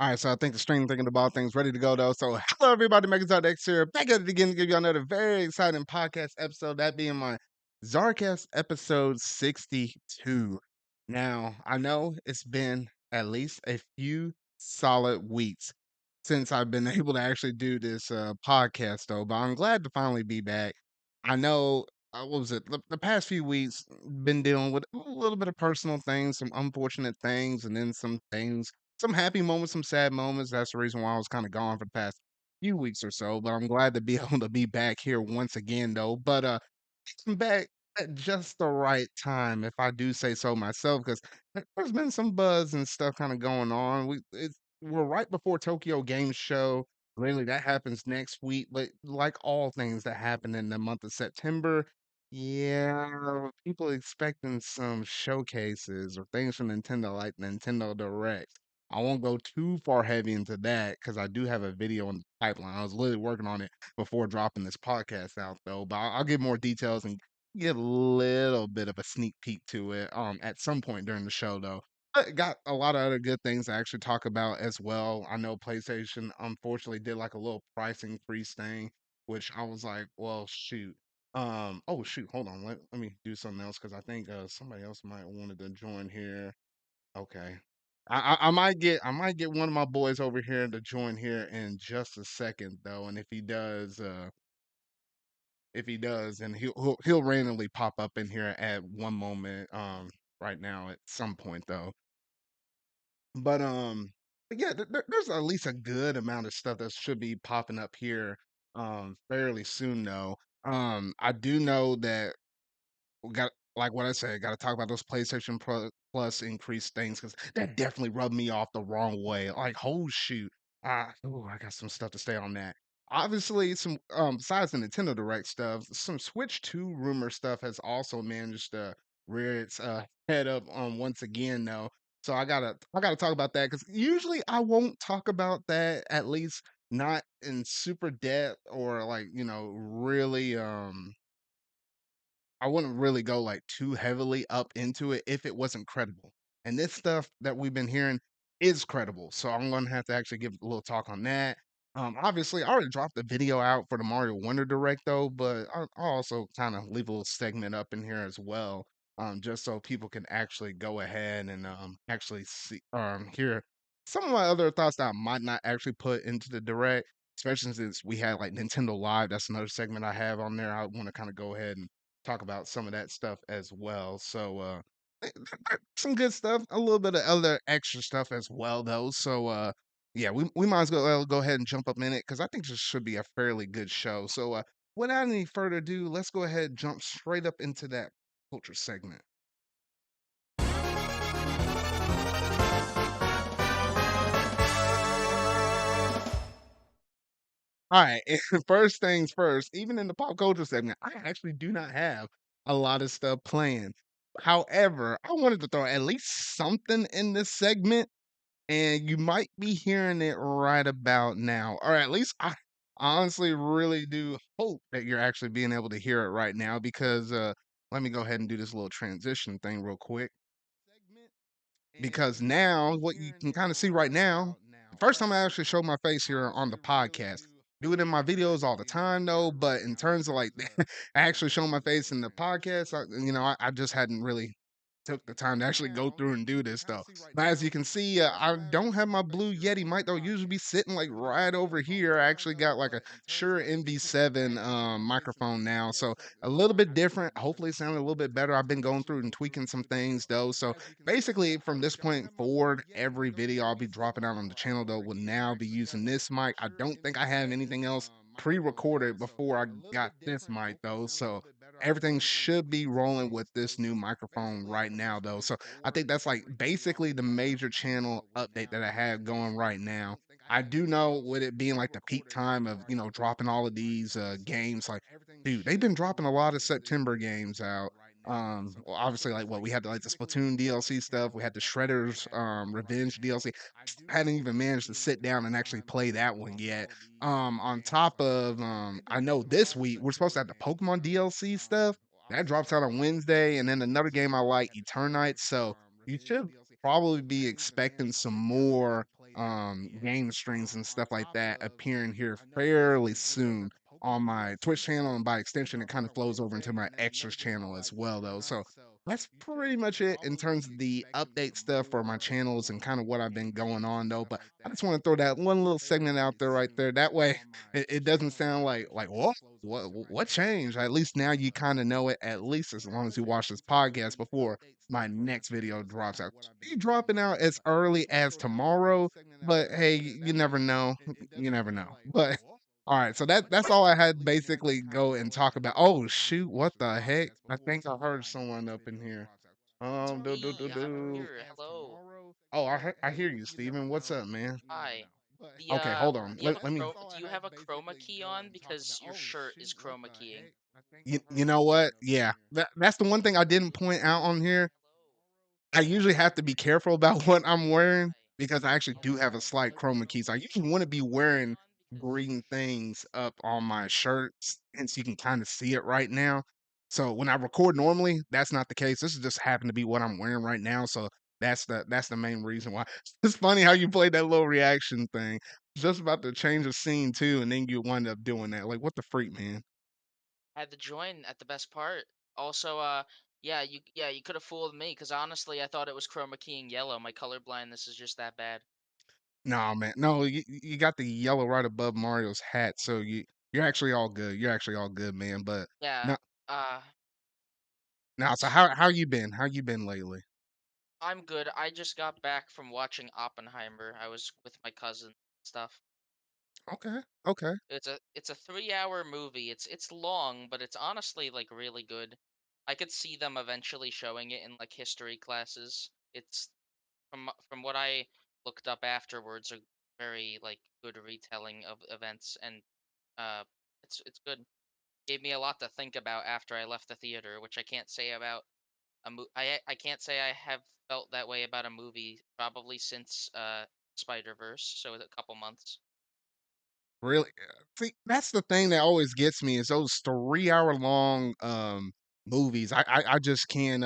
All right, so I think the stream thinking about things ready to go though. So hello everybody, Megan ZardX here, back at it again to give you another very exciting podcast episode. That being my ZardCast episode 62. Now I know it's been at least a few solid weeks since I've been able to actually do this podcast though, but I'm glad to finally be back. I know what was it the past few weeks been dealing with a little bit of personal things, some unfortunate things, and then some happy moments, some sad moments. That's the reason why I was kind of gone for the past few weeks or so. But I'm glad to be able to be back here once again, though. But I'm back at just the right time, if I do say so myself, because there's been some buzz and stuff kind of going on. We're right before Tokyo Game Show. Really, that happens next week. But like all things that happen in the month of September, yeah, people expecting some showcases or things from Nintendo, like Nintendo Direct. I won't go too far heavy into that because I do have a video in the pipeline. I was literally working on it before dropping this podcast out, though. But I'll give more details and give a little bit of a sneak peek to it at some point during the show, though. But got a lot of other good things to actually talk about as well. I know PlayStation unfortunately did like a little price increase thing, which I was like, well, shoot. Oh shoot, hold on. Let me do something else because I think somebody else might wanted to join here. Okay. I might get one of my boys over here to join here in just a second though, and if he does, and he'll randomly pop up in here at one moment right now at some point though. But yeah, there's at least a good amount of stuff that should be popping up here fairly soon though. I do know that we got like what I said, got to talk about those PlayStation Plus increased things because that definitely rubbed me off the wrong way. Like, oh shoot, I got some stuff to say on that. Obviously, some besides the Nintendo Direct stuff, some Switch 2 rumor stuff has also managed to rear its head up once again though. So I gotta talk about that because usually I won't talk about that, at least not in super depth or like really I wouldn't really go like too heavily up into it if it wasn't credible. And this stuff that we've been hearing is credible. So I'm gonna have to actually give a little talk on that. Obviously, I already dropped the video out for the Mario Wonder Direct though, but I'll also kind of leave a little segment up in here as well, just so people can actually go ahead and actually see hear some of my other thoughts that I might not actually put into the direct, especially since we had like Nintendo Live. That's another segment I have on there. I want to kind of go ahead and talk about some of that stuff as well. So some good stuff, a little bit of other extra stuff as well though. So yeah, we might as well go ahead and jump up in it because I think this should be a fairly good show. So without any further ado, let's go ahead and jump straight up into that culture segment. All right, first things first, even in the pop culture segment, I actually do not have a lot of stuff planned. However, I wanted to throw at least something in this segment, and you might be hearing it right about now, or at least I honestly really do hope that you're actually being able to hear it right now because let me go ahead and do this little transition thing real quick. Because now what you can kind of see right now, first time I actually show my face here on the podcast. Do it in my videos all the time though, but in terms of like actually showing my face in the podcast, I just hadn't really took the time to actually go through and do this stuff. But as you can see, I don't have my blue Yeti mic though. Usually be sitting like right over here. I actually got like a Shure MV7 microphone now, so a little bit different. Hopefully, it sounded a little bit better. I've been going through and tweaking some things though, so basically from this point forward, every video I'll be dropping out on the channel though will now be using this mic. I don't think I have anything else pre-recorded before I got this mic though, so everything should be rolling with this new microphone right now though. So I think that's like basically the major channel update that I have going right now. I do know with it being like the peak time of dropping all of these games, like dude, they've been dropping a lot of September games out. Well, obviously, like what we had like the Splatoon DLC stuff, we had the Shredder's Revenge DLC. Hadn't even managed to sit down and actually play that one yet. On top of I know this week we're supposed to have the Pokemon DLC stuff that drops out on Wednesday, and then another game I like, Eternite. So you should probably be expecting some more. game streams and stuff like that appearing here fairly soon on my Twitch channel, and by extension, it kind of flows over into my extras channel as well, though. So that's pretty much it in terms of the update stuff for my channels and kind of what I've been going on, though. But I just want to throw that one little segment out there right there. That way, it doesn't sound like what changed. At least now you kind of know it. At least as long as you watch this podcast before my next video drops out. Be dropping out as early as tomorrow, but hey, you never know. You never know. But all right, so that's all I had basically go and talk about. Oh shoot, what the heck? I think I heard someone up in here. It's Do do do me. I'm do. here. Hello. Oh, I hear you, Steven. What's up, man? Hi. The Okay, hold on. Let me. do you have a chroma key on because your shirt is chroma keying? You know what? Yeah, that's the one thing I didn't point out on here. I usually have to be careful about what I'm wearing because I actually do have a slight chroma key. So I usually want to be wearing green things up on my shirts, and so you can kind of see it right now. So when I record normally, that's not the case. This is just happen to be what I'm wearing right now. So that's the main reason why. It's funny how you played that little reaction thing. Just about to change the scene too, and then you wind up doing that. Like what the freak, man? I had to join at the best part. Also, yeah, you could have fooled me because honestly, I thought it was chroma keying yellow. My color blindness is just that bad. No, man. No, you got the yellow right above Mario's hat, so you're actually all good. You're actually all good, man. But Yeah. now, Uh, now, so how you been? How you been lately? I'm good. I just got back from watching Oppenheimer. I was with my cousin and stuff. Okay, okay. It's a 3-hour movie. It's long, but it's honestly like really good. I could see them eventually showing it in like history classes. It's from what I looked up afterwards, a very like good retelling of events, and uh it's good. Gave me a lot to think about after I left the theater, which I can't say about I can't say I have felt that way about a movie probably since Spider-Verse, so a couple months. Really? See, that's the thing that always gets me is those 3-hour long movies. I just can't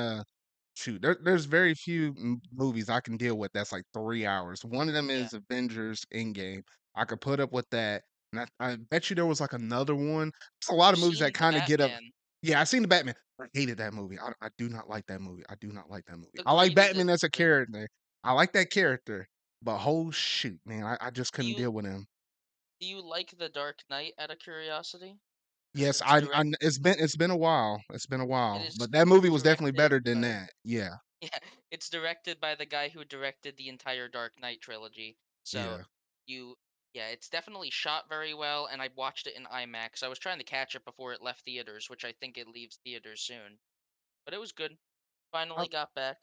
shoot. There's very few movies I can deal with that's like 3 hours. One of them Yeah. is Avengers Endgame. I could put up with that. And I bet you there was like another one. There's a lot You've of movies that seen the kind of get up. Batman. Yeah, I seen the Batman. I hated that movie. I do not like that movie. I do not like that movie. I like Agreed, Batman it's as a good. character. I like that character. But whole shoot, man, I just Do couldn't you deal with him. do you like The Dark Knight out of curiosity? Because Yes, it's direct it's been a while. It's been a it while, is but that movie was definitely directed better than by that. Yeah, yeah, it's directed by the guy who directed the entire Dark Knight trilogy. So yeah. you yeah, it's definitely shot very well, and I watched it in IMAX. I was trying to catch it before it left theaters, which I think it leaves theaters soon. But it was good. Oh, Finally got back.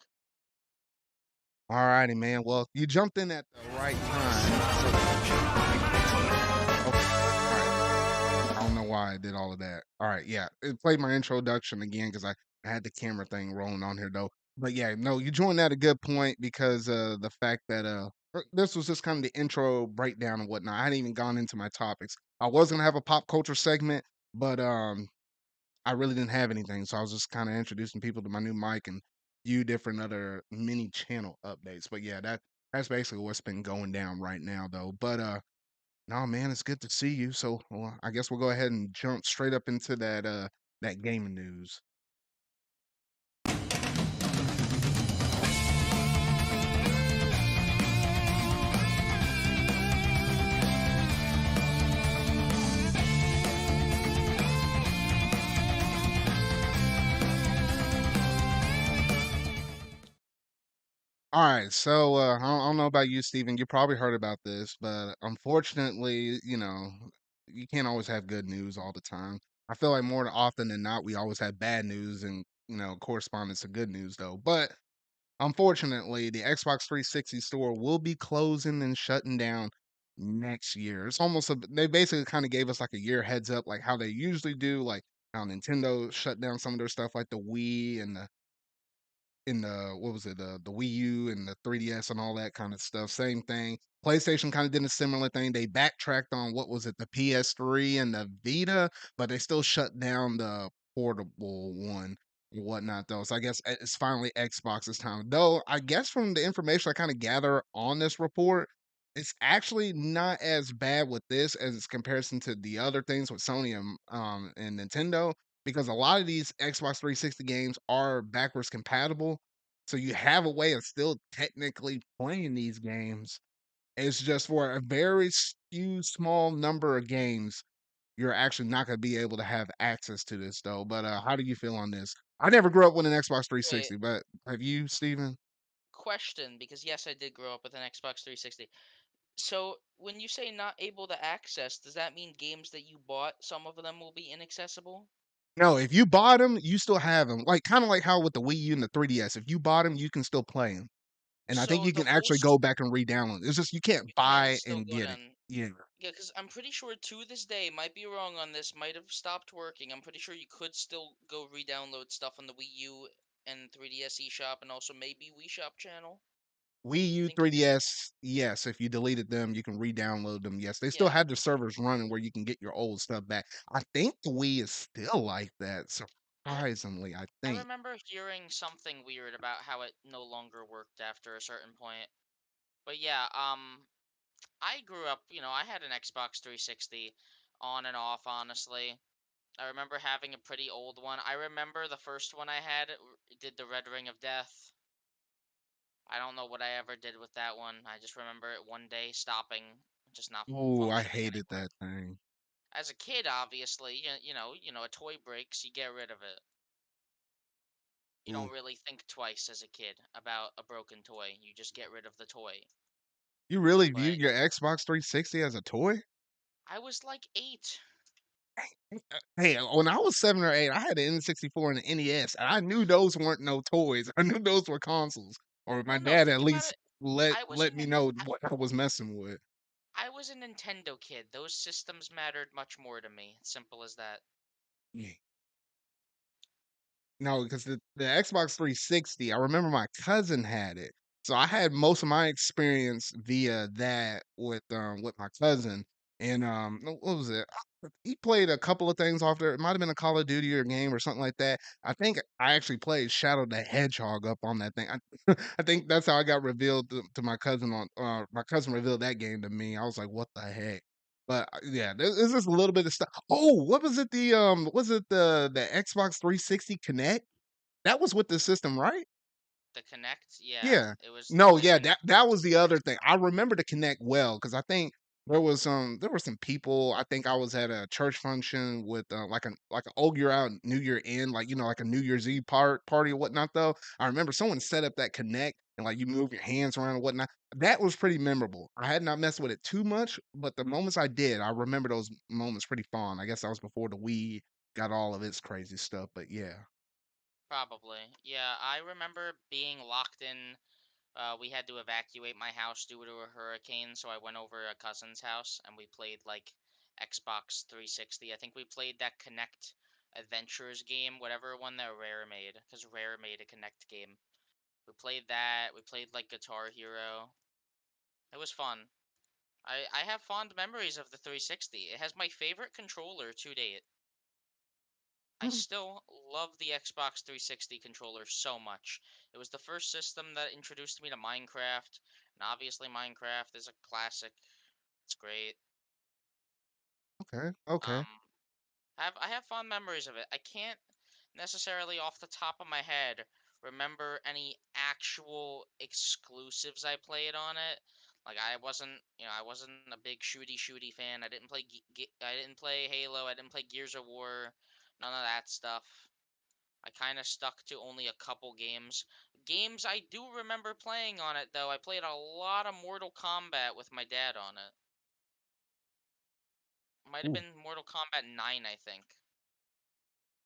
alrighty, man. Well, you jumped in at the right time. So, okay, all right. I don't know why I did all of that. All right, yeah. It played my introduction again because I had the camera thing rolling on here though. But yeah, no, you joined at a good point because the fact that this was just kind of the intro breakdown and whatnot. I hadn't even gone into my topics. I was gonna have a pop culture segment, but I really didn't have anything, so I was just kind of introducing people to my new mic and few different other mini channel updates. But yeah, that's basically what's been going down right now, though. But no, man, it's good to see you. So well, I guess we'll go ahead and jump straight up into that gaming news. All right, so I don't know about you, Steven. You probably heard about this, but unfortunately, you can't always have good news all the time. I feel like more often than not, we always have bad news and correspondence to good news, though. But unfortunately, the Xbox 360 store will be closing and shutting down next year. It's almost they basically kind of gave us like a year heads up, like how they usually do, like how Nintendo shut down some of their stuff, like the Wii and the what was it, the Wii U and the 3DS and all that kind of stuff. Same thing. PlayStation kind of did a similar thing. They backtracked on what was it, the PS3 and the Vita, but they still shut down the portable one and whatnot though. So I guess it's finally Xbox's time. Though I guess from the information I kind of gather on this report, It's actually not as bad with this as comparison to the other things with Sony and Nintendo, because a lot of these Xbox 360 games are backwards compatible. So you have a way of still technically playing these games. It's just for a very few small number of games, you're actually not gonna be able to have access to this though. But how do you feel on this? I never grew up with an Xbox Wait, 360, but have you, Steven? question, because yes, I did grow up with an Xbox 360. So when you say not able to access, does that mean games that you bought, some of them will be inaccessible? No, if you bought them, you still have them. Like kind of like how with the Wii U and the 3DS, if you bought them, you can still play them. And I think So you the can whole actually go back and re-download. It's just you can't you can buy still and go get it. down. Yeah. Yeah, because I'm pretty sure to this day, might be wrong on this, might have stopped working. I'm pretty sure you could still go re-download stuff on the Wii U and 3DS eShop, and also maybe Wii Shop channel. Wii I U, think it's 3DS, yes. If you deleted them, you can re-download them. Yes, they still yeah. have the servers running where you can get your old stuff back. I think the Wii is still like that. I Surprisingly, I I think. remember hearing something weird about how it no longer worked after a certain point. But yeah, I grew up, I had an Xbox 360 on and off, honestly. I remember having a pretty old one. I remember the first one I had did the Red Ring of Death. I don't know what I ever did with that one. I just remember it one day stopping, just not Oh, I functioning hated anymore. that thing. As a kid, obviously, a toy breaks, you get rid of it. You Ooh. don't really think twice as a kid about a broken toy. You just get rid of the toy. You really But viewed your Xbox 360 as a toy? I was like 8. Hey, when I was 7 or 8, I had an N64 and an NES, and I knew those weren't no toys. I knew those were consoles, or my Well, no, dad at think about least it. let I was let an me know I, what I was messing with. I was a Nintendo kid. Those systems mattered much more to me. Simple as that. Yeah. No, because the Xbox 360, I remember my cousin had it. So I had most of my experience via that with my cousin. And what was it? He played a couple of things off there. It might have been a Call of Duty or game or something like that. I think I actually played Shadow the Hedgehog up on that thing. I think that's how I got revealed to my cousin on my cousin revealed that game to me. I was like, what the heck? But yeah, there's just a little bit of stuff. Oh, what was it? Was it the Xbox 360 Connect? That was with the system, right? The Connect, yeah, Yeah. it was No, the yeah, Connect that was the other first. thing. I remember the Connect well because I think there were some people. I think I was at a church function with like an old year out, New Year in, like like a New Year's Eve party or whatnot. Though I remember someone set up that Connect and like you move your hands around and whatnot. That was pretty memorable. I had not messed with it too much, but the moments I did, I remember those moments pretty fond. I guess that was before the Wii got all of its crazy stuff. But yeah. Probably. Yeah, I remember being locked in. We had to evacuate my house due to a hurricane, so I went over a cousin's house and we played like Xbox 360. I think we played that Connect Adventures game, whatever one that Rare made, because Rare made a Connect game. We played that. We played like Guitar Hero. It was fun. I have fond memories of the 360. It has my favorite controller to date. I still love the Xbox 360 controller so much. It was the first system that introduced me to Minecraft, and obviously Minecraft is a classic. It's great. Okay. Okay. Um, I have fond memories of it. I can't necessarily off the top of my head remember any actual exclusives I played on it. Like I wasn't a big shooty fan. I didn't play I didn't play Halo. I didn't play Gears of War. None of that stuff. I kind of stuck to only a couple games. Games I do remember playing on it though. I played a lot of Mortal Kombat with my dad on it. Might have Ooh, been Mortal Kombat 9, I think.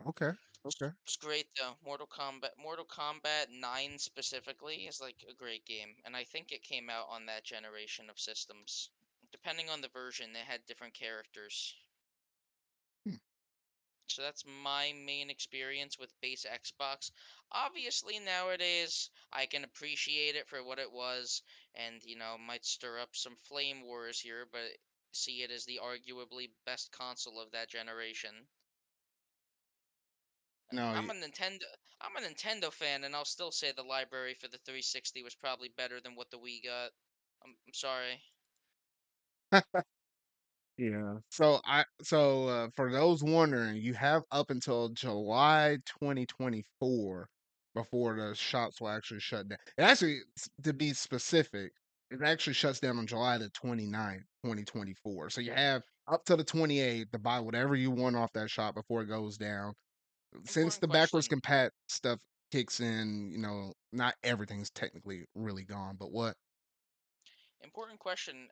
okay. Okay. It's great though. Mortal Kombat 9 specifically is like a great game, and I think it came out on that generation of systems. Depending on the version, they had different characters. Hmm. So that's my main experience with base Xbox. Obviously, nowadays I can appreciate it for what it was, and might stir up some flame wars here, but see it as the arguably best console of that generation. And No, I'm a Nintendo fan, and I'll still say the library for the 360 was probably better than what the Wii got. I'm sorry. Yeah. For those wondering, you have up until July 2024 before the shops will actually shut down. It actually, to be specific, it actually shuts down on July the 29th, 2024. So you have up to the 28th to buy whatever you want off that shop before it goes down. Since Important the backwards question. compat stuff kicks in, not everything's technically really gone, but what? Important question.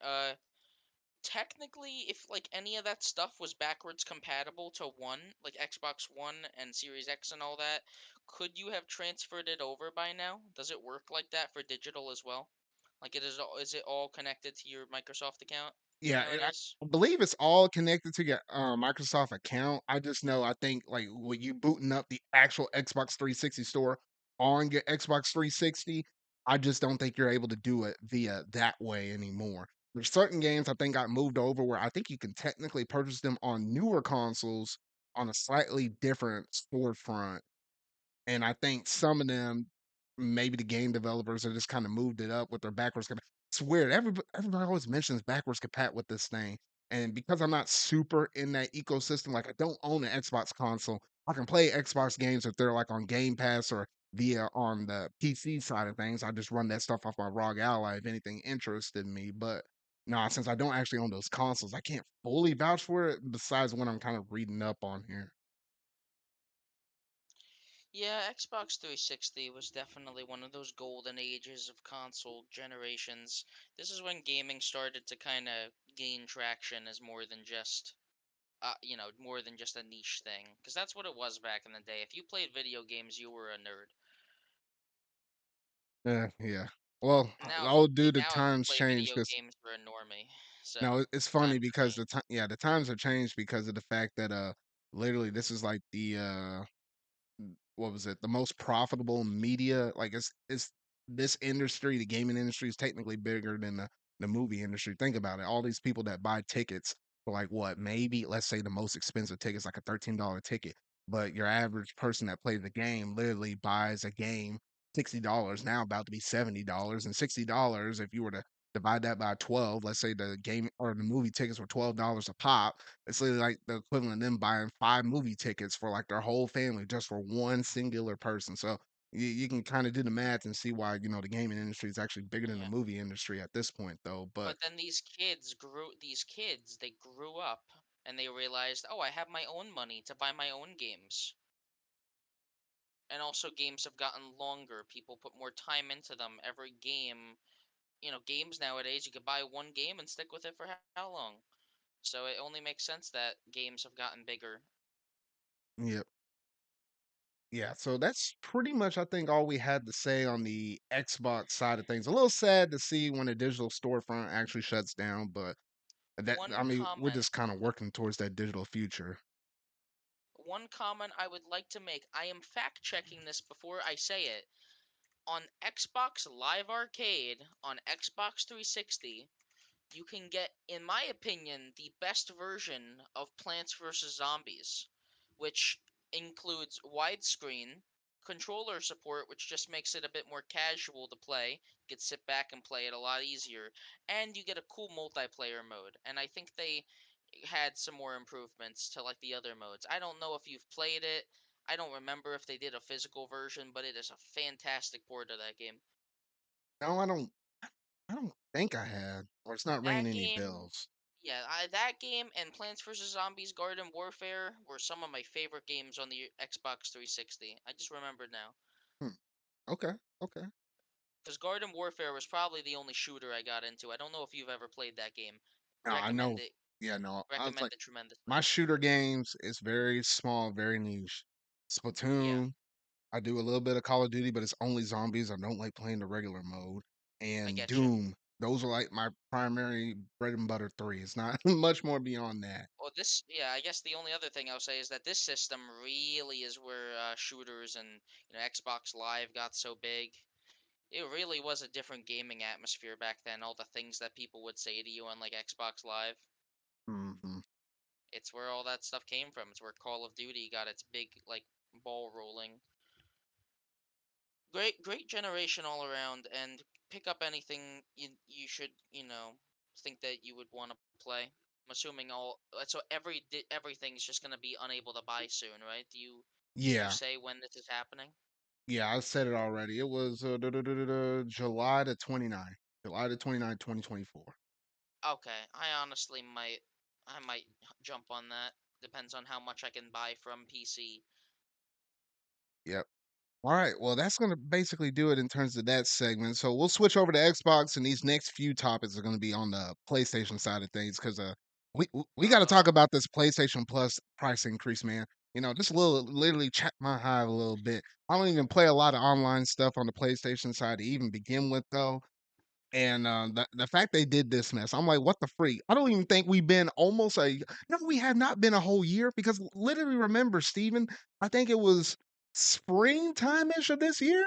Technically, if like any of that stuff was backwards compatible to one, like Xbox One and Series X and all that, could you have transferred it over by now? Does it work like that for digital as well? Like is it all connected to your Microsoft account Yeah, and I nowadays? I believe it's all connected to your, Microsoft account. I just know I think, like, when you booting up the actual Xbox 360 store on your Xbox 360, I just don't think you're able to do it via that way anymore. There's certain games I think got moved over where I think you can technically purchase them on newer consoles on a slightly different storefront, and I think some of them, maybe the game developers have just kinda moved it up with their backwards compat. It's weird, everybody always mentions backwards compat with this thing, and because I'm not super in that ecosystem, like, I don't own an Xbox console, I can play Xbox games if they're, like, on Game Pass or via on the PC side of things. I just run that stuff off my ROG Ally if anything interested me, but, nah, since I don't actually own those consoles, I can't fully vouch for it besides what I'm kind of reading up on here. Yeah, Xbox 360 was definitely one of those golden ages of console generations. This is when gaming started to kind of gain traction as more than just more than just a niche thing. Because that's what it was back in the day. If you played video games, you were a nerd. Yeah. Well, oh, dude, the Now if you times play changed video because games, you're a normie. So no, it's funny times have because changed. the times have changed because of the fact that, literally this is like what was it? The most profitable media, like, it's this industry, the gaming industry is technically bigger than the movie industry. Think about it. All these people that buy tickets for, like, what, maybe let's say the most expensive ticket is like a $13 ticket, but your average person that plays the game literally buys a game $60, now about to be $70, and $60, if you were to divide that by 12, let's say the game or the movie tickets were $12 a pop, it's literally like the equivalent of them buying 5 movie tickets for, like, their whole family just for one singular person. So you can kinda do the math and see why, the gaming industry is actually bigger than the Yeah. movie industry at this point, though. But But then these kids, they grew up and they realized, "Oh, I have my own money to buy my own games." And also games have gotten longer. People put more time into them. Every game, games nowadays, you could buy one game and stick with it for how long? So it only makes sense that games have gotten bigger. yeah. Yeah, so that's pretty much I think all we had to say on the Xbox side of things. A little sad to see when a digital storefront actually shuts down, but I One mean, we're comment, just kinda working towards that digital future. one comment I would like to make. I am fact checking this before I say it. On Xbox Live Arcade on Xbox 360, you can get, in my opinion, the best version of Plants vs. Zombies, which includes widescreen, controller support, which just makes it a bit more casual to play. You can sit back and play it a lot easier, and you get a cool multiplayer mode. And I think they had some more improvements to like the other modes. I don't know if you've played it. I don't remember if they did a physical version, but it is a fantastic port of that game. No, I don't think I had, or it's not ringing That any game, bells. yeah, that game and Plants vs Zombies: Garden Warfare were some of my favorite games on the Xbox 360. I just remembered now, Hmm, okay, okay. because Garden Warfare was probably the only shooter I got into. I don't know if you've ever played that game. No, I know. Recommend it. Yeah, no, I was like, Recommend it my tremendously. shooter games is very small, very niche. Yeah, Splatoon, I do a little bit of Call of Duty, but it's only zombies. I don't like playing the regular mode. I And get you. Doom, those are like my primary bread and butter three. It's not much more beyond that. Well, yeah, I guess the only other thing I'll say is that this system really is where shooters and Xbox Live got so big. It really was a different gaming atmosphere back then. All the things that people would say to you on like Xbox Live. Hmm. It's where all that stuff came from. It's where Call of Duty got its big like ball rolling. Great generation all around, and pick up anything you should, think that you would want to play? I'm assuming so everything's just gonna be unable to buy soon, right? Did you Yeah, say when this is happening? yeah, I said it already. It was July the 29th. July the 29th, 2024. Okay, I might jump on that. Depends on how much I can buy from PC. Yep. All right. Well, that's going to basically do it in terms of that segment. So we'll switch over to Xbox, and these next few topics are going to be on the PlayStation side of things because we got to Uh-huh. talk about this PlayStation Plus price increase, man. Just a little, literally chat my hive a little bit. I don't even play a lot of online stuff on the PlayStation side to even begin with, though. And the fact they did this mess, I'm like, what the freak? I don't even think we've been almost a no, we have not been a whole year because literally remember, Steven, I think it was springtime-ish of this year,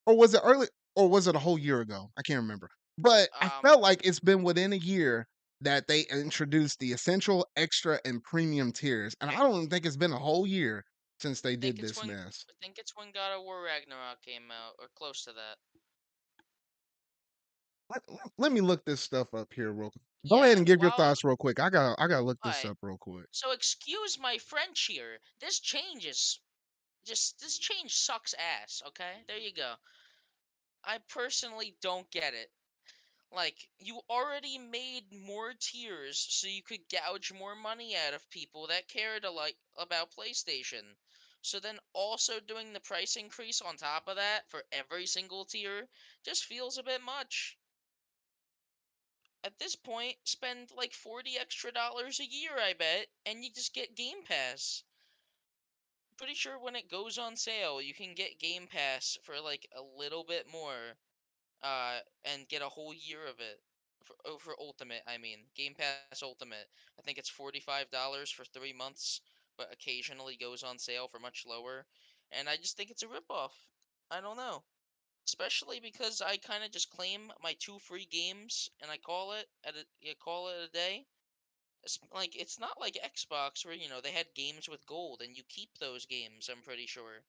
or was it early, or was it a whole year ago? I can't remember. But I Um, felt like it's been within a year that they introduced the essential, extra, and premium tiers. And I don't even think it's been a whole year since they did this mess. I think it's when God of War Ragnarok came out, or close to that. Let me look this stuff up here real quick. Go ahead Yeah. and give your While thoughts real quick. I gotta look this Alright. up real quick. So excuse my French here. This change sucks ass, okay? There you go. I personally don't get it. Like, you already made more tiers so you could gouge more money out of people that cared about PlayStation. So then also doing the price increase on top of that for every single tier just feels a bit much. At this point, spend like 40 extra dollars a year, I bet, and you just get Game Pass. Pretty sure when it goes on sale, you can get Game Pass for like a little bit more, and get a whole year of it for Ultimate. I mean, Game Pass Ultimate. I think it's $45 for 3 months, but occasionally goes on sale for much lower. And I just think it's a ripoff. I don't know, especially because I kind of just claim my two free games and I call it a day. Like it's not like Xbox where they had games with gold and you keep those games. I'm pretty sure.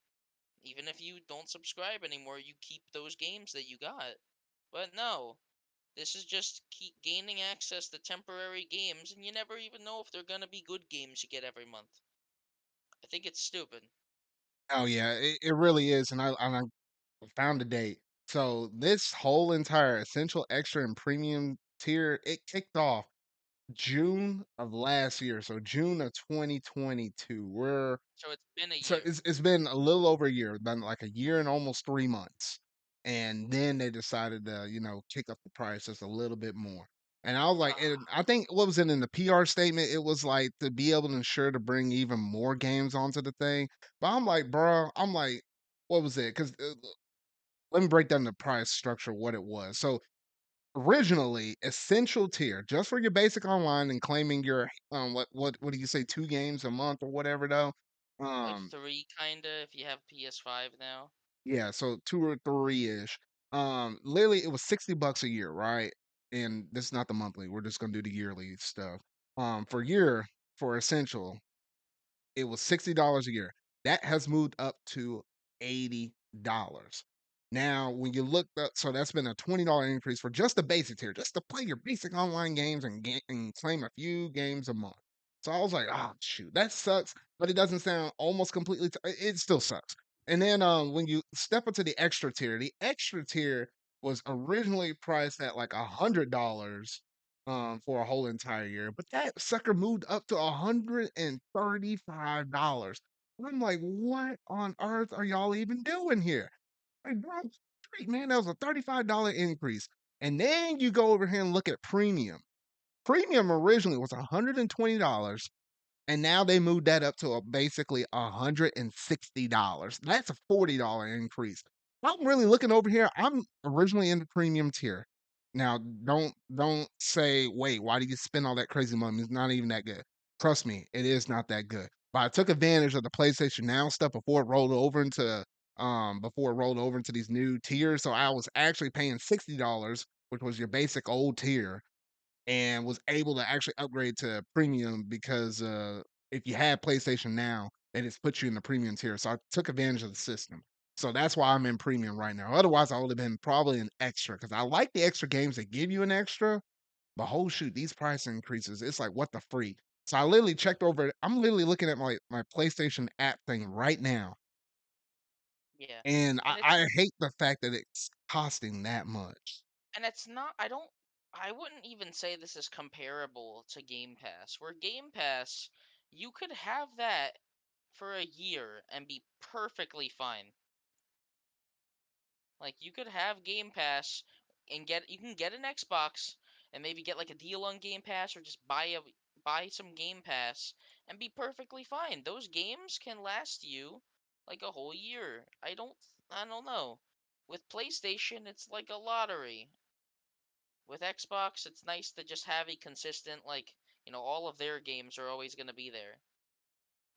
Even if you don't subscribe anymore, you keep those games that you got. But no, this is just keep gaining access to temporary games, and you never even know if they're gonna be good games you get every month. I think it's stupid. Oh yeah, it really is. And I found a date. So this whole entire essential, extra, and premium tier, it kicked off June of last year. So June of 2022. So it's been a So year. it's been a little over a year, been like a year and almost 3 months. And then they decided to, kick up the price just a little bit more. And I was like, Ah, and I think what was it in the PR statement? It was like to be able to ensure to bring even more games onto the thing. But I'm like, bro, I'm like, what was it? Because let me break down the price structure, what it was. So originally, essential tier, just for your basic online and claiming your what do you say, 2 games a month or whatever though. like Um, three kinda if you have PS5 now. Yeah, so 2 or 3-ish. Literally, it was $60 a year, right? And this is not the monthly. We're just gonna do the yearly stuff. For essential, it was $60 a year. That has moved up to $80. Now, when you look up, so that's been a $20 increase for just the basic tier, just to play your basic online games and claim a few games a month. So I was like, oh shoot, that sucks, but it doesn't sound almost completely. It still sucks. And then when you step into the extra tier was originally priced at like $100 for a whole entire year, but that sucker moved up to $135. I'm like, what on earth are y'all even doing here? Like, bro, straight, man, that was a $35 increase. And then you go over here and look at premium. Premium originally was $120, and now they moved that up to basically $160. That's a $40 increase. I'm really looking over here. I'm originally in the premium tier. Now, don't say, wait, why do you spend all that crazy money? It's not even that good. Trust me, it is not that good. But I took advantage of the PlayStation Now stuff before it rolled over into these new tiers. So I was actually paying $60, which was your basic old tier, and was able to actually upgrade to premium because if you had PlayStation Now, they just put you in the premium tier. So I took advantage of the system. So that's why I'm in premium right now. Otherwise, I would have been probably an extra because I like the extra games that give you an extra. but oh shoot, these price increases, it's like, what the freak? So I literally checked over. I'm literally looking at my PlayStation app thing right now, Yeah. and And I hate the fact that it's costing that much. it's not I wouldn't even say this is comparable to Game Pass. Where Game Pass, you could have that for a year and be perfectly fine. Like you could have Game Pass and you can get an Xbox and maybe get like a deal on Game Pass or just buy some Game Pass and be perfectly fine. Those games can last you like a whole year. I don't know. With PlayStation, it's like a lottery. With Xbox, it's nice to just have a consistent like, all of their games are always going to be there.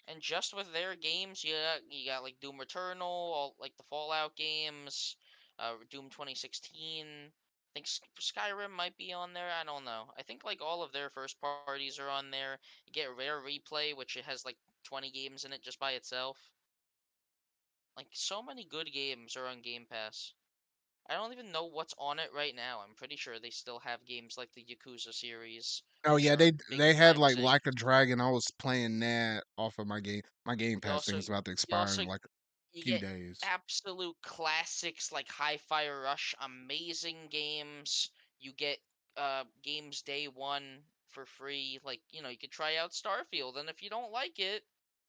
And just with their games, you got like Doom Eternal, all like the Fallout games, Doom 2016. I think Skyrim might be on there. I don't know. I think like all of their first parties are on there. You get Rare Replay, which it has like 20 games in it just by itself. Like so many good games are on Game Pass. I don't even know what's on it right now. I'm pretty sure they still have games like the Yakuza series, Oh which yeah, are big they had time like a sayings. Dragon. I was playing that off of my Game You Pass thing also is about to you expire also in like a you few get days. absolute classics like Hi-Fi Rush, amazing games. You get games day one for free. Like, you could try out Starfield, and if you don't like it,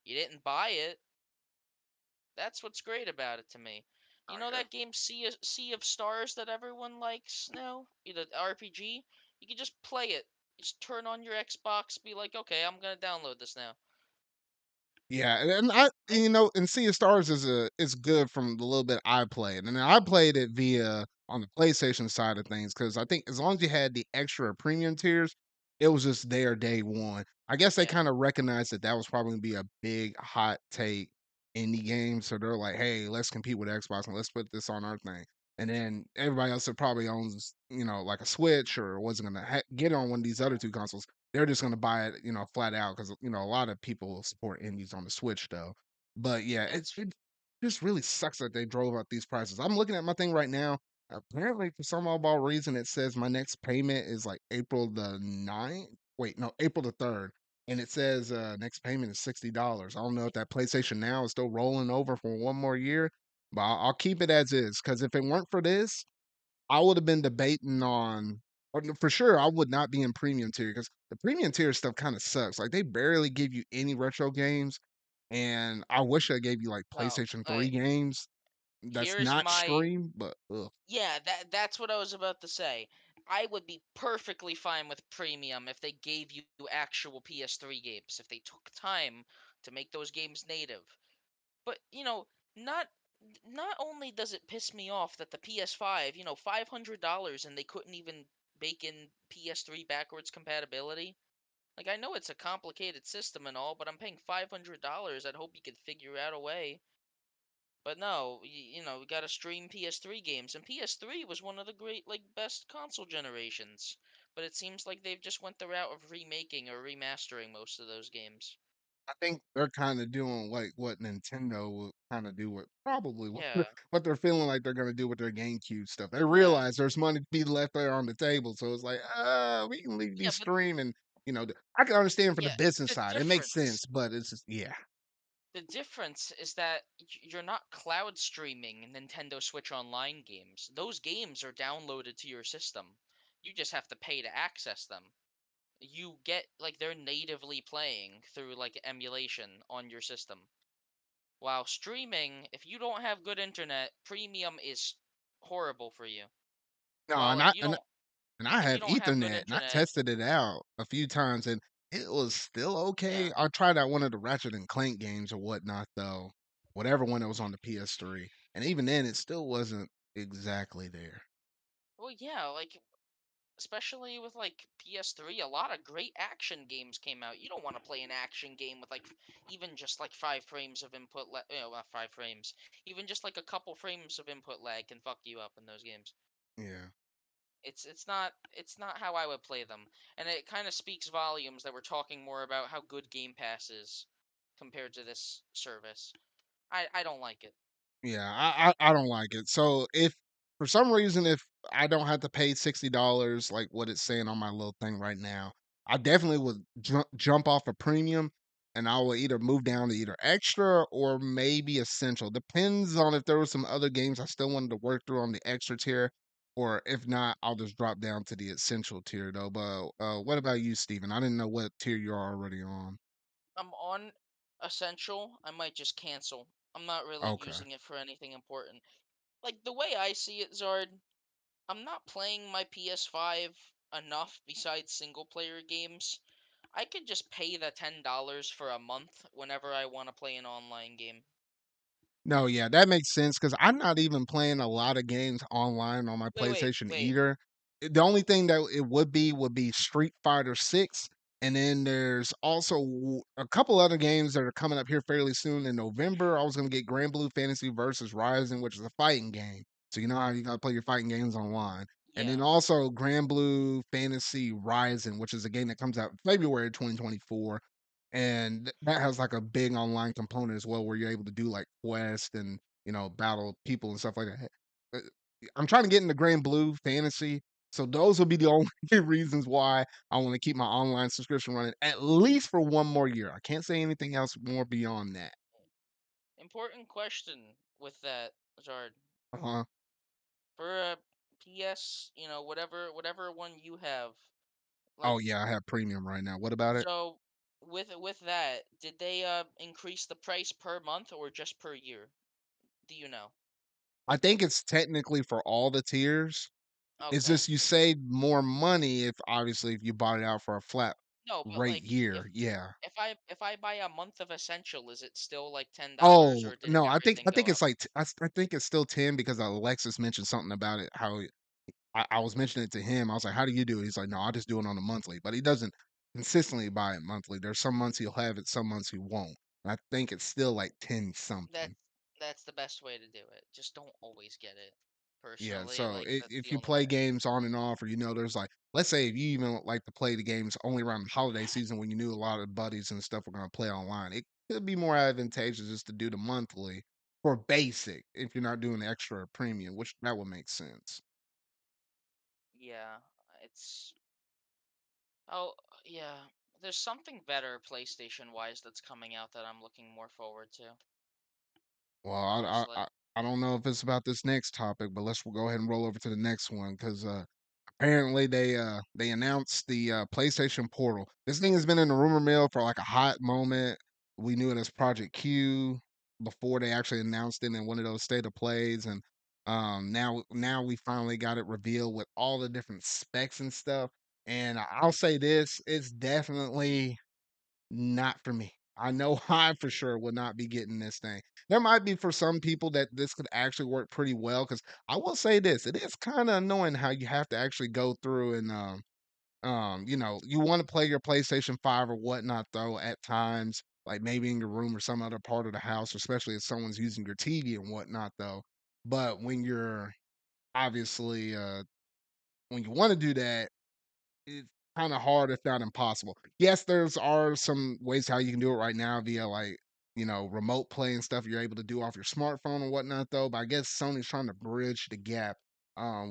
you didn't buy it. That's what's great about it to me. You Oh know yeah. that game Sea of Stars that everyone likes now? The RPG? You can just play it. Just turn on your Xbox, be like, okay, I'm gonna download this now. Yeah, and I And and Sea of Stars is good from the little bit I played, and I played it via on the PlayStation side of things because I think as long as you had the extra premium tiers, it was just there day one. I guess they yeah, kind of recognized that that was probably gonna be a big hot take indie game, so they're like, "Hey, let's compete with Xbox and let's put this on our thing." And then everybody else that probably owns, like a Switch or wasn't gonna get on one of these other two consoles, they're just gonna buy it, flat out because a lot of people support indies on the Switch though. But yeah, and it's it just really sucks that they drove up these prices. I'm looking at my thing right now. Apparently, for some oddball reason, it says my next payment is like April the 9th. Wait, no, April the 3rd. And it says next payment is $60. I don't know if that PlayStation Now is still rolling over for one more year, but I'll keep it as is. Because if it weren't for this, I would have been debating on or for sure I would not be in premium tier because the premium tier stuff kind of sucks. Like they barely give you any retro games, and I wish I gave you like well, PlayStation 3 games that's here's not my streamed, but ugh. yeah, that's what I was about to say. I would be perfectly fine with premium if they gave you actual PS3 games, if they took time to make those games native. But, not not only does it piss me off that the PS5, $500 and they couldn't even bake in PS3 backwards compatibility. Like I know it's a complicated system and all, but I'm paying $500. I'd hope you could figure out a way. But no, we got to stream PS3 games, and PS3 was one of the great, like, best console generations. But it seems like they've just went the route of remaking or remastering most of those games. I think they're kind of doing like what Nintendo will kind of do with probably what Yeah, what they're feeling like they're gonna do with their GameCube stuff. They yeah, realize there's money to be left there on the table, so it's like, we can leave yeah. these But streaming. I can understand for the yeah, business the side, it makes difference, sense, but it's just yeah. the difference is that you're not cloud streaming Nintendo Switch Online games. Those games are downloaded to your system. You just have to pay to access them. You get like they're natively playing through like emulation on your system. While streaming, if you don't have good internet, premium is horrible for you. No, While and if you don't I if you have don't have good Ethernet, and I internet, tested it out a few times, and it was still yeah. okay. I tried out one of the Ratchet and Clank games or whatnot, though. Whatever one that was on the PS3, and even then, it still wasn't exactly there. Well, yeah, like especially with like PS3, a lot of great action games came out. You don't want to play an action game with like even just like 5 frames of input not 5 frames. Even just like a couple frames of input lag can fuck you up in those games. Yeah. It's not how I would play them. And it kind of speaks volumes that we're talking more about how good Game Pass is compared to this service. I don't like it. Yeah, I don't like it. So for some reason, if I don't have to pay $60 like what it's saying on my little thing right now, I definitely would jump off a premium and I will either move down to either extra or maybe essential. Depends on if there were some other games I still wanted to work through on the extra tier, or if not, I'll just drop down to the essential tier though. But what about you, Steven? I didn't know what tier you're already on. I'm on essential. I might just cancel. I'm not really Okay. using it for anything important. Like the way I see it, Zard, I'm not playing my PS5 enough besides single player games. I could just pay the $10 for a month whenever I want to play an online game. No, yeah, that makes sense because 'cause I'm not even playing a lot of games online on my Wait, wait, PlayStation wait. either. The only thing that it would be Street Fighter 6, and then there's also a couple other games that are coming up here fairly soon in November. I was gonna get Grand Blue Fantasy Versus Rising, which is a fighting game. So you know how you gotta play your fighting games online. And then Yeah, also Grand Blue Fantasy Rising, which is a game that comes out February 2024, and that has like a big online component as well where you're able to do like quests and battle people and stuff like that. Uh, I'm trying to get into Grand Blue Fantasy, so those will be the only reasons why I want to keep my online subscription running at least for one more year. I can't say anything else more beyond that. important question with that, Zard. Uh-huh. For a PS, whatever one you have, Oh like, yeah, I have premium right now. What about it? so with that, did they increase the price per month or just per year? Do you know? I think it's technically for all the tiers. It's Okay. just you save more money if obviously if you bought it out for a flat No, but rate like year. Yeah. if I buy a month of essential, is it still like $10 Oh, or did no, everything I go think it's up? like I think it's still 10 because Alexis mentioned something about it, how I was mentioning it to him. I was like, "How do you do it?" He's like, "No, I just do it on a monthly," but he doesn't consistently buy it monthly. There's some months he'll have it, some months he won't. And I think it's still like 10 That's something. that's the best way to do it. Just don't always get it. Yeah, Personally, so like that's if the you only play way. games on and off, or there's like, let's say if you even like to play the games only around the holiday season when you knew a lot of buddies and stuff were going to play online, it could be more advantageous just to do the monthly for basic if you're not doing the extra premium, which that would make sense. Yeah, it's oh yeah. There's something better PlayStation wise that's coming out that I'm looking more forward to. Well, Honestly, I don't know if it's about this next topic, but let's go ahead and roll over to the next one because apparently they announced the PlayStation Portal. This thing has been in the rumor mill for like a hot moment. We knew it as Project Q before they actually announced it in one of those state of plays, and now we finally got it revealed with all the different specs and stuff. And I'll say this: it's definitely not for me. I know I for sure would not be getting this thing. There might be for some people that this could actually work pretty well because I will say this: it is kind of annoying how you have to actually go through and you want to play your PlayStation 5 or whatnot though at times, like maybe in your room or some other part of the house, especially if someone's using your TV and whatnot though. But when you're obviously when you want to do that, it's kinda hard, if not impossible. Yes, there's are some ways how you can do it right now via, like, remote play and stuff you're able to do off your smartphone and whatnot, though, but I guess Sony's trying to bridge the gap,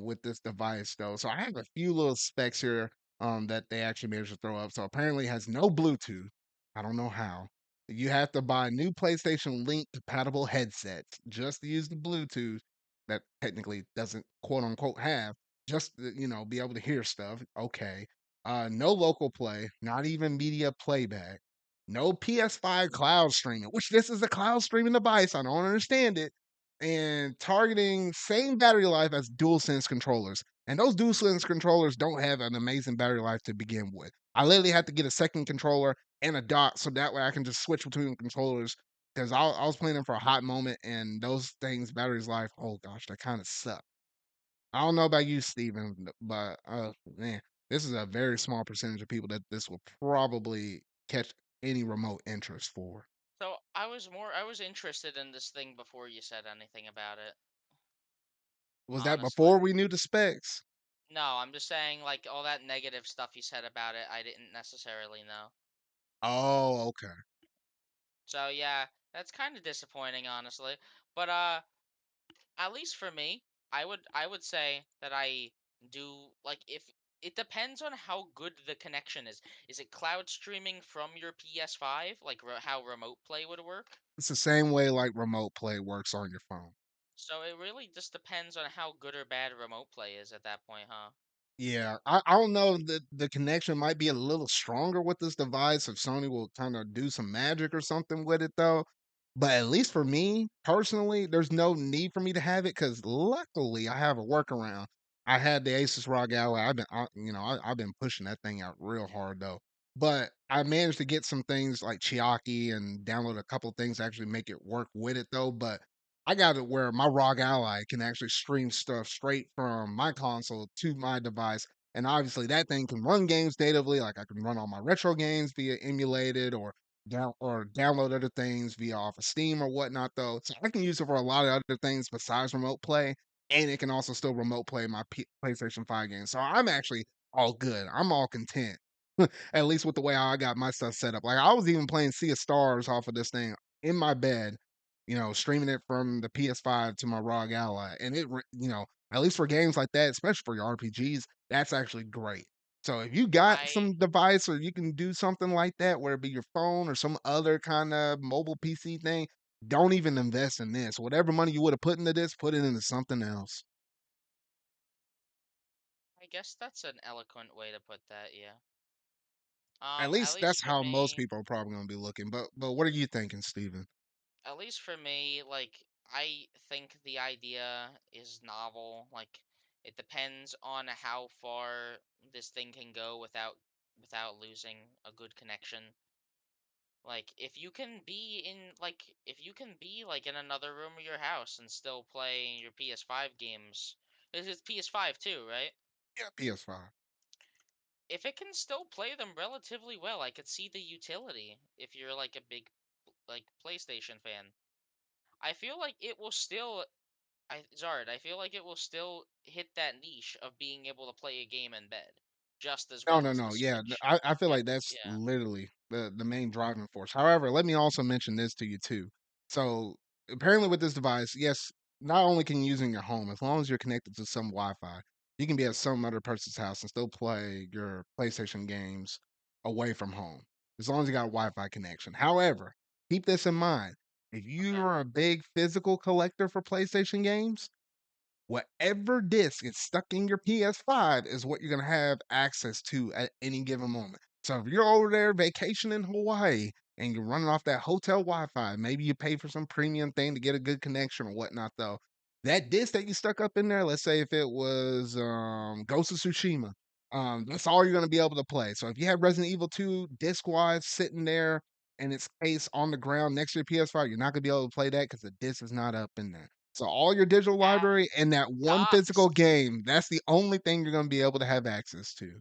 with this device, though. So I have a few little specs here, that they actually managed to throw up. So apparently it has no Bluetooth. I don't know how. You have to buy new PlayStation Link compatible headsets just to use the Bluetooth that technically doesn't quote unquote have just to, be able to hear stuff. Okay. No local play, not even media playback. No PS5 cloud streaming, which this is a cloud streaming device. I don't understand it. And targeting same battery life as DualSense controllers. And those DualSense controllers don't have an amazing battery life to begin with. I literally have to get a second controller and a dock so that way I can just switch between controllers because I was playing them for a hot moment and those things batteries life, oh gosh, that kind of suck. I don't know about you, Steven, but man, this is a very small percentage of people that this will probably catch any remote interest for. so I was interested in this thing before you said anything about it. Was that Honestly, before we knew the specs? no, I'm just saying like all that negative stuff you said about it. I didn't necessarily know. Oh, okay. So yeah, that's kind of disappointing, honestly. But at least for me, I would say that I do like if it depends on how good the connection is. Is it cloud streaming from your PS5 like how remote play would work? It's the same way like remote play works on your phone. So it really just depends on how good or bad remote play is at that point, huh? Yeah, I don't know. The connection might be a little stronger with this device if Sony will kind of do some magic or something with it though. But at least for me personally, there's no need for me to have it because luckily I have a workaround. I had the Asus ROG Ally. I've been pushing that thing out real hard though. But I managed to get some things like Chiaki and download a couple things to actually make it work with it though. But I got it where my ROG Ally can actually stream stuff straight from my console to my device. And obviously that thing can run games natively. Like I can run all my retro games via emulated or download other things via off of Steam or whatnot though. So I can use it for a lot of other things besides remote play. And it can also still remote play my PlayStation 5 games. So I'm actually all good. I'm all content. At least with the way I got my stuff set up. Like I was even playing Sea of Stars off of this thing in my bed, streaming it from the PS5 to my ROG Ally, and at least for games like that, especially for your RPGs, that's actually great. So if you got I some device or you can do something like that, where it be your phone or some other kind of mobile PC thing, don't even invest in this. Whatever money you would have put into this, put it into something else. I guess that's an eloquent way to put that, yeah. At At least least that's for how most me, people are probably going to be looking. But what are you thinking, Steven? like I think the idea is novel. Like it depends on how far this thing can go without losing a good connection. Like if you can be like in another room of your house and still play your PS5 games. This is PS5 too, right? Yeah, PS5. If it can still play them relatively well, I could see the utility if you're like a big like PlayStation fan. I feel like it will still I feel like it will still hit that niche of being able to play a game in bed just as No, well no, as the no. Yeah, Switch. I feel Yeah, like that's yeah. literally the main driving force. However, let me also mention this to you too. So apparently, with this device, yes, not only can you use it in your home, as long as you're connected to some Wi-Fi, you can be at some other person's house and still play your PlayStation games away from home, as long as you got a Wi-Fi connection. However, keep this in mind: if you Okay. are a big physical collector for PlayStation games, whatever disc is stuck in your PS5 is what you're going to have access to at any given moment. So if you're over there vacationing in Hawaii and you're running off that hotel Wi-Fi, maybe you pay for some premium thing to get a good connection or whatnot, though. That disc that you stuck up in there, let's say if it was Ghost of Tsushima, that's all you're going to be able to play. So if you have Resident Evil 2 disc wise sitting there in its case on the ground next to your PS5, you're not going to be able to play that because the disc is not up in there. So all your digital Ah, library and that one Docs. physical game, that's the only thing you're gonna be able to have access to.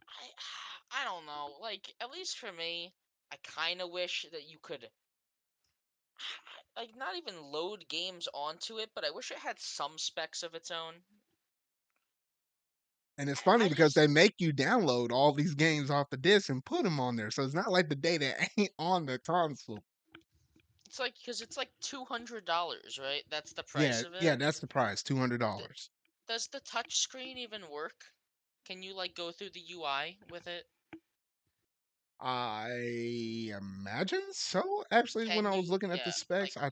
I don't know. Like at least for me, I kind of wish that you could like not even load games onto it, but I wish it had some specs of its own. And it's funny I because just they make you download all these games off the disc and put them on there. So it's not like the data ain't on the console. it's like because it's like $200, right? That's the price Yeah, of it. yeah, that's the price, D- $200. does the touch screen even work? Can you like go through the UI with it? I imagine so. Actually, when Can I was you? looking at the Yeah. specs, Like I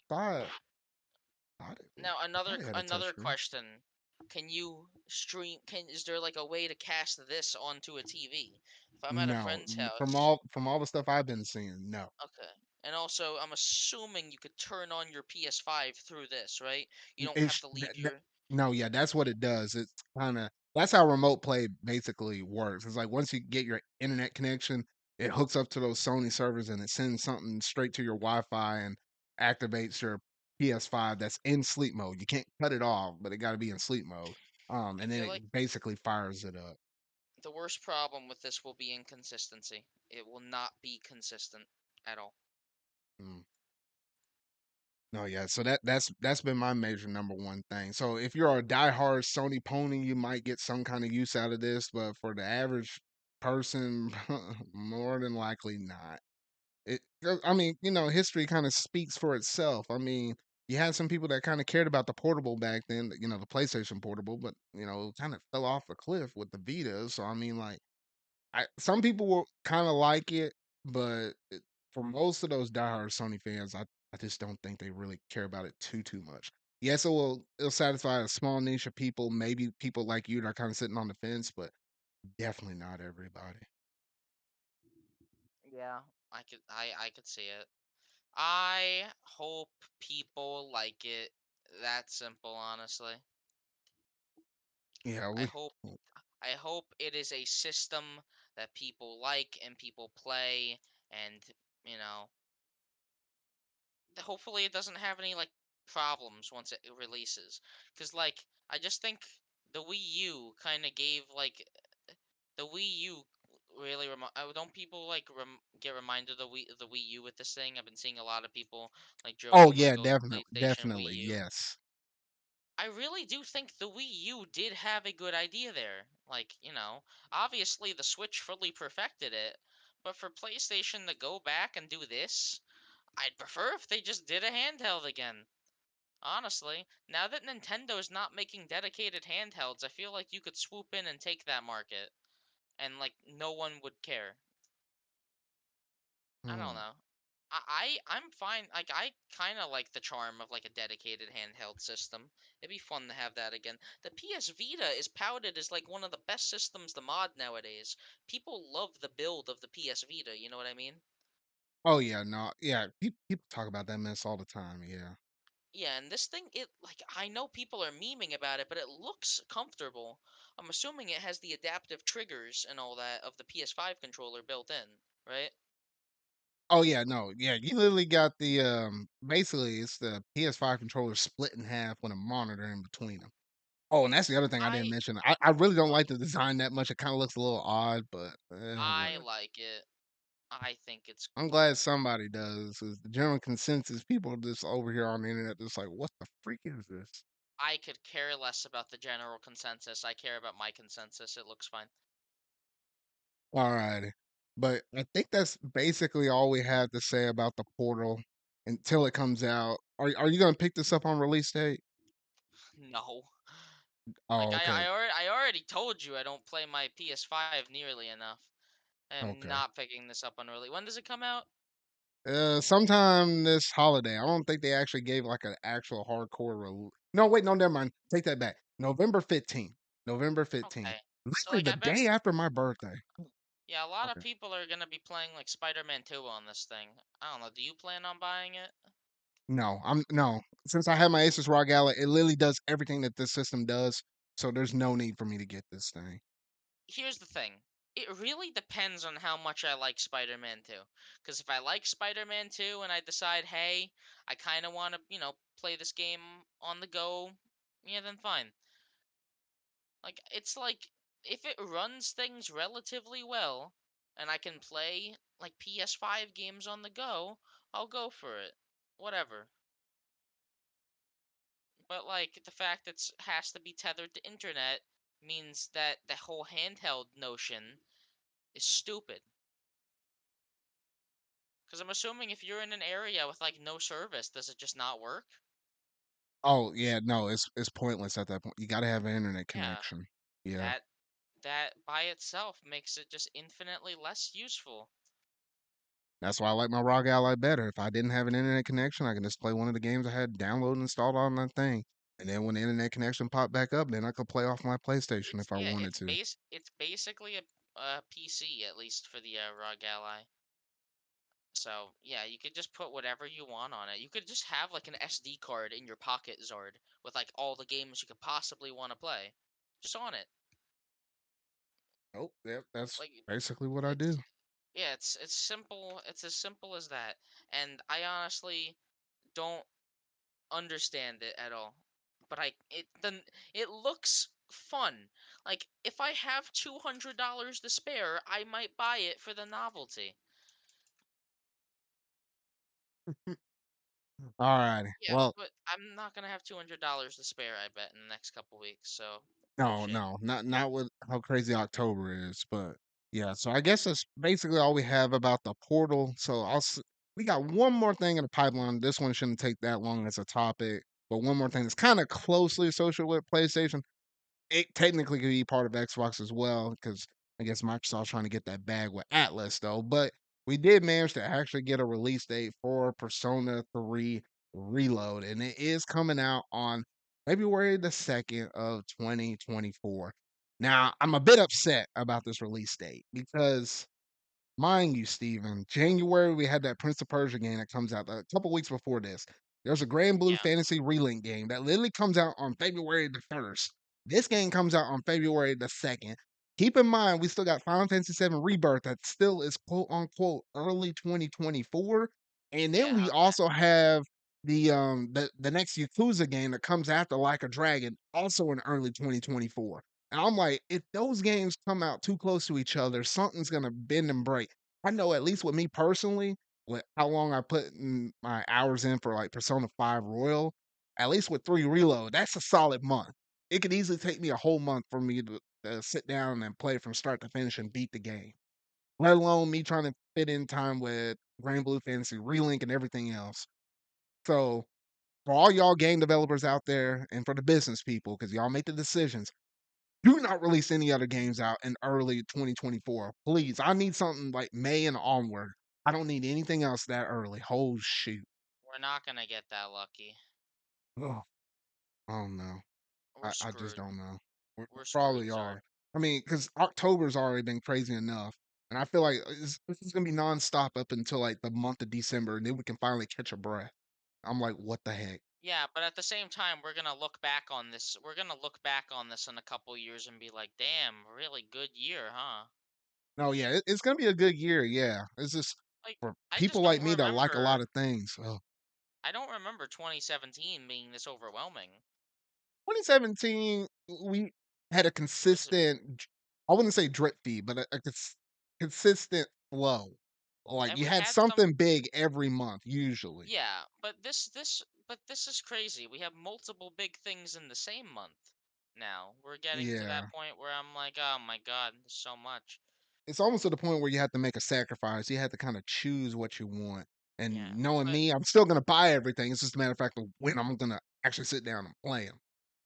now, thought it had a another touchscreen. question: can you stream? Can is there like a way to cast this onto a TV? If I'm at a No, friend's from house, all the stuff I've been seeing, no. okay. And also, I'm assuming you could turn on your PS5 through this, right? You don't have It's to leave your. no, yeah, that's what it does. It's kinda that's how remote play basically works. It's like once you get your internet connection, it hooks up to those Sony servers and it sends something straight to your Wi-Fi and activates your PS5 that's in sleep mode. You can't cut it off, but it gotta be in sleep mode. I And then feel like it basically fires it up. the worst problem with this will be inconsistency. It will not be consistent at all. Mm. No, yeah. So that's been my major number one thing. So if you're a diehard Sony pony, you might get some kind of use out of this, but for the average person, more than likely not. I mean, history kind of speaks for itself. I mean, you had some people that kind of cared about the portable back then, the PlayStation Portable, but it kind of fell off a cliff with the Vita. So I mean, like, some people will kind of like it, but for most of those diehard Sony fans, I just don't think they really care about it too much. Yes, it'll satisfy a small niche of people, maybe people like you that are kind of sitting on the fence, but definitely not everybody. Yeah, I could see it. I hope people like it. That simple, honestly. Yeah, I we. hope I hope it is a system that people like and people play, and you know, hopefully it doesn't have any like problems once it releases. Cuz like I just think the Wii U kind of gave like the Wii U really don't people like get reminded of the Wii U with this thing? I've been seeing a lot of people like Oh joking like, yeah, "Oh, the definitely, PlayStation Wii definitely, U." yes. I really do think the Wii U did have a good idea there. Like, obviously the Switch fully perfected it, but for PlayStation to go back and do this, I'd prefer if they just did a handheld again. Honestly, now that Nintendo's not making dedicated handhelds, I feel like you could swoop in and take that market and like no one would care. I don't Hmm. know. I'm fine. Like I kind of like the charm of like a dedicated handheld system. It'd be fun to have that again. The PS Vita is touted as like one of the best systems to mod nowadays. People love the build of the PS Vita. You know what I mean? Oh yeah, no, yeah. People talk about that mess all the time. Yeah. Yeah, and this thing, it like I know people are memeing about it, but it looks comfortable. I'm assuming it has the adaptive triggers and all that of the PS5 controller built in, right? Oh yeah, no, yeah. You literally got the basically it's the PS5 controller split in half with a monitor in between them. Oh, and that's the other thing I didn't I mention. I really don't like like the design that much. It kind of looks a little odd, but I whatever. like it. I think it's I'm cool. glad somebody does. 'Cause the general consensus, people just over here on the internet, just like, what the freak is this? I could care less about the general consensus. I care about my consensus. It looks fine. All righty. But I think that's basically all we have to say about the portal until it comes out. Are you gonna pick this up on release date? No. Like Oh, okay. I already told you I don't play my PS5 nearly enough. I'm Okay. not picking this up on early. When does it come out? Sometime this holiday. I don't think they actually gave like an actual hardcore No, wait, no, never mind. Take that back. November 15th. November 15th. Okay. So Literally like the I bet day after my birthday. yeah, a lot of Okay. people are gonna be playing like Spider-Man 2 on this thing. I don't know. Do you plan on buying it? No, I'm no. Since I have my Asus ROG Ally, it literally does everything that this system does. So there's no need for me to get this thing. Here's the thing. It really depends on how much I like Spider-Man 2. Because if I like Spider-Man 2 and I decide, hey, I kind of want to, play this game on the go, yeah, then fine. Like, it's like, if it runs things relatively well, and I can play, like, PS5 games on the go, I'll go for it. Whatever. But, like, the fact that it has to be tethered to internet means that the whole handheld notion is stupid. Because I'm assuming if you're in an area with like no service, does it just not work? Oh yeah, no, it's pointless at that point. You gotta have an internet Yeah, connection. Yeah. that that by itself makes it just infinitely less useful. That's why I like my ROG Ally better. If I didn't have an internet connection, I can just play one of the games I had downloaded and installed on that thing. And then when the internet connection popped back up, then I could play off my PlayStation It's if I yeah, wanted to. it's basically a PC at least for the ROG Ally. So yeah, you could just put whatever you want on it. You could just have like an SD card in your pocket, Zard, with like all the games you could possibly want to play, just on it. Oh, yep, that's Like basically what I do. it's yeah, it's simple. It's as simple as that. And I honestly don't understand it at all. But it looks fun. Like if I have $200 to spare, I might buy it for the novelty. All righty. Yeah, Well, but I'm not gonna have $200 to spare. I bet in the next couple weeks. So no, bullshit. no, not with how crazy October is, but yeah. So I guess that's basically all we have about the portal. So we got one more thing in the pipeline. This one shouldn't take that long as a topic, but one more thing that's kind of closely associated with PlayStation. It technically could be part of Xbox as well, because I guess Microsoft's trying to get that bag with Atlas though. But we did manage to actually get a release date for Persona 3 Reload, and it is coming out on February the 2nd of 2024. Now, I'm a bit upset about this release date because mind you, Steven, January we had that Prince of Persia game that comes out a couple weeks before this. There's a Grand Blue Yeah, Fantasy Relink game that literally comes out on February the 1st. This game comes out on February the 2nd. Keep in mind, we still got Final Fantasy VII Rebirth that still is quote unquote early 2024. And then yeah, we okay. also have the next Yakuza game that comes after Like a Dragon, also in early 2024. And I'm like, if those games come out too close to each other, something's gonna bend and break. I know at least with me personally, with how long I put in my hours in for like Persona 5 Royal, at least with 3 Reload, that's a solid month. It could easily take me a whole month for me to sit down and play from start to finish and beat the game. Let alone me trying to fit in time with Grand Blue Fantasy Relink and everything else. So for all y'all game developers out there and for the business people, because y'all make the decisions, do not release any other games out in early 2024. Please. I need something like May and onward. I don't need anything else that early. Oh shoot. We're not gonna get that lucky. Oh, I don't know. We're I just screwed. don't know. We We're screwed, probably Zard. are. I mean, because October's already been crazy enough. And I feel like this is gonna be nonstop up until like the month of December, and then we can finally catch a breath. I'm like, what the heck? Yeah, but at the same time, we're gonna look back on this. We're gonna look back on this in a couple years and be like, "Damn, really good year, huh?" No, yeah, it's gonna be a good year. Yeah, it's just Like, for I people just like don't me that like a lot remember. of things. Oh, I don't remember 2017 being this overwhelming. 2017, we had a Was it? I wouldn't say drip feed, but consistent flow. Like And you we had had some. something big every month, usually. Yeah, but this is crazy. We have multiple big things in the same month. Now we're getting to Yeah. that point where I'm like, oh my god, there's so much. It's almost to the point where you have to make a sacrifice. You have to kind of choose what you want. Yeah, And knowing but me, I'm still gonna buy everything. It's just a matter of fact of when I'm gonna actually sit down and play them.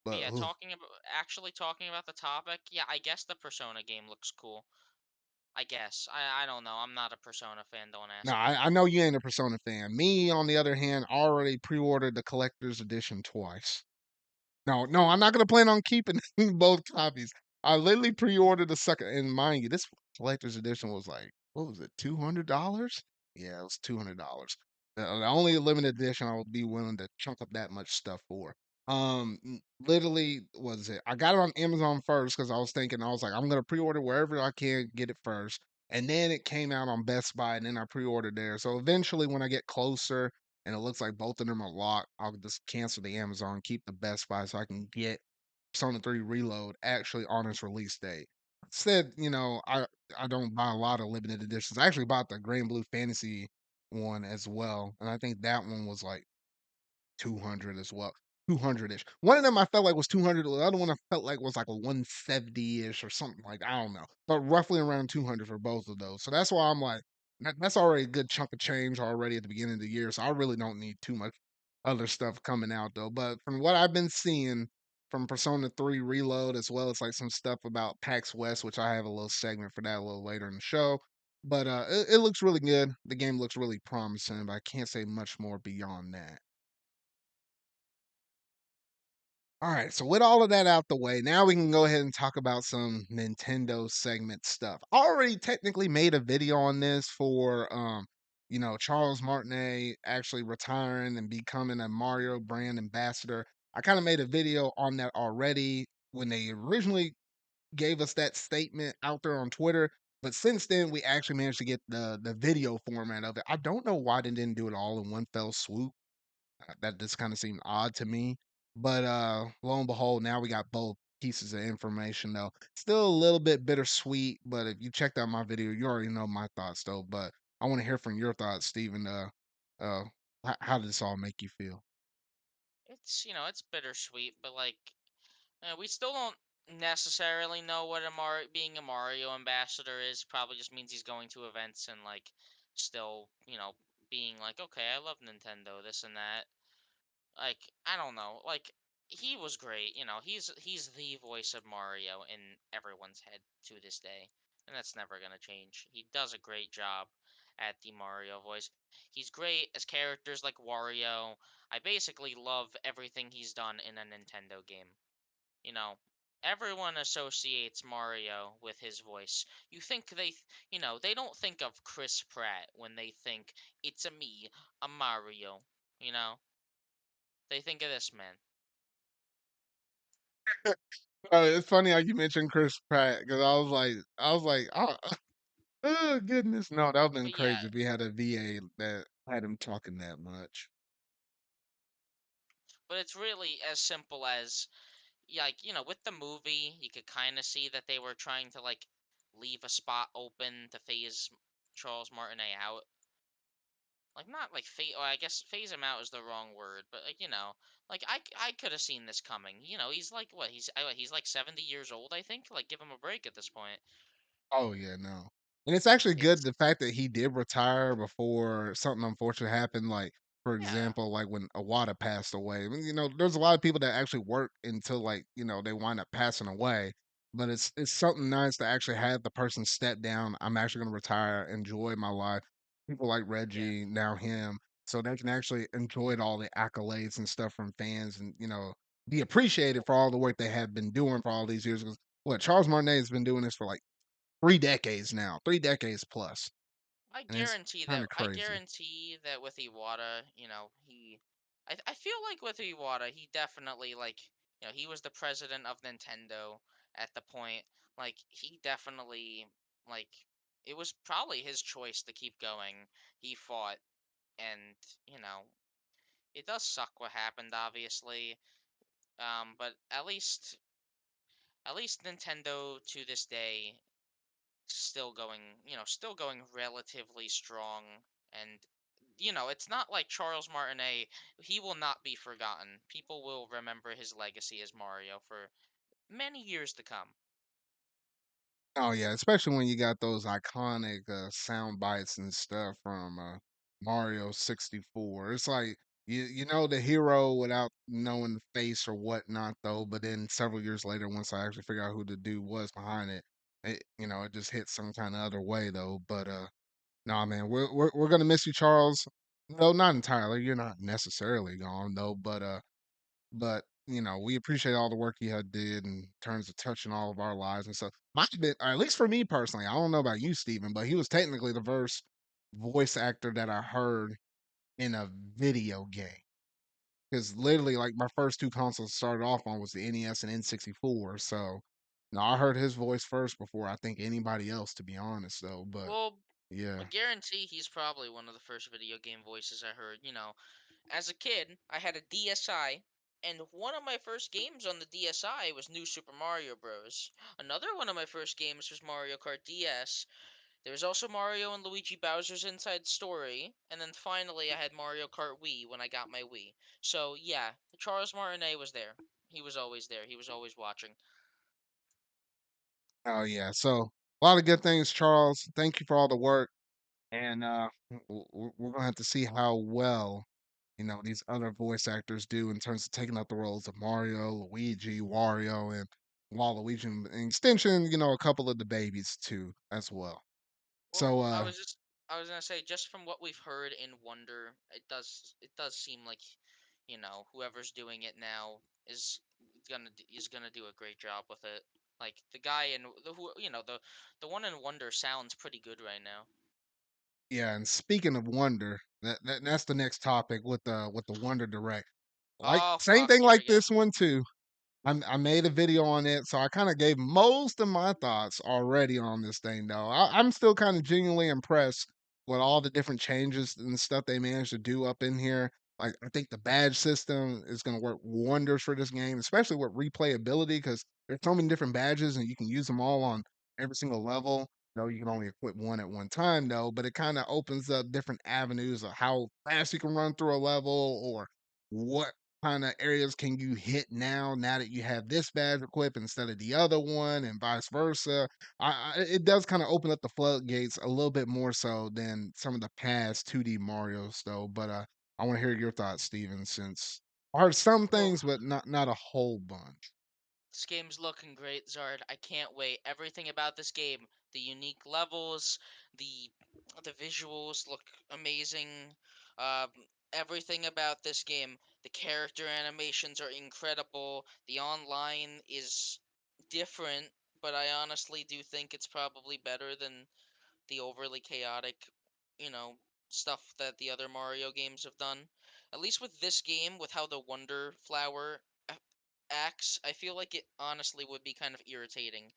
But yeah, ooh. talking about the topic, yeah, I guess the Persona game looks cool. I guess. I don't know. I'm not a Persona fan, don't No, ask me. I know you ain't a Persona fan. Me, on the other hand, already pre-ordered the collector's edition twice. No, no, I'm not gonna plan on keeping both copies. I literally pre-ordered the second, and mind you, this collector's edition was like, what was it, $200? Yeah, it was $200. The only limited edition I would be willing to chunk up that much stuff for. Literally, was it? I got it on Amazon first because I was thinking, I was like, I'm gonna pre-order wherever I can get it first, and then it came out on Best Buy, and then I pre-ordered there. So eventually, when I get closer and it looks like both of them are locked, I'll just cancel the Amazon, keep the Best Buy so I can get Persona 3 Reload actually on its release date. Instead, I don't buy a lot of limited editions. I actually bought the Grand Blue Fantasy one as well, and I think that one was like 200 as well. 200-ish. One of them I felt like was 200. The other one I felt like was like a 170-ish or something like I don't know. But roughly around 200 for both of those. So that's why I'm like, that's already a good chunk of change already at the beginning of the year. So I really don't need too much other stuff coming out though. But from what I've been seeing from Persona 3 Reload, as well as like some stuff about PAX West, which I have a little segment for that a little later in the show. But it looks really good. The game looks really promising, but I can't say much more beyond that. All right, so with all of that out the way, now we can go ahead and talk about some Nintendo segment stuff. I already technically made a video on this for Charles Martinet actually retiring and becoming a Mario brand ambassador. I kind of made a video on that already when they originally gave us that statement out there on Twitter. But since then, we actually managed to get the video format of it. I don't know why they didn't do it all in one fell swoop. That just kind of seemed odd to me. But lo and behold, now we got both pieces of information though. Still a little bit bittersweet, but if you checked out my video, you already know my thoughts though. But I want to hear from your thoughts, Stephen. Uh, how did this all make you feel? It's bittersweet, but like, we still don't necessarily know what being a Mario ambassador is. Probably just means he's going to events and like still, being like, okay, I love Nintendo, this and that. Like, I don't know. Like, he was great. He's the voice of Mario in everyone's head to this day, and that's never gonna change. He does a great job at the Mario voice. He's great as characters like Wario. I basically love everything he's done in a Nintendo game. You know, everyone associates Mario with his voice. You think they don't think of Chris Pratt when they think it's a me, a Mario. You know, they think of this man. It's funny how you mentioned Chris Pratt because oh, oh goodness, no, that would've been But yeah, crazy if we had a VA that had him talking that much. but it's really as simple as, like, with the movie, you could kind of see that they were trying to like leave a spot open to phase Charles Martinet out. Like, not like phase, or I guess phase him out is the wrong word, but like, like I could have seen this coming. He's like what? He's like 70 years old, I think. Like, give him a break at this point. Oh, yeah, no. And it's actually good It's the fact that he did retire before something unfortunate happened, like, for Yeah, example, like when Iwata passed away. I mean, there's a lot of people that actually work until, like, they wind up passing away, but it's something nice to actually have the person step down, "I'm actually gonna retire, enjoy my life." People like yeah, Reggie, now him, so they can actually enjoy all the accolades and stuff from fans and, be appreciated for all the work they have been doing for all these years 'cause what, Charles Martinet has been doing this for, like, 3 decades now, 3 decades plus, and it's kinda I crazy. guarantee that with Iwata, I feel like with Iwata, he definitely like, he was the president of Nintendo at the point. Like, he definitely, like, it was probably his choice to keep going. He fought, and you know, it does suck what happened, obviously. But at least Nintendo to this day still going relatively strong. And it's not like Charles Martinet. He will not be forgotten. People will remember his legacy as Mario for many years to come. Oh, yeah, especially when you got those iconic, sound bites and stuff from, Mario 64. It's like, you know the hero without knowing the face or whatnot, though, but then several years later, once I actually figure out who the dude was behind it, it just hits some kinda other way, though, but, nah, man, we're gonna miss you, Charles. No, not entirely, you're not necessarily gone, though, but, we appreciate all the work he had did in terms of touching all of our lives and stuff. Might have been or at least for me personally, I don't know about you, Steven, but he was technically the first voice actor that I heard in a video game. Because literally, like, my first 2 consoles started off on was the NES and N64, so, no, I heard his voice first before I think anybody else, to be honest, though, but Well, I yeah. guarantee he's probably one of the first video game voices I heard. As a kid, I had a DSi, and one of my first games on the DSi was New Super Mario Bros. Another one of my first games was Mario Kart DS. There was also Mario and Luigi Bowser's Inside Story, and then finally I had Mario Kart Wii when I got my Wii. So yeah, Charles Martinet was there. He was always there. He was always watching. Oh, yeah, so, a lot of good things, Charles. Thank you for all the work. And we're gonna have to see how well these other voice actors do in terms of taking up the roles of Mario, Luigi, Wario, and Waluigi, and extension. A couple of the babies too as well. Well, So I was gonna say, just from what we've heard in Wonder, it does seem like, whoever's doing it now is gonna do a great job with it. Like, the guy in the who the one in Wonder sounds pretty good right now. yeah, and speaking of Wonder, that's the next topic with the Wonder Direct. Like Oh same fuck, thing here like we go. this one too. I made a video on it, so I kinda gave most of my thoughts already on this thing, though. I'm still kinda genuinely impressed with all the different changes and stuff they managed to do up in here. Like, I think the badge system is gonna work wonders for this game, especially with replayability, because there's so many different badges and you can use them all on every single level. Though you can only equip one at one time, though, but it kinda opens up different avenues of how fast you can run through a level or what kind of areas can you hit now that you have this badge equipped instead of the other one, and vice versa. It does kind of open up the floodgates a little bit more so than some of the past 2D Mario's though. But I want to hear your thoughts, Steven, since I heard some Well, things, but not a whole bunch. this game's looking great, Zard. I can't wait. Everything about this game, the unique levels, the the visuals look amazing. Um, Everything about this game, the character animations are incredible. The online is different, but I honestly do think it's probably better than the overly chaotic, you know, stuff that the other Mario games have done. At least with this game, with how the Wonder Flower acts, I feel like it honestly would be kind of irritating,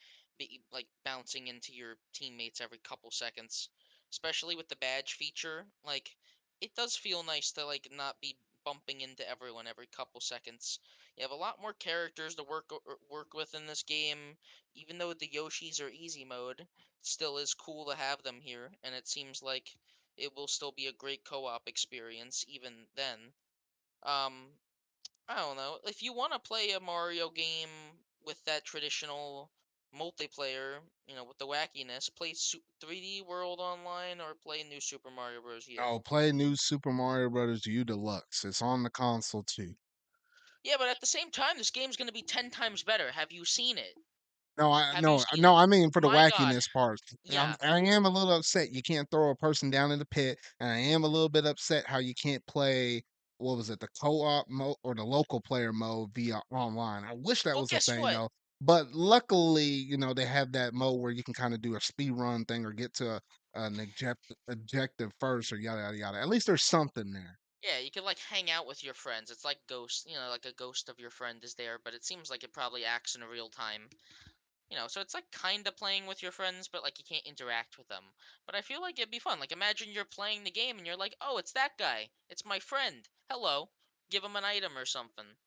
like bouncing into your teammates every couple seconds, especially with the badge feature. Like, it does feel nice to like not be bumping into everyone every couple seconds. You have a lot more characters to work with in this game. Even though the Yoshis are easy mode, it still is cool to have them here, and it seems like it will still be a great co-op experience even then. Um, I don't know. If you want to play a Mario game with that traditional multiplayer, with the wackiness, play 3D World Online or play New Super Mario Bros. U. Oh, play New Super Mario Brothers U Deluxe. It's on the console too. Yeah, but at the same time, this game's going to be 10 times better. Have you seen it? No, I Have you no, seen no, it? I mean for the My God. wackiness part. Yeah. I am a little upset you can't throw a person down in the pit, and I am a little bit upset how you can't play what was it, the co-op mode or the local player mode via online. I wish that Well, was a guess thing what? though. But luckily, they have that mode where you can kind of do a speed run thing or get to an objective first or yada yada yada. At least there's something there. Yeah, you can like hang out with your friends. It's like Ghost, like a ghost of your friend is there, but it seems like it probably acts in real time. So it's like kind of playing with your friends, but like you can't interact with them. But I feel like it'd be fun. Like imagine you're playing the game and you're like, "Oh, it's that guy. It's my friend. Hello." Give him an item or something.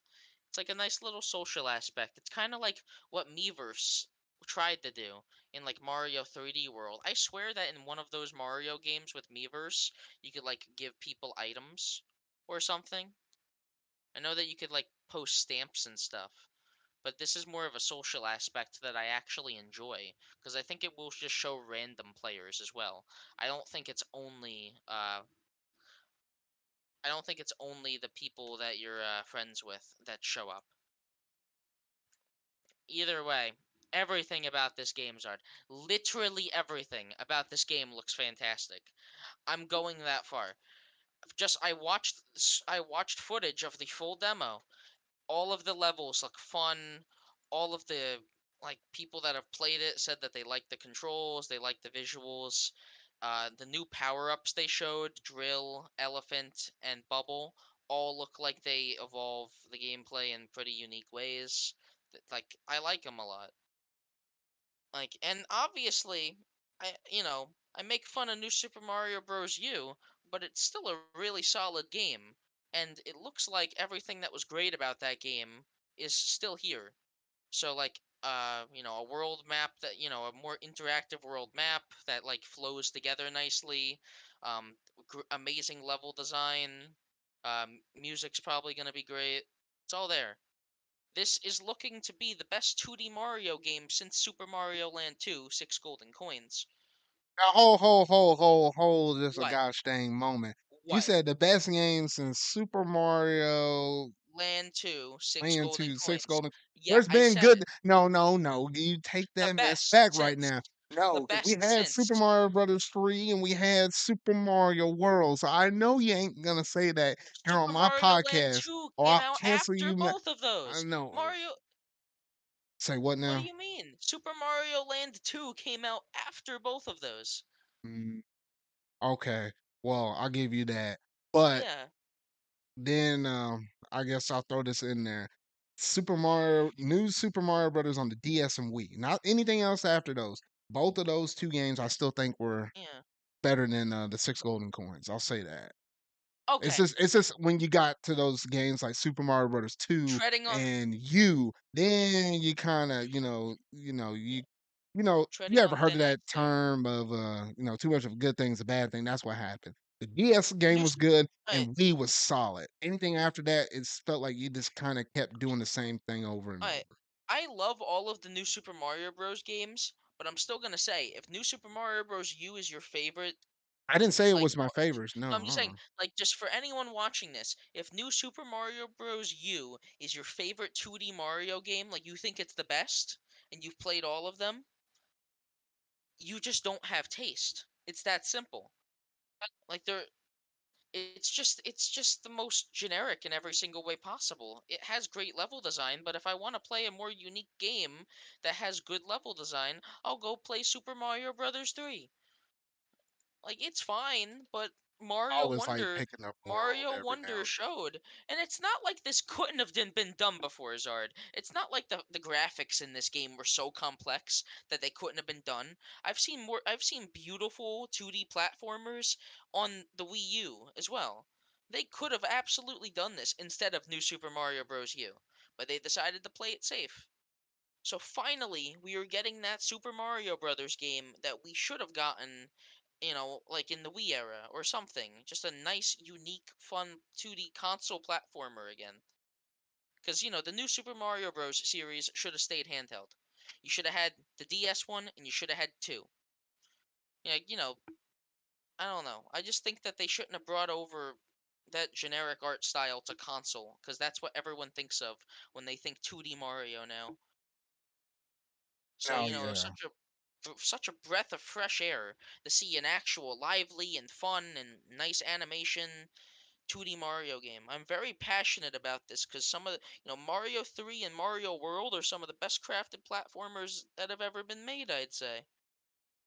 It's like a nice little social aspect. It's kind of like what Miiverse tried to do in like Mario 3D World. I swear that in one of those Mario games with Miiverse, you could like give people items or something. I know that you could like post stamps and stuff, but this is more of a social aspect that I actually enjoy because I think it will just show random players as well. I don't think it's only I don't think it's only the people that you're friends with that show up. Either way, everything about this game, Zard, literally everything about this game looks fantastic. I'm going that far. Just I watched footage of the full demo. All of the levels look fun. All of the like people that have played it said that they like the controls, they like the visuals. The new power-ups they showed, Drill, Elephant, and Bubble, all look like they evolve the gameplay in pretty unique ways. Like I like them a lot. Like, and obviously, I make fun of New Super Mario Bros. U, but it's still a really solid game, and it looks like everything that was great about that game is still here. So, like, a world map that, a more interactive world map that like flows together nicely, amazing level design, music's probably gonna be great. It's all there. This is looking to be the best 2D Mario game since Super Mario Land 2, 6 golden coins. Now, hold just a What? gosh dang moment. You What? said the best game since Super Mario Land 2, 6 Land golden 2, 6 coins. golden. Yeah, There's I been said good. it. No, no, no. You take The that mess best back right since. now. The No, because we best had Super since. Mario Brothers 3 and we had Super Mario World. So I know you ain't gonna say that here on Super my Mario Land podcast, 2 or came I'll out cancel after you. both of I those. know. Mario. Say what What do now? you mean? Super Mario Land 2 came out after both of those. Mm, okay. Well, I'll give you that. But Yeah. then I guess I'll throw this in there. New Super Mario Brothers on the DS and Wii. Not anything else after those. Both of those two games I still think were Yeah. better than the six golden coins. I'll say that. Okay. It's just when you got to those games like Super Mario Brothers 2 Treading on. and you, then you kind of, Yeah. you Treading ever on heard of thin that ice there. term of too much of a good thing's a bad thing? That's what happened. The DS The game new was Super good, right, and Wii was solid. Anything after that, it's felt like you just kinda kept doing the same thing over and right. over. I love all of the new Super Mario Bros. Games, but I'm still gonna say, if New Super Mario Bros. U is your favorite, I didn't say it like, was my favorites, no, no, I'm just saying, like, just for anyone watching this, if New Super Mario Bros. U is your favorite 2D Mario game, like, you think it's the best, and you've played all of them, you just don't have taste. It's that simple. Like, it's just the most generic in every single way possible. It has great level design, but if I want to play a more unique game that has good level design, I'll go play Super Mario Brothers 3. Like, it's fine, but Mario always like Wonder picking up world Mario every Wonder now and showed, and it's not like this couldn't have been done before, Zard. It's not like the graphics in this game were so complex that they couldn't have been done. I've seen beautiful 2D platformers on the Wii U as well. They could have absolutely done this instead of New Super Mario Bros. U, but they decided to play it safe. So finally, we are getting that Super Mario Brothers game that we should have gotten, like in the Wii era or something. Just a nice, unique, fun 2D console platformer again. Because, the new Super Mario Bros. Series should have stayed handheld. You should have had the DS one, and you should have had two. Yeah, I don't know. I just think that they shouldn't have brought over that generic art style to console, because that's what everyone tthinks of when they think 2D Mario now. So, oh yeah. such a breath of fresh air to see an actual lively and fun and nice animation 2D Mario game. I'm very passionate about this because some of the, Mario 3 and Mario World are some of the best crafted platformers that have ever been made, I'd say.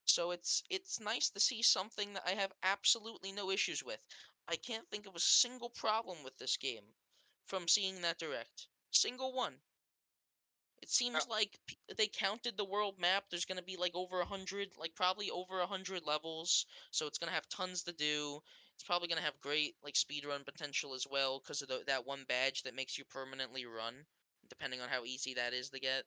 So it's nice to see something that I have absolutely no issues with. I can't think of a single problem with this game from seeing that direct. Single one. It seems like they counted the world map. There's going to be like over 100, like probably over 100 levels. So it's going to have tons to do. It's probably going to have great like speedrun potential as well because of that one badge that makes you permanently run, depending on how easy that is to get.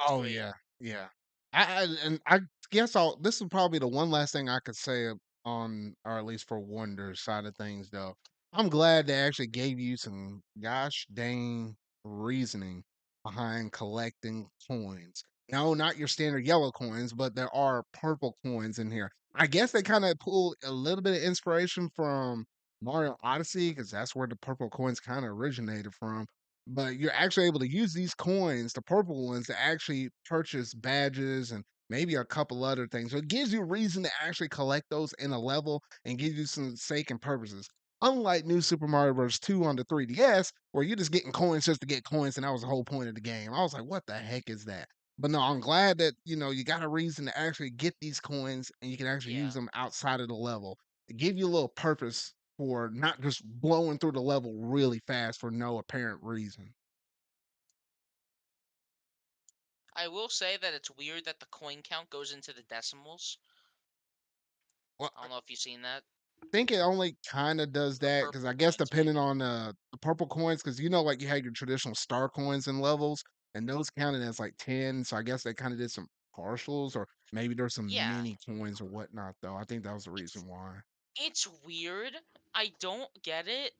It's Oh great. yeah, yeah. I guess I'll. This is probably the one last thing I could say on, or at least for Wonder side of things, though. I'm glad they actually gave you some gosh dang reasoning behind collecting coins. No, not your standard yellow coins, but there are purple coins in here. I guess they kind of pulled a little bit of inspiration from Mario Odyssey because that's where the purple coins kind of originated from, but you're actually able to use these coins, the purple ones, to actually purchase badges and maybe a couple other things. So it gives you reason to actually collect those in a level and give you some sake and purposes. Unlike New Super Mario Bros. 2 on the 3DS, where you're just getting coins just to get coins, and that was the whole point of the game. I was like, what the heck is that? But no, I'm glad that you got a reason to actually get these coins and you can actually use Yeah. them outside of the level. To give you a little purpose for not just blowing through the level really fast for no apparent reason. I will say that it's weird that the coin count goes into the decimals. Well, I I don't know if you've seen that. think it only kinda does The that because I purple guess coins, depending maybe. on, the purple coins, because like, you had your traditional star coins and levels, and those counted as, like, 10, so I guess they kinda did some partials, or maybe there's some Yeah. mini coins or whatnot, though. I think that was the It's reason why. it's weird. I don't get it,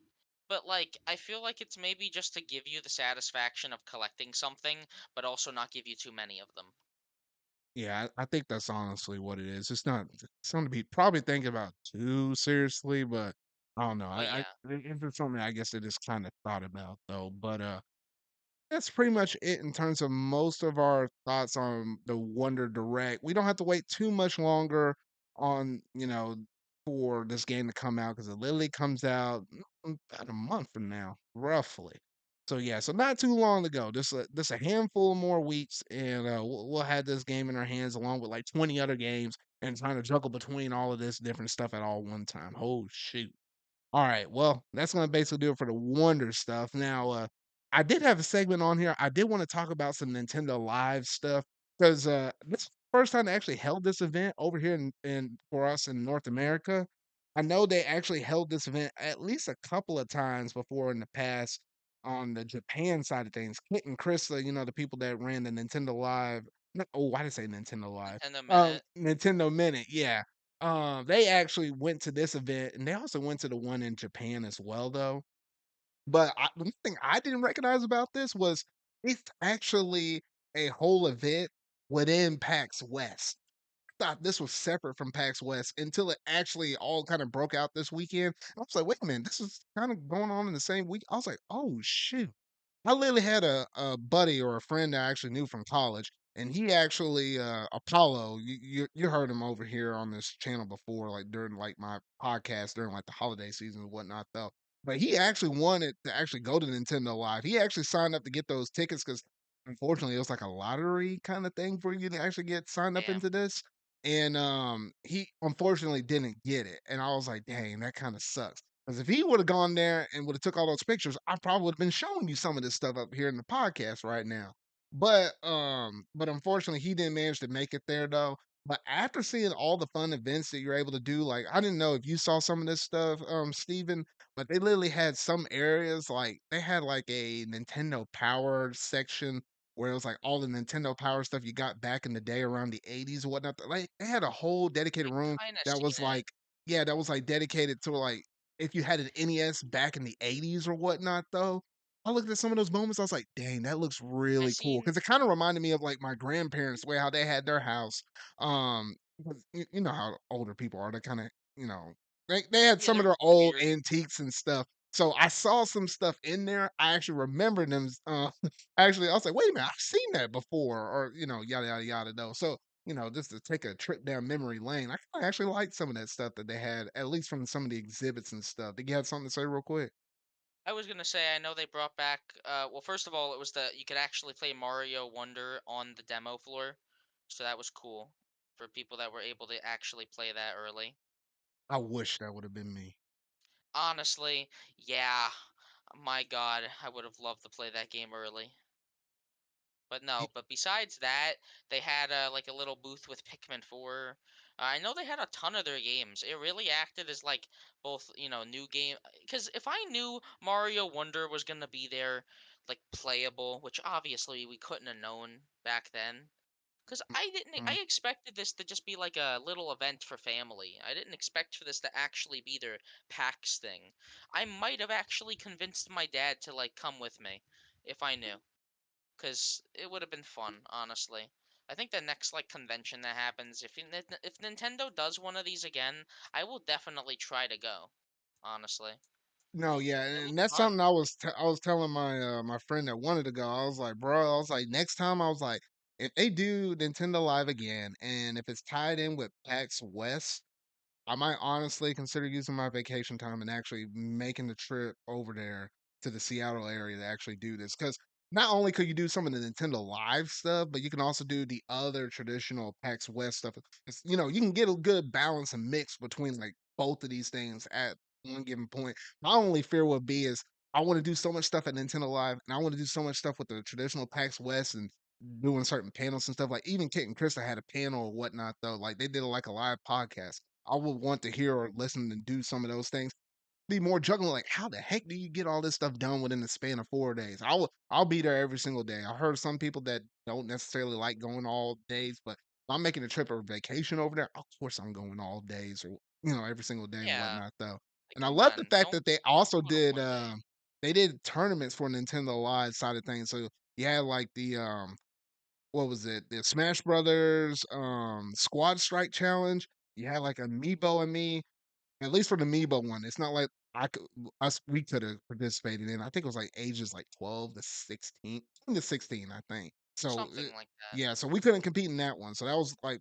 but like I feel like it's maybe just to give you the satisfaction of collecting something, but also not give you too many of them. Yeah, I think that's honestly what it is. It's not something to be probably thinking about too seriously, but I don't know. But I yeah, if it's something I guess it is kinda thought about, though, but, that's pretty much it in terms of most of our thoughts on the Wonder Direct. We don't have to wait too much longer on, for this game to come out because it literally comes out about a month from now, roughly. So yeah, so not too long to go. Just a handful more weeks, and we'll have this game in our hands along with like 20 other games, and trying to juggle between all of this different stuff at all one time. Oh shoot! All right. Well, that's gonna basically do it for the Wonder stuff. Now, I did have a segment on here. I did want to talk about some Nintendo Live stuff because this is the first time they actually held this event over here in for us in North America. I know they actually held this event at least a couple of times before in the past on the Japan side of things. Clint and Chris, the people that ran the Nintendo Live. No, oh, why did I say Nintendo Live? Nintendo Minute. Nintendo Minute. Yeah, They actually went to this event, and they also went to the one in Japan as well, though. But one thing I didn't recognize about this was it's actually a whole event within PAX West. Thought this was separate from PAX West until it actually all kind of broke out this weekend. I was like, wait a minute, this is kind of going on in the same week. I was like, oh shoot. I literally had a buddy or a friend that I actually knew from college, and he actually Apollo. You heard him over here on this channel before, like during like my podcast during like the holiday season and whatnot, though. But he actually wanted to actually go to Nintendo Live. He actually signed up to get those tickets because unfortunately it was like a lottery kind of thing for you to actually get signed up Damn. into this. And he unfortunately didn't get it. And I was like, dang, that kind of sucks. Because if he would have gone there and would have took all those pictures, I probably would have been showing you some of this stuff up here in the podcast right now. But unfortunately he didn't manage to make it there though. But after seeing all the fun events that you're able to do, like I didn't know if you saw some of this stuff, Steven, but they literally had some areas like they had like a Nintendo Power section where it was like all the Nintendo Power stuff you got back in the day around the 80s or whatnot. Like they had a whole dedicated room Kinda that seen was it. like, yeah, that was like dedicated to like if you had an NES back in the 80s or whatnot, though. I looked at some of those moments, I was like, dang, that looks I really cool. seen Cause it kind of reminded me of like my grandparents, way how they had their house. 'Cause you know how older people are, they kind of, you know, they had Yeah, some of they're their old weird. antiques and stuff. So I saw some stuff in there. I actually remember them. Actually, I was like, wait a minute, I've seen that before, or yada yada yada. Though, so just to take a trip down memory lane, I kinda actually liked some of that stuff that they had, at least from some of the exhibits and stuff. Did you have something to say real quick? I was gonna say I know they brought back. Well, first of all, it was the you could actually play Mario Wonder on the demo floor, so that was cool for people that were able to actually play that early. I wish that would have been me. Honestly, yeah. My God, I would have loved to play that game early. But no, but besides that, they had like a little booth with Pikmin 4. I know they had a ton of their games. It really acted as like both, new game. Because if I knew Mario Wonder was gonna be there, like playable, which obviously we couldn't have known back then. Because I didn't, Mm. I expected this to just be like a little event for family. I didn't expect for this to actually be their PAX thing. I might have actually convinced my dad to like come with me if I knew. 'Cause it would have been fun, honestly. I think the next, like, convention that happens, if Nintendo does one of these again, I will definitely try to go, honestly. No, yeah, It and looked that's fun. something I was telling my friend that wanted to go. I was like, bro, I was like, next time, I was like, if they do Nintendo Live again, and if it's tied in with PAX West, I might honestly consider using my vacation time and actually making the trip over there to the Seattle area to actually do this. Because not only could you do some of the Nintendo Live stuff, but you can also do the other traditional PAX West stuff. You can get a good balance and mix between like both of these things at one given point. My only fear would be is I want to do so much stuff at Nintendo Live, and I want to do so much stuff with the traditional PAX West and doing certain panels and stuff. Like even Kit and Krista had a panel or whatnot though. Like they did like a live podcast. I would want to hear or listen and do some of those things. Be more juggling, like, how the heck do you get all this stuff done within the span of 4 days? I'll be there every single day. I heard some people that don't necessarily like going all days, but if I'm making a trip or vacation over there, of course I'm going all days or every single day and Yeah. whatnot though. Like, And I come love the on, fact don't that they don't also go to did one day. they did tournaments for Nintendo Live side of things. So you had like the what was it? The Smash Brothers Squad Strike Challenge. You had like Amiibo and Me. At least for the Amiibo one, it's not like I could us we could have participated in. I think it was like ages like 12 to 16, 10 to 16, I think. So Something like that. yeah, so we couldn't compete in that one. So that was like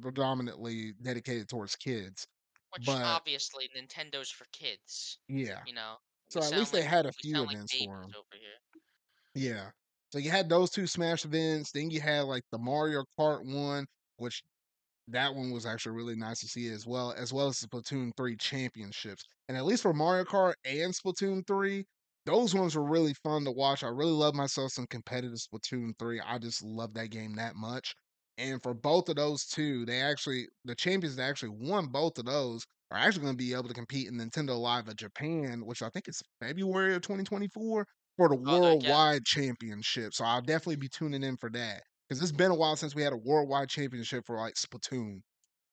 predominantly dedicated towards kids. Which, But obviously, Nintendo's for kids, yeah, you know? We so at sound least they like had a we few sound like events for babies them. over here. Yeah. So you had those two Smash events. Then you had like the Mario Kart one, which that one was actually really nice to see as well as the Splatoon 3 championships. And at least for Mario Kart and Splatoon 3, those ones were really fun to watch. I really love myself some competitive Splatoon 3. I just love that game that much. And for both of those two, the champions that actually won both of those are actually going to be able to compete in Nintendo Live of Japan, which I think is February of 2024 for the Oh, the yeah. worldwide championship. So I'll definitely be tuning in for that. Because it's been a while since we had a worldwide championship for like Splatoon.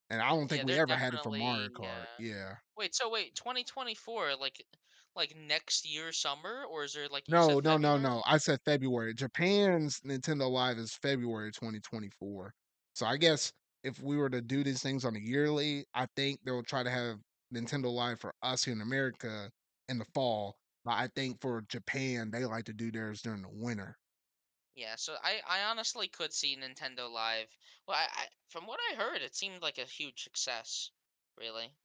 and I don't think Yeah, we they're ever had it for Mario definitely Kart. Yeah. wait, 2024, like next year summer, or is there like you No, said no, no, February? no. I said February. Japan's Nintendo Live is February 2024. So I guess if we were to do these things on a yearly, I think they'll try to have Nintendo Live for us here in America in the fall. But I think for Japan, they like to do theirs during the winter. Yeah, so I honestly could see Nintendo Live. Well, from what I heard, it seemed like a huge success. Really.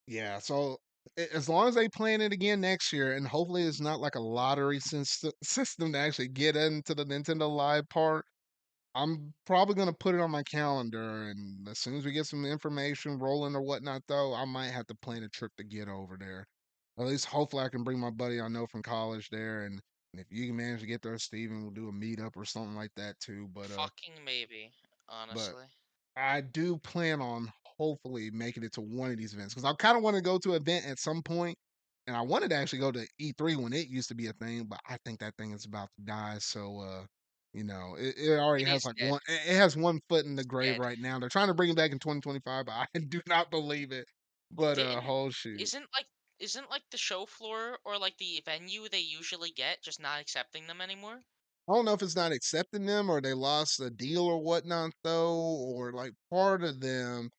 Yeah, so as long as they plan it again next year, and hopefully it's not like a lottery system to actually get into the Nintendo Live part, I'm probably gonna put it on my calendar, and as soon as we get some information rolling or whatnot, though, I might have to plan a trip to get over there. At least, hopefully, I can bring my buddy I know from college there, and if you can manage to get there, Steven, we'll do a meetup or something like that too. Fucking maybe, But honestly. I do plan on hopefully making it to one of these events because I kind of want to go to an event at some point, and I wanted to actually go to E3 when it used to be a thing, but I think that thing is about to die. So, it already It has is like dead. it has one foot in the It's grave dead. right now. They're trying to bring it back in 2025, but I do not believe it. But Didn't whole shoot. isn't like isn't like the show floor or like the venue they usually get just not accepting them anymore? I don't know if it's not accepting them or they lost a deal or whatnot though, or like part of them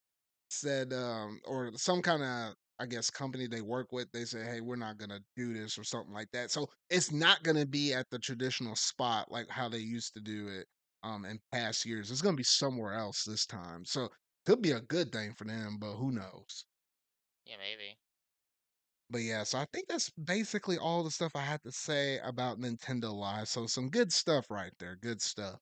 said, or some kind of, I guess, company they work with, they say, hey, we're not going to do this or something like that. So it's not going to be at the traditional spot like how they used to do it in past years. It's going to be somewhere else this time. So could be a good thing for them, but who knows? Yeah, maybe. But yeah, so I think that's basically all the stuff I had to say about Nintendo Live. So some good stuff right there. Good stuff.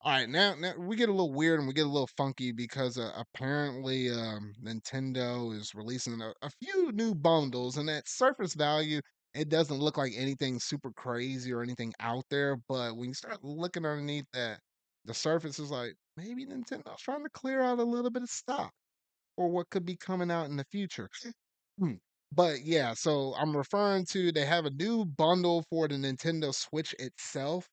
All right, now we get a little weird and we get a little funky because apparently Nintendo is releasing a few new bundles, and at surface value, it doesn't look like anything super crazy or anything out there. But when you start looking underneath that, the surface is like maybe Nintendo's trying to clear out a little bit of stock or what could be coming out in the future. Hmm. But yeah, so I'm referring to they have a new bundle for the Nintendo Switch itself,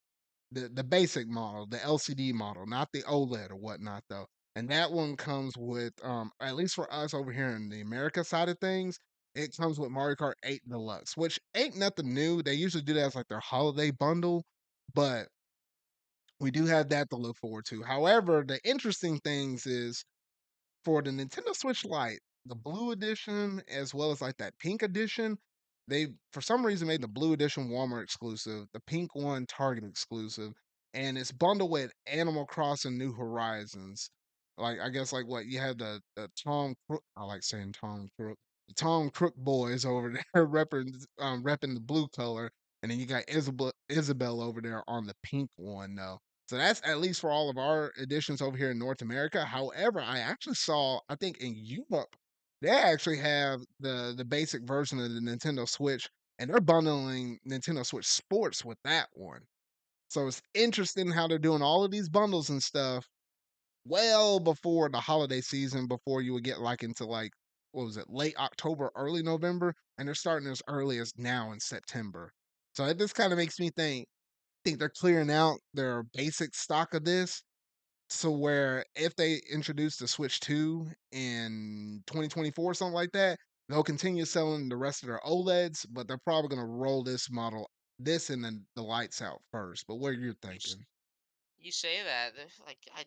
the basic model, the LCD model, not the OLED or whatnot though. And that one comes with at least for us over here in the America side of things, it comes with Mario Kart 8 Deluxe, which ain't nothing new. They usually do that as like their holiday bundle, but we do have that to look forward to. However, the interesting things is for the Nintendo Switch Lite, the blue edition as well as like that pink edition, they for some reason made the blue edition Walmart exclusive, the pink one Target exclusive, and it's bundled with Animal Crossing New Horizons. Like I guess like what you have the Tom Crook, I like saying Tom Crook, the Tom Crook boys over there repping the blue color, and then you got Isabel over there on the pink one though. So that's at least for all of our editions over here in North America. However, I actually saw, I think in Europe, they actually have the basic version of the Nintendo Switch, and they're bundling Nintendo Switch Sports with that one. So it's interesting how they're doing all of these bundles and stuff well before the holiday season, before you would get like into like what was it, late October, early November, and they're starting as early as now in September. So it just kind of makes me think they're clearing out their basic stock of this to where if they introduce the Switch 2 in 2024, something like that, they'll continue selling the rest of their OLEDs, but they're probably going to roll this model, this and then the lights out first. But what are you You thinking? You say that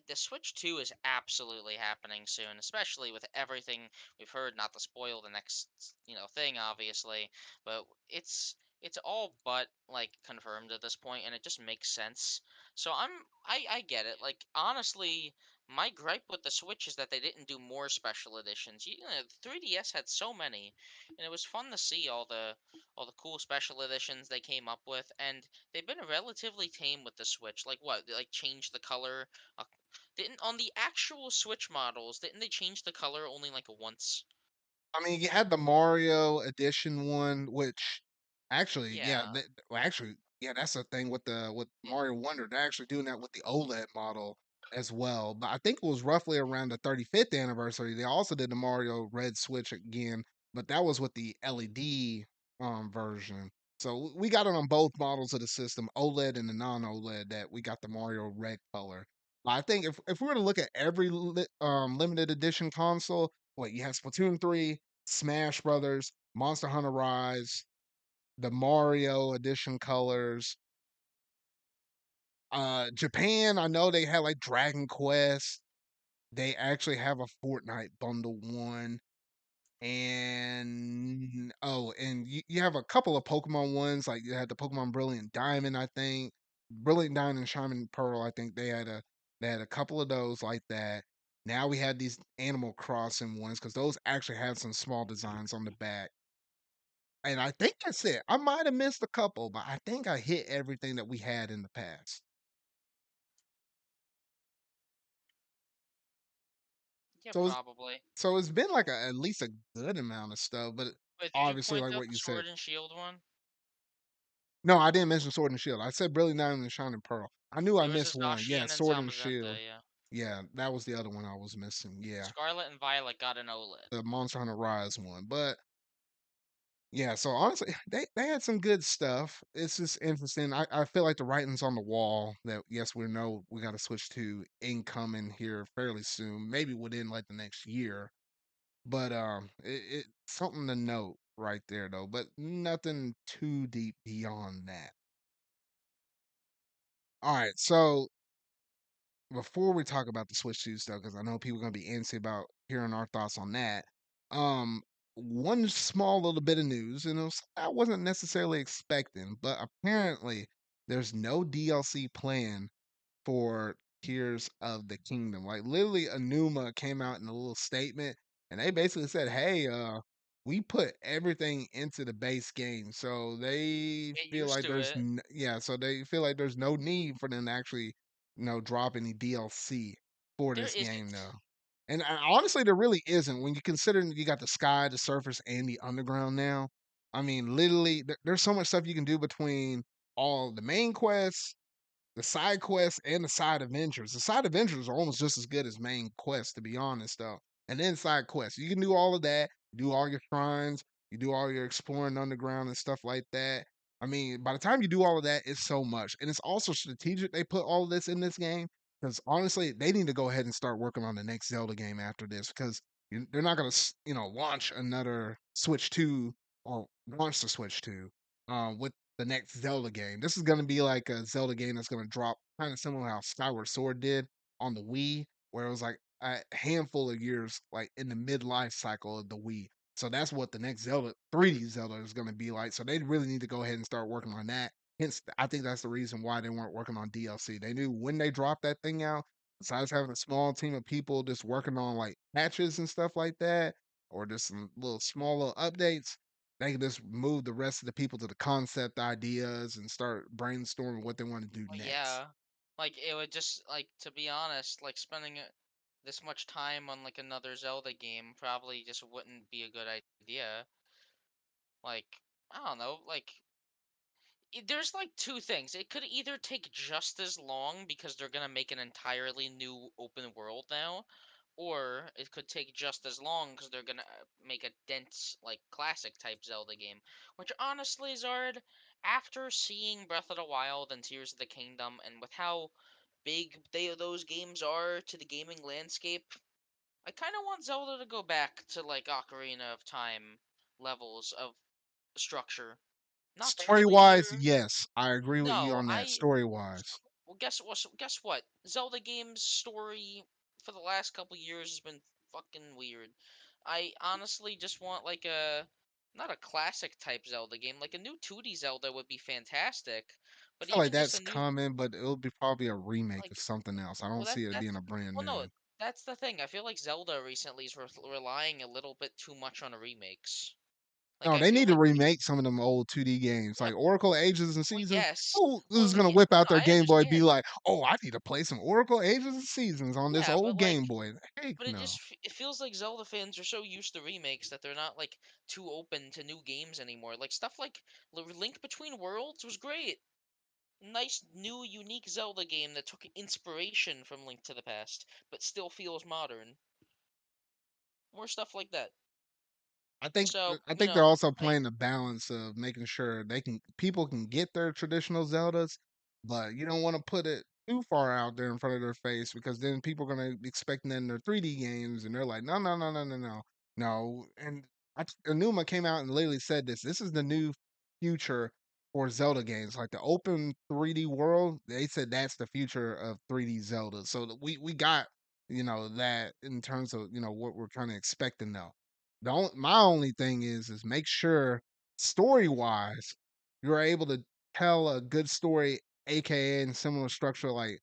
the Switch 2 is absolutely happening soon, especially with everything we've heard. Not to spoil the next thing, obviously, but it's all but like confirmed at this point, and it just makes sense. So I get it. Like honestly, my gripe with the Switch is that they didn't do more special editions. The 3DS had so many, and it was fun to see all the cool special editions they came up with, and they've been relatively tame with the Switch. Like what? They, like change the color. Uh, didn't on the actual Switch models? Didn't they change the color only like once? I mean, you had the Mario edition one, which actually, yeah, Yeah. well, actually, yeah, that's the thing with Yeah. Mario Wonder. They're actually doing that with the OLED model as well. But I think it was roughly around the 35th anniversary. They also did the Mario Red Switch again, but that was with the LED version. So we got it on both models of the system, OLED and the non-OLED. That we got the Mario Red color. I think if we were to look at every limited edition console, what you have Splatoon 3, Smash Brothers, Monster Hunter Rise, the Mario edition colors. Japan, I know they had like Dragon Quest. They actually have a Fortnite bundle one. And oh, and you have a couple of Pokemon ones, like you had the Pokemon Brilliant Diamond, I think. Brilliant Diamond and Shining Pearl, I think they had a couple of those like that. Now we had these Animal Crossing ones because those actually had some small designs on the back. And I think that's it. I might have missed a couple, but I think I hit everything that we had in the past. Yeah, So it's probably. so it's been like at least a good amount of stuff, but But did you obviously point like out what the you said. Sword and Shield one? No, I didn't mention Sword and Shield. I said Brilliant Diamond and Shining Pearl. I knew I There was a missed one. Yeah, Zacian and Sword and Zamazenta, Shield. yeah. Yeah, that was the other one I was missing. Yeah, Scarlet and Violet got an OLED. the Monster Hunter Rise one. But yeah, so honestly, they had some good stuff. It's just interesting. I feel like the writing's on the wall that yes, we know we got to switch to incoming here fairly soon, maybe within like the next year. But it something to note right there though. But nothing too deep beyond that. All right, so before we talk about the Switch 2 stuff, because I know people are gonna be antsy about hearing our thoughts on that. Um, one small little bit of news, and it was I wasn't necessarily expecting, but apparently there's no DLC plan for Tears of the Kingdom. Like literally Anuma came out in a little statement and they basically said, "Hey, we put everything into the base game." So they Get feel used like to there's it. yeah, so they feel like there's no need for them to actually, drop any DLC for There this game isn't. now. And honestly, there really isn't when you consider you got the sky, the surface, and the underground now. I mean, literally, there's so much stuff you can do between all the main quests, the side quests and the side adventures. The side adventures are almost just as good as main quests, to be honest, though. And then side quests. You can do all of that. You do all your shrines. You do all your exploring underground and stuff like that. I mean, by the time you do all of that, it's so much. And it's also strategic they put all of this in this game. Because honestly, they need to go ahead and start working on the next Zelda game after this. Because they're not going to, launch another Switch 2 or launch the Switch 2 with the next Zelda game. This is going to be like a Zelda game that's going to drop kind of similar to how Skyward Sword did on the Wii, where it was like a handful of years like in the midlife cycle of the Wii. So that's what the next Zelda 3D Zelda is going to be like. So they really need to go ahead and start working on that. Hence, I think that's the reason why they weren't working on DLC. They knew when they dropped that thing out, besides having a small team of people just working on like patches and stuff like that, or just some little small little updates, they can just move the rest of the people to the concept ideas and start brainstorming what they want to do Well, next. yeah. Like, it would just, like, to be honest, like, spending this much time on, like, another Zelda game probably just wouldn't be a good idea. Like, I don't know, like, there's like two things. It could either take just as long because they're gonna make an entirely new open world now, or it could take just as long because they're gonna make a dense, like classic type Zelda game. Which honestly, Zard, after seeing Breath of the Wild and Tears of the Kingdom, and with how big those games are to the gaming landscape, I kind of want Zelda to go back to like Ocarina of Time levels of structure. Not too Story wise, linear, yes, I agree with you no, on that. I Story wise, well guess what? Zelda games story for the last couple years has been fucking weird. I honestly just want like a not a classic type Zelda game, like a new 2D Zelda would be fantastic, I but feel like even just that's a new coming, but it'll be probably a remake of like something else. I don't well see it that's being a brand well no, new. that's the thing. I feel like Zelda recently is relying a little bit too much on remakes. Like No, I they feel need to like they remake some of them old 2D games, yeah, like Oracle Ages and well Seasons. yes. Who's Well gonna yeah, whip no, out their I Game Boy? Be understand. like, oh, I need to play some Oracle Ages and Seasons on this Yeah, old Game Boy. Heck but no. it feels like Zelda fans are so used to remakes that they're not like too open to new games anymore. Like stuff like Link Between Worlds was great. Nice new unique Zelda game that took inspiration from Link to the Past but still feels modern. More stuff like that. So, I you think they're know, also I playing the balance of making sure they can people can get their traditional Zeldas, but you don't want to put it too far out there in front of their face because then people are gonna be expecting that in their 3D games, and they're like, no, no, no, no, no, no, no. And Anuma came out and literally said this. This is the new future for Zelda games, like the open 3D world. They said that's the future of 3D Zelda. So we got that in terms of what we're kind of expecting though. My only thing is make sure story wise you're able to tell a good story, aka in similar structure like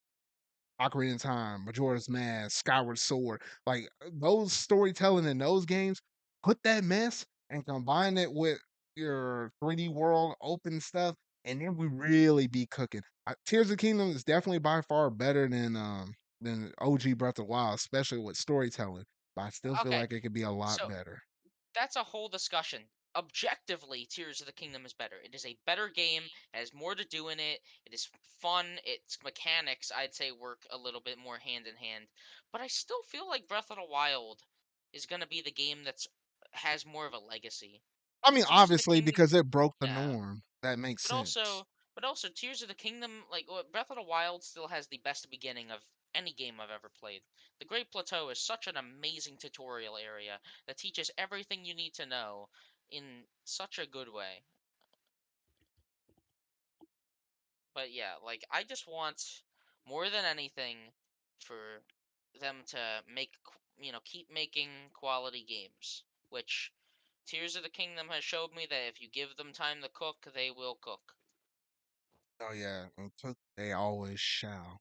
Ocarina of Time, Majora's Mask, Skyward Sword, like those storytelling in those games, put that mess and combine it with your 3D world open stuff, and then we really be cooking. Tears of the Kingdom is definitely by far better than OG Breath of the Wild, especially with storytelling. But I still feel Okay, like it could be a lot so better. that's a whole discussion. Objectively, Tears of the Kingdom is better. It is a better game. It has more to do in it. It is fun. Its mechanics, I'd say, work a little bit more hand in hand. But I still feel like Breath of the Wild is gonna be the game that's has more of a legacy. I mean, Tears of the obviously, Kingdom, because it broke the yeah. norm. That makes But sense. also, Tears of the Kingdom, like Breath of the Wild, still has the best beginning of any game I've ever played. The Great Plateau is such an amazing tutorial area that teaches everything you need to know in such a good way. But yeah, like I just want more than anything for them to keep making quality games, which Tears of the Kingdom has showed me that if you give them time to cook, they will cook. Oh yeah, and cook they always shall.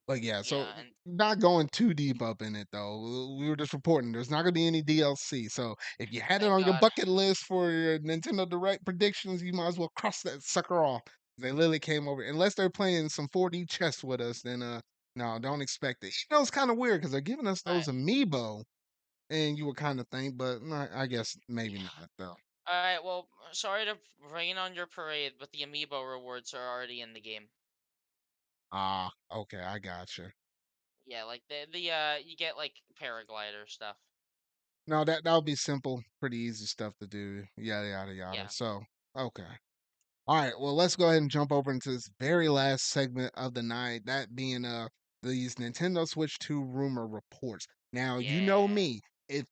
But yeah, so Yeah, and not going too deep up in it though. We were just reporting there's not gonna be any DLC. So if you had it thank on your God. bucket list for your Nintendo Direct predictions, you might as well cross that sucker off. They literally came over unless they're playing some 4D chess with us, then no, don't expect it. It's kind of weird because they're giving us those Alright. amiibo, and you would kind of think, but no, I guess maybe Yeah. not though. Alright, well, sorry to rain on your parade, but the amiibo rewards are already in the game. Ah, okay, I gotcha. Yeah, like you get like paraglider stuff. No, that would be simple, pretty easy stuff to do. Yada yada yada. Yeah. So okay. All right, well, let's go ahead and jump over into this very last segment of the night, that being these Nintendo Switch 2 rumor reports. Now, you know Yeah. me. If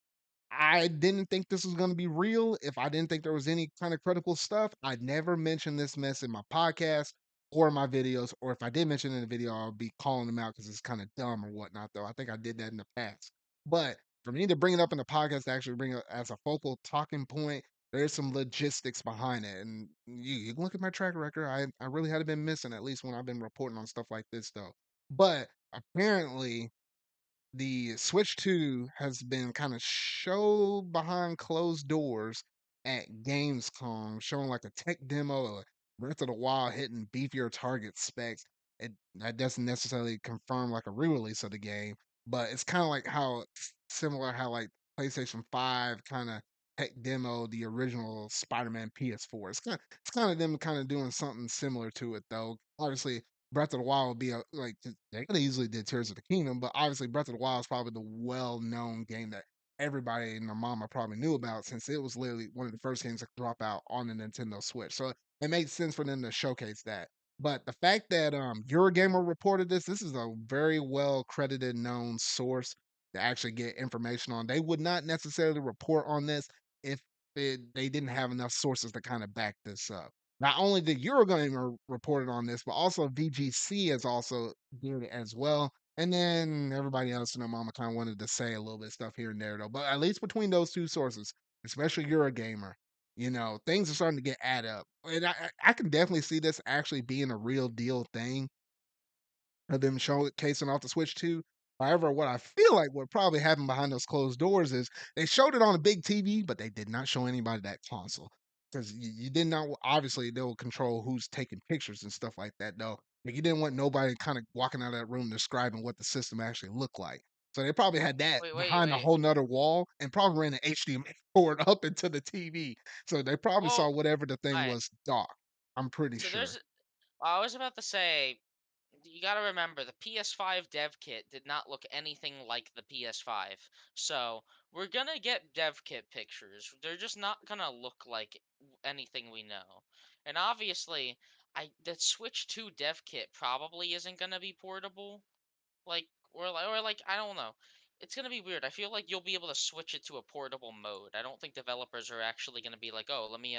I didn't think this was gonna be real, if I didn't think there was any kind of critical stuff, I'd never mention this mess in my podcast or my videos, or if I did mention it in the video, I'll be calling them out because it's kind of dumb or whatnot, though. I think I did that in the past. But for me to bring it up in the podcast, to actually bring it as a focal talking point, there's some logistics behind it. And you can look at my track record. I really hadn't been missing, at least when I've been reporting on stuff like this, though. But apparently, the Switch 2 has been kind of showed behind closed doors at Gamescom, showing like a tech demo of Breath of the Wild hitting beefier target specs. That doesn't necessarily confirm like a re-release of the game, but it's kind of like how similar how like PlayStation 5 kind of tech demo the original Spider-Man PS4. It's kind of them kind of doing something similar to it though. Obviously, Breath of the Wild would be they could have easily did Tears of the Kingdom, but obviously Breath of the Wild is probably the well-known game that everybody and their mama probably knew about since it was literally one of the first games to drop out on the Nintendo Switch. So it made sense for them to showcase that. But the fact that Eurogamer reported this is a very well credited known source to actually get information on. They would not necessarily report on this if they didn't have enough sources to kind of back this up. Not only did Eurogamer reported on this, but also VGC has also did it as well. And then everybody else in their mama kind of wanted to say a little bit of stuff here and there, though. But at least between those two sources, especially Eurogamer, things are starting to get add up. And I can definitely see this actually being a real deal thing of them showcasing off the Switch 2. However, what I feel like what probably happened behind those closed doors is they showed it on a big TV, but they did not show anybody that console. Because you did not, obviously, they'll control who's taking pictures and stuff like that, though. Like, you didn't want nobody kind of walking out of that room describing what the system actually looked like. So they probably had that Wait, wait, behind a wait. whole nother wall and probably ran an HDMI cord up into the TV. So they probably saw Well, whatever the thing alright. was docked. I'm pretty So sure. I was about to say, you got to remember the PS5 dev kit did not look anything like the PS5. So, we're going to get dev kit pictures. They're just not going to look like anything we know. And obviously, the Switch 2 dev kit probably isn't gonna be portable. Like, I don't know. It's gonna be weird. I feel like you'll be able to switch it to a portable mode. I don't think developers are actually gonna be like, "Oh, let me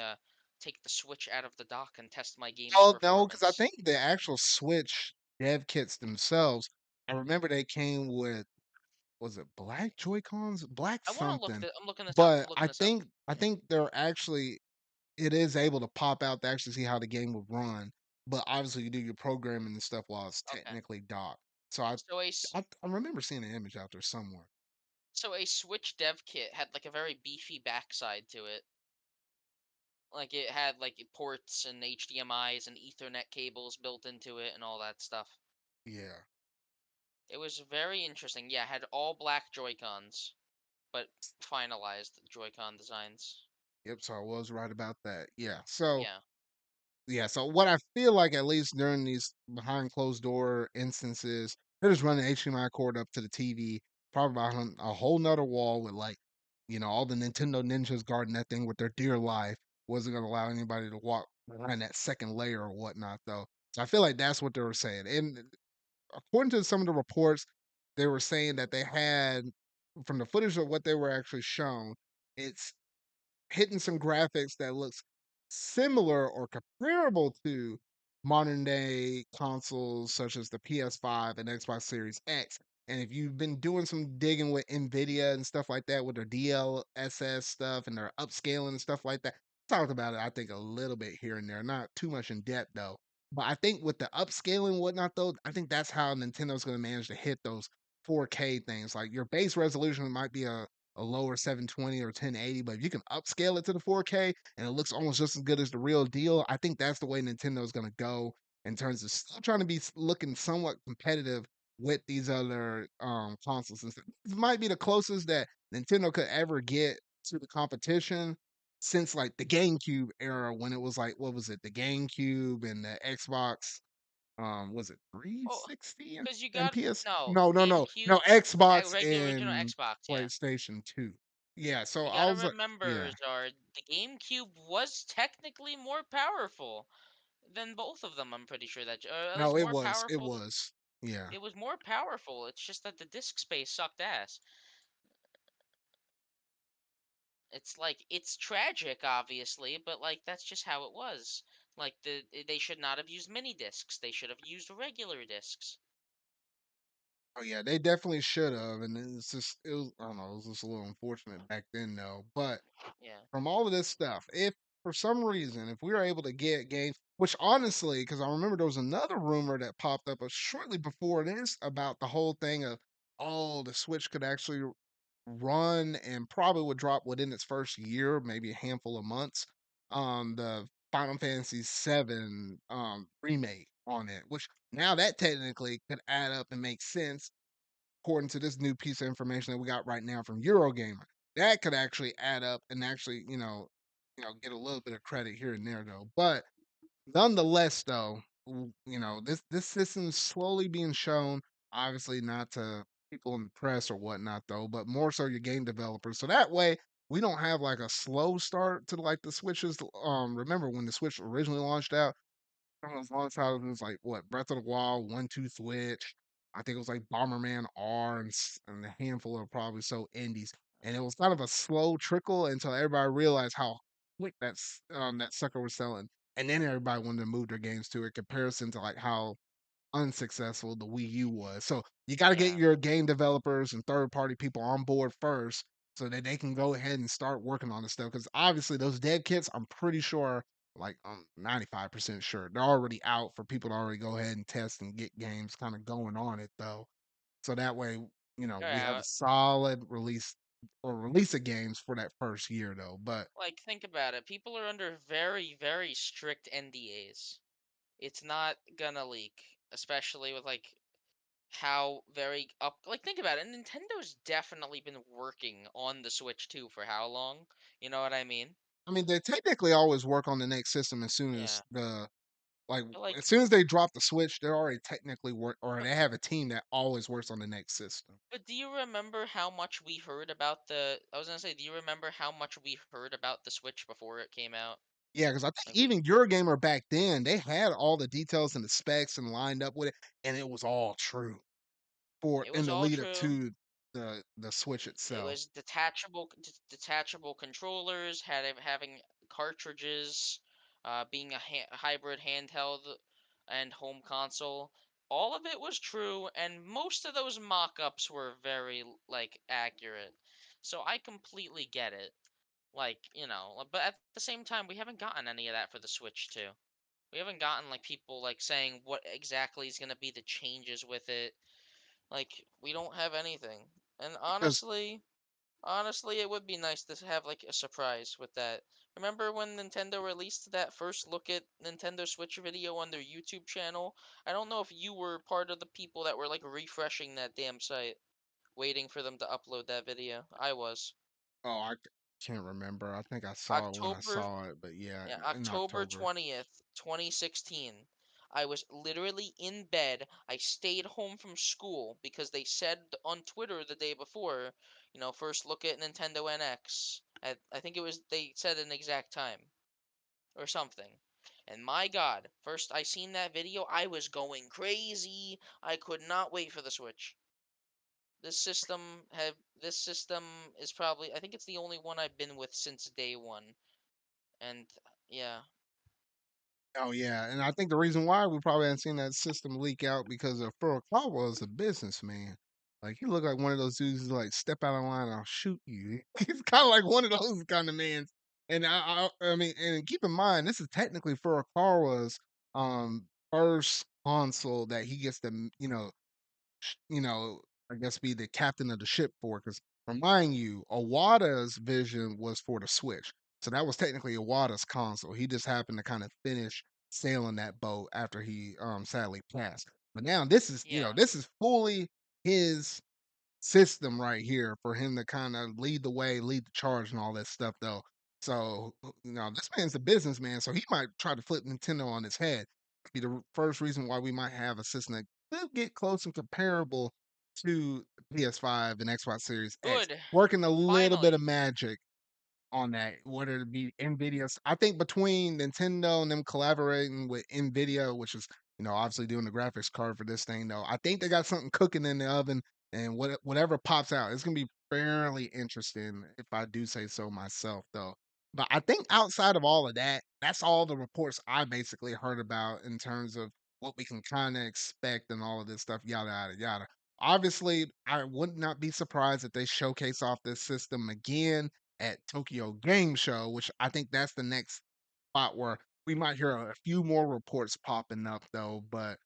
take the Switch out of the dock and test my game's Oh, no, because I performance." think the actual Switch dev kits themselves, I remember they came with, was it black Joy-Cons? Black I want to look. something, I'm looking this up. I'm but looking I this up. think I think they're actually, it is able to pop out to actually see how the game would run, but obviously you do your programming and stuff while it's Okay. technically docked. So I So a s- I remember seeing an image out there somewhere. so a Switch dev kit had like a very beefy backside to it. Like it had like ports and HDMI's and Ethernet cables built into it and all that stuff. Yeah. It was very interesting. Yeah, it had all black Joy-Cons, but finalized Joy-Con designs. Yep, so I was right about that. Yeah. So Yeah. yeah, so what I feel like at least during these behind closed door instances, they're just running HDMI cord up to the TV, probably behind a whole nother wall with like, all the Nintendo ninjas guarding that thing with their dear life. Wasn't gonna allow anybody to walk behind that second layer or whatnot though. So I feel like that's what they were saying. And according to some of the reports, they were saying that they had, from the footage of what they were actually shown, it's hitting some graphics that looks similar or comparable to modern day consoles such as the PS5 and Xbox Series X. And if you've been doing some digging with Nvidia and stuff like that with their DLSS stuff and their upscaling and stuff like that, talked about it, I think, a little bit here and there, not too much in depth though. But I think with the upscaling and whatnot, though, I think that's how Nintendo's going to manage to hit those 4K things. Like your base resolution might be a lower 720 or 1080, but if you can upscale it to the 4K and it looks almost just as good as the real deal, I think that's the way Nintendo's going to go in terms of still trying to be looking somewhat competitive with these other consoles and stuff. This might be the closest that Nintendo could ever get to the competition since like the GameCube era when it was like, what was it, the GameCube and the Xbox, was it Well, 360 and, because you got PS? no No, GameCube, Xbox regular original and Xbox. Yeah, PlayStation 2. Yeah, so you I gotta was like, remember, yeah. Zard, the GameCube was technically more powerful than both of them. I'm pretty sure that, or at least No, it more was, it powerful. was. Yeah. It was more powerful. It's just that the disk space sucked ass. It's like it's tragic, obviously, but like that's just how it was. Like they should not have used mini discs. They should have used regular discs. Oh, yeah, they definitely should have, and it's just, it was, I don't know, it was just a little unfortunate back then, though. But Yeah. from all of this stuff, if for some reason, if we were able to get games, which honestly, because I remember there was another rumor that popped up shortly before this about the whole thing of, oh, the Switch could actually run and probably would drop within its first year, maybe a handful of months, the Final Fantasy VII remake on it, which now that technically could add up and make sense according to this new piece of information that we got right now from Eurogamer. That could actually add up and actually, get a little bit of credit here and there though. But nonetheless, though, this system's slowly being shown. Obviously, not to people in the press or whatnot, though, but more so your game developers. So that way, we don't have like a slow start to like the Switches. Remember when the Switch originally launched out? Some of those launch titles was like what, Breath of the Wild, One Two Switch. I think it was like Bomberman R and a handful of probably so indies. And it was kind of a slow trickle until everybody realized how quick that sucker was selling. And then everybody wanted to move their games to it, comparison to like how unsuccessful the Wii U was. So you got to get Yeah. your game developers and third party people on board first so that they can go ahead and start working on this stuff. Because obviously, those dev kits, I'm pretty sure, like I'm 95% sure, they're already out for people to already go ahead and test and get games kind of going on it, though. So that way, we have Yeah. a solid release of games for that first year, though. But Like think about it. People are under very, very strict NDAs. It's not gonna leak, especially with like how very up. Like think about it. Nintendo's definitely been working on the Switch 2 for how long? You know what I mean? I mean, they technically always work on the next system as soon as Yeah. like, But like, as soon as they drop the Switch, they're already technically or but they have a team that always works on the next system. But do you remember how much we heard about the I was gonna say, do you remember how much we heard about the Switch before it came out? Yeah, because I think Like we even Eurogamer back then, they had all the details and the specs and lined up with it, and it was all true for it in was the all lead up true. to the Switch It itself. was detachable controllers, having cartridges, being a hybrid handheld and home console. All of it was true, and most of those mock-ups were very like accurate. So I completely get it. Like, but at the same time, we haven't gotten any of that for the Switch too. We haven't gotten like people like saying what exactly is going to be the changes with it. Like, we don't have anything. And Because honestly, it would be nice to have like a surprise with that. Remember when Nintendo released that first look at Nintendo Switch video on their YouTube channel? I don't know if you were part of the people that were like refreshing that damn site, waiting for them to upload that video. I was. oh, can't remember. I think I saw it when I October saw it, but yeah, Yeah, in October October. 20th, 2016. I was literally in bed. I stayed home from school because they said on Twitter the day before, first look at Nintendo NX. I think it was, they said an exact time or something. And my God, first I seen that video, I was going crazy. I could not wait for the Switch. This system is probably, I think it's the only one I've been with since day one. And yeah, Oh yeah, and I think the reason why we probably haven't seen that system leak out because of Furukawa is a businessman. Like he looked like one of those dudes who's like step out of line, I'll shoot you. He's kind of like one of those kind of men. And I mean, and keep in mind, this is technically Furukawa's first console that he gets to you know, I guess be the captain of the ship for. Because remind you, Awada's vision was for the Switch. So that was technically Awada's console. He just happened to kind of finish sailing that boat after he sadly passed. But now this is, yeah. this is fully his system right here for him to kind of lead the way, lead the charge, and all that stuff, though. So, this man's a businessman, so he might try to flip Nintendo on his head. Be the first reason why we might have a system that could get close and comparable to PS5 and Xbox Series X, Good. working a little bit of Finally. magic on that, whether it be NVIDIA. I think between Nintendo and them collaborating with NVIDIA, which is, obviously doing the graphics card for this thing, though, I think they got something cooking in the oven, and whatever pops out, it's gonna be fairly interesting if I do say so myself, though. But I think outside of all of that, that's all the reports I basically heard about in terms of what we can kind of expect and all of this stuff, yada yada yada. Obviously, I would not be surprised if they showcase off this system again at Tokyo Game Show, which I think that's the next spot where we might hear a few more reports popping up, though. But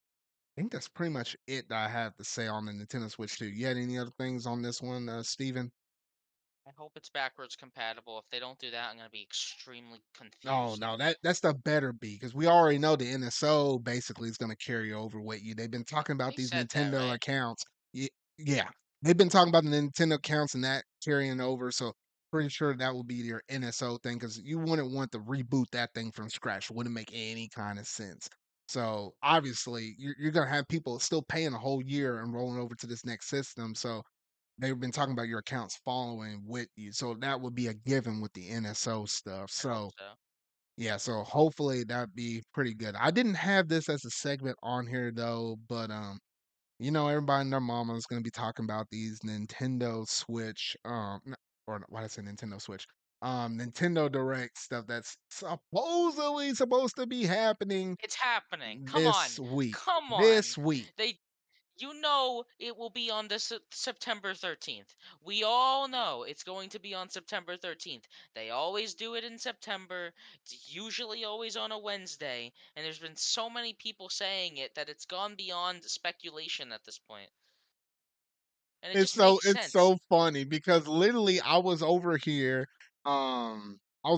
I think that's pretty much it that I have to say on the Nintendo Switch 2. You had any other things on this one, Steven? I hope it's backwards compatible. If they don't do that, I'm gonna be extremely Oh confused. no, that's the better be because we already know the NSO basically is going to carry over with you. They've been talking about They these said that, Nintendo right? accounts. Yeah, they've been talking about the Nintendo accounts and that carrying over. So pretty sure that will be your NSO thing because you wouldn't want to reboot that thing from scratch. It wouldn't make any kind of sense. So obviously you're going to have people still paying a whole year and rolling over to this next system. So they've been talking about your accounts following with you. So that would be a given with the NSO stuff. I hope So so. yeah, so hopefully that'd be pretty good. I didn't have this as a segment on here though, but everybody and their mama is gonna be talking about these Nintendo Switch, or why did I say Nintendo Switch? Nintendo Direct stuff that's supposedly supposed to be happening It's happening. Come this on. week. Come This on. week. They it will be on this September 13th. We all know it's going to be on September 13th. They always do it in September. It's usually always on a Wednesday, and there's been so many people saying it that it's gone beyond speculation at this point. And it It's just so makes it's sense. so funny because literally I was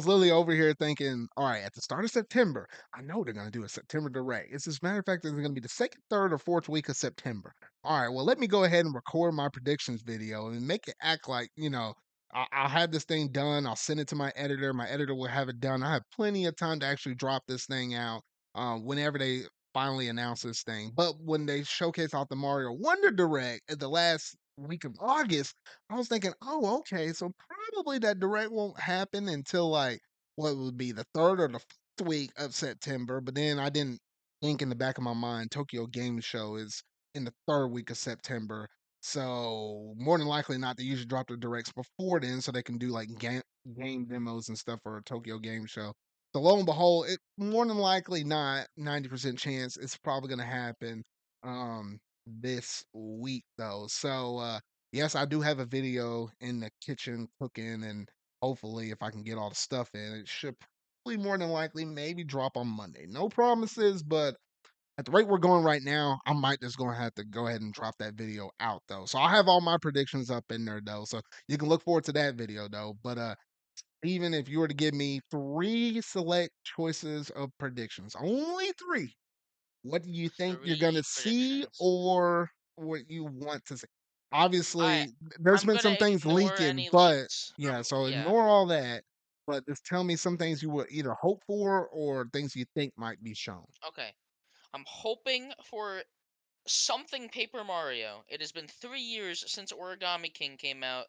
literally over here thinking, all right, at the start of September, I know they're gonna do a September direct. It's as a matter of fact, it's gonna be the second, third, or fourth week of September. All right, well, let me go ahead and record my predictions video and make it act like, I'll have this thing done. I'll send it to my editor. My editor will have it done. I have plenty of time to actually drop this thing out whenever they finally announce this thing. But when they showcase off the Mario Wonder Direct at the last week of August, I was thinking, oh, okay, so probably that direct won't happen until like what would be the third or the week of September, but then I didn't think in the back of my mind Tokyo Game Show is in the third week of September. So more than likely not, they usually drop their directs before then so they can do like game demos and stuff for a Tokyo Game Show. So lo and behold, it more than likely not 90% chance it's probably gonna happen this week though. So yes, I do have a video in the kitchen cooking, and hopefully if I can get all the stuff in, it should probably more than likely maybe drop on Monday. No promises, but at the rate we're going right now, I might just gonna have to go ahead and drop that video out though. So I'll have all my predictions up in there though. So you can look forward to that video though. But even if you were to give me three select choices of predictions, only three, what do you think you're gonna Three see predictions. or what you want to see? I Obviously, there's I'm been gonna some things ignore leaking, any but leaks. yeah, so Yeah. ignore all that. But just tell me some things you would either hope for or things you think might be shown. Okay. I'm hoping for something Paper Mario. It has been 3 years since Origami King came out,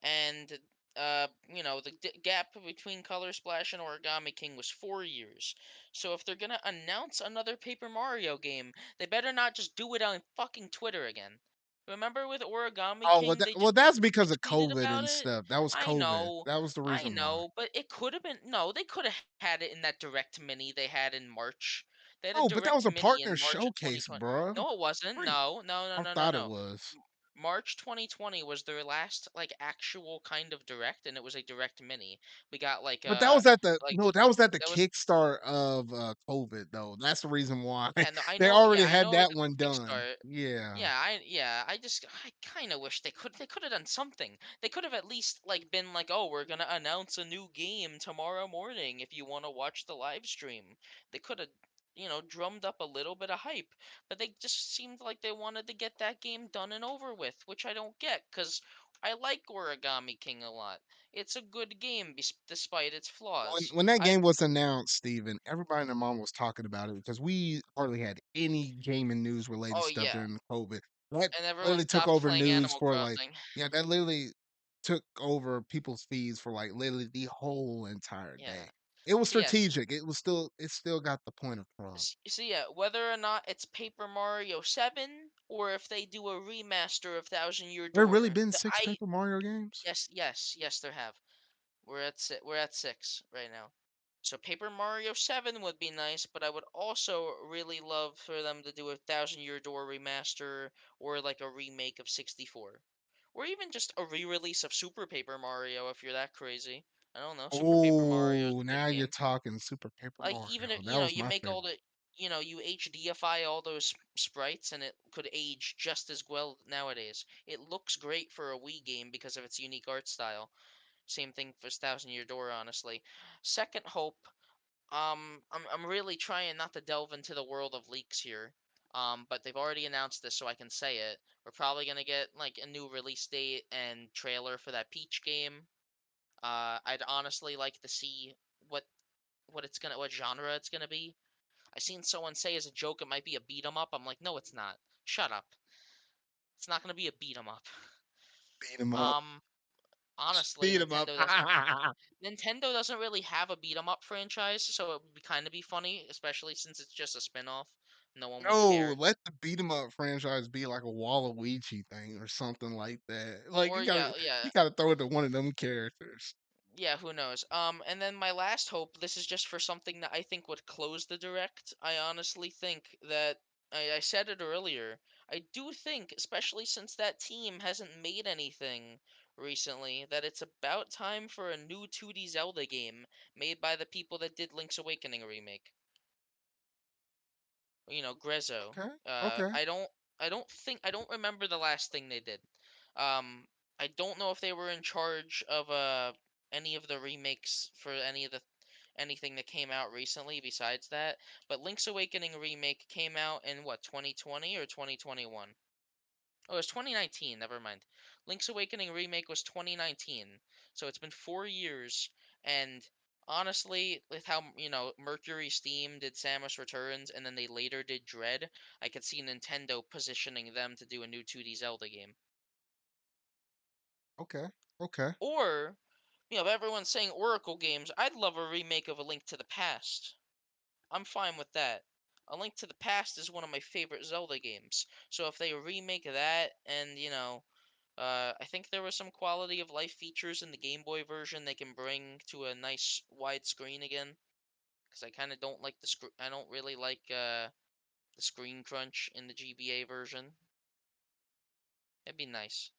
and the gap between Color Splash and Origami King was 4 years. So if they're gonna announce another Paper Mario game, they better not just do it on fucking Twitter again. Remember with Origami Oh, well, King, they well, just that's because of retweeted COVID about and it. stuff. That was COVID. That was the I reason why. know, but it could have been no. They could have had it in that direct mini they had in March. They had a Oh, but that direct was a mini in partner March of showcase, 2020. bruh. No, it wasn't. Right. No, no, no, I no, no, thought it no. was. March 2020 was their last like actual kind of direct, and it was a direct mini. We got But that was at the like no, that was at the that was kickstart of COVID though. That's the reason why. yeah, no, I They know, already yeah, I had know it was that a one done. kickstart. Yeah. I kind of wish they could have done something. They could have at least like been like, "Oh, we're going to announce a new game tomorrow morning if you want to watch the live stream." They could have, drummed up a little bit of hype, but they just seemed like they wanted to get that game done and over with, which I don't get cuz I like Origami King a lot. It's a good game despite its When flaws. when that I game was announced, Steven, everybody and their mom was talking about it because we hardly had any gaming news related Oh stuff yeah, during COVID. That and everyone literally took stopped over playing news Animal for like Crossing. yeah, that literally took over people's feeds for like literally the whole entire Yeah. day. It was So yes, strategic. It still got the point across. So yeah, whether or not it's Paper Mario 7 or if they do a remaster of Thousand Year There really Door, been 6 Paper Mario games? yes there have. We're at 6 right now. So Paper Mario 7 would be nice, but I would also really love for them to do a Thousand Year Door remaster or like a remake of 64. Or even just a re-release of Super Paper Mario if you're that crazy. I don't know. Super Paper Mario is Oh, a good now you're game. talking Super Paper Like even if Mario. That was you my make all favorite. the you HDify all those sprites and it could age just as well nowadays. It looks great for a Wii game because of its unique art style. Same thing for Thousand Year Door, honestly. Second hope, I'm really trying not to delve into the world of leaks here. But they've already announced this, so I can say it. We're probably gonna get like a new release date and trailer for that Peach game. I'd honestly like to see what genre it's gonna be. I seen someone say as a joke it might be a beat 'em up. I'm like, no, it's not. Shut up. It's not gonna be a beat 'em up. Beat 'em up. Um, honestly, Beat 'em up. Nintendo doesn't really have a beat 'em up franchise, so it would be kind of be funny, especially since it's just a spin-off. No one would No, care. let the beat 'em up franchise be like a Waluigi thing or something like that. Like Or you gotta throw it to one of them characters. yeah, who knows? And then my last hope, this is just for something that I think would close the direct. I honestly think that I said it earlier. I do think, especially since that team hasn't made anything recently, that it's about time for a new 2D Zelda game made by the people that did Link's Awakening remake. Grezzo. Okay. Okay. I don't remember the last thing they did. I don't know if they were in charge of any of the remakes for anything that came out recently besides that, but Link's Awakening remake came out in what, 2020 or 2021? Oh, it was 2019. Never mind. Link's Awakening remake was 2019. So it's been 4 years, and honestly, with how Mercury Steam did Samus Returns, and then they later did Dread, I could see Nintendo positioning them to do a new 2D Zelda game. Okay. Okay. Or, if everyone's saying Oracle games, I'd love a remake of A Link to the Past. I'm fine with that. A Link to the Past is one of my favorite Zelda games. So if they remake that and, I think there were some quality of life features in the Game Boy version they can bring to a nice wide screen again. Because I kind of don't like I don't really like the screen crunch in the GBA version. It'd be nice.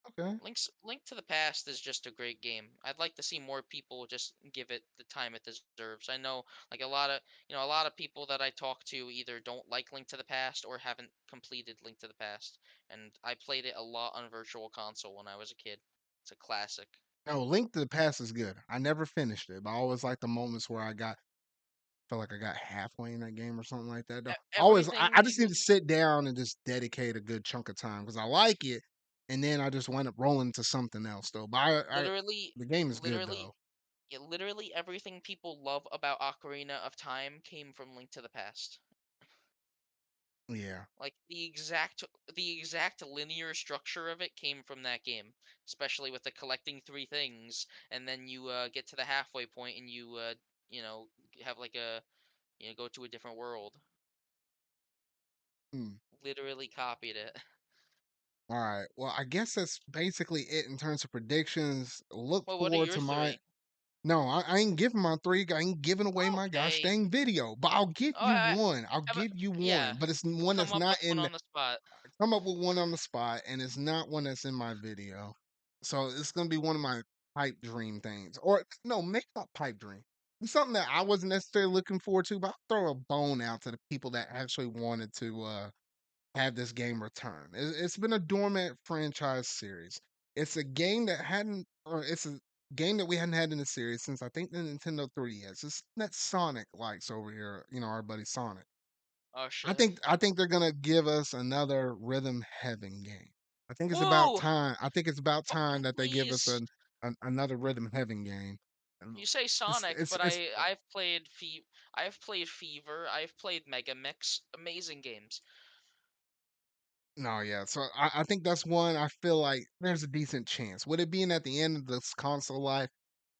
Okay. Link to the Past is just a great game. I'd like to see more people just give it the time it deserves. I know like a lot of people that I talk to either don't like Link to the Past or haven't completed Link to the Past. And I played it a lot on Virtual Console when I was a kid. It's a classic. No, Link to the Past is good. I never finished it, but I always like the moments where I felt like I got halfway in that game or something like that. Though I Everything just need to sit down and just dedicate a good chunk of time because I like it, and then I just wind up rolling to something else though. But literally the game is good literally though. yeah, literally everything people love about Ocarina of Time came from Link to the Past. Yeah. Like the exact linear structure of it came from that game, especially with the collecting three things, and then you get to the halfway point and you know have like a go to a different world. Hmm. Literally copied it. All right. Well, I guess that's basically it in terms of predictions. Look Well, what are forward your to my. three? No, I ain't giving my three. I ain't giving away my gosh Okay. dang video. But I'll give Oh, you one. I'll have a, give you yeah. one. But it's one that's Come up with not one in. on the spot. Come up with one on the spot, and it's not one that's in my video. So it's gonna be one of my pipe dream things. Or no, make not pipe dream. It's something that I wasn't necessarily looking forward to, but I'll throw a bone out to the people that actually wanted to have this game return. It's been a dormant franchise series. It's a game that hadn't, or it's a game that we hadn't had in the series since I think the Nintendo 3DS. It's that Sonic likes over here, our buddy Sonic. Oh I shit. think I think they're gonna give us another Rhythm Heaven game. I think it's about Woo! time. I think it's about Oh time that they give us please. another Rhythm Heaven game. And You say Sonic, but it's I've played Fever, I've played Mega Mix, amazing games. no, yeah. So I think that's one I feel like there's a decent chance. Would it being at the end of this console life?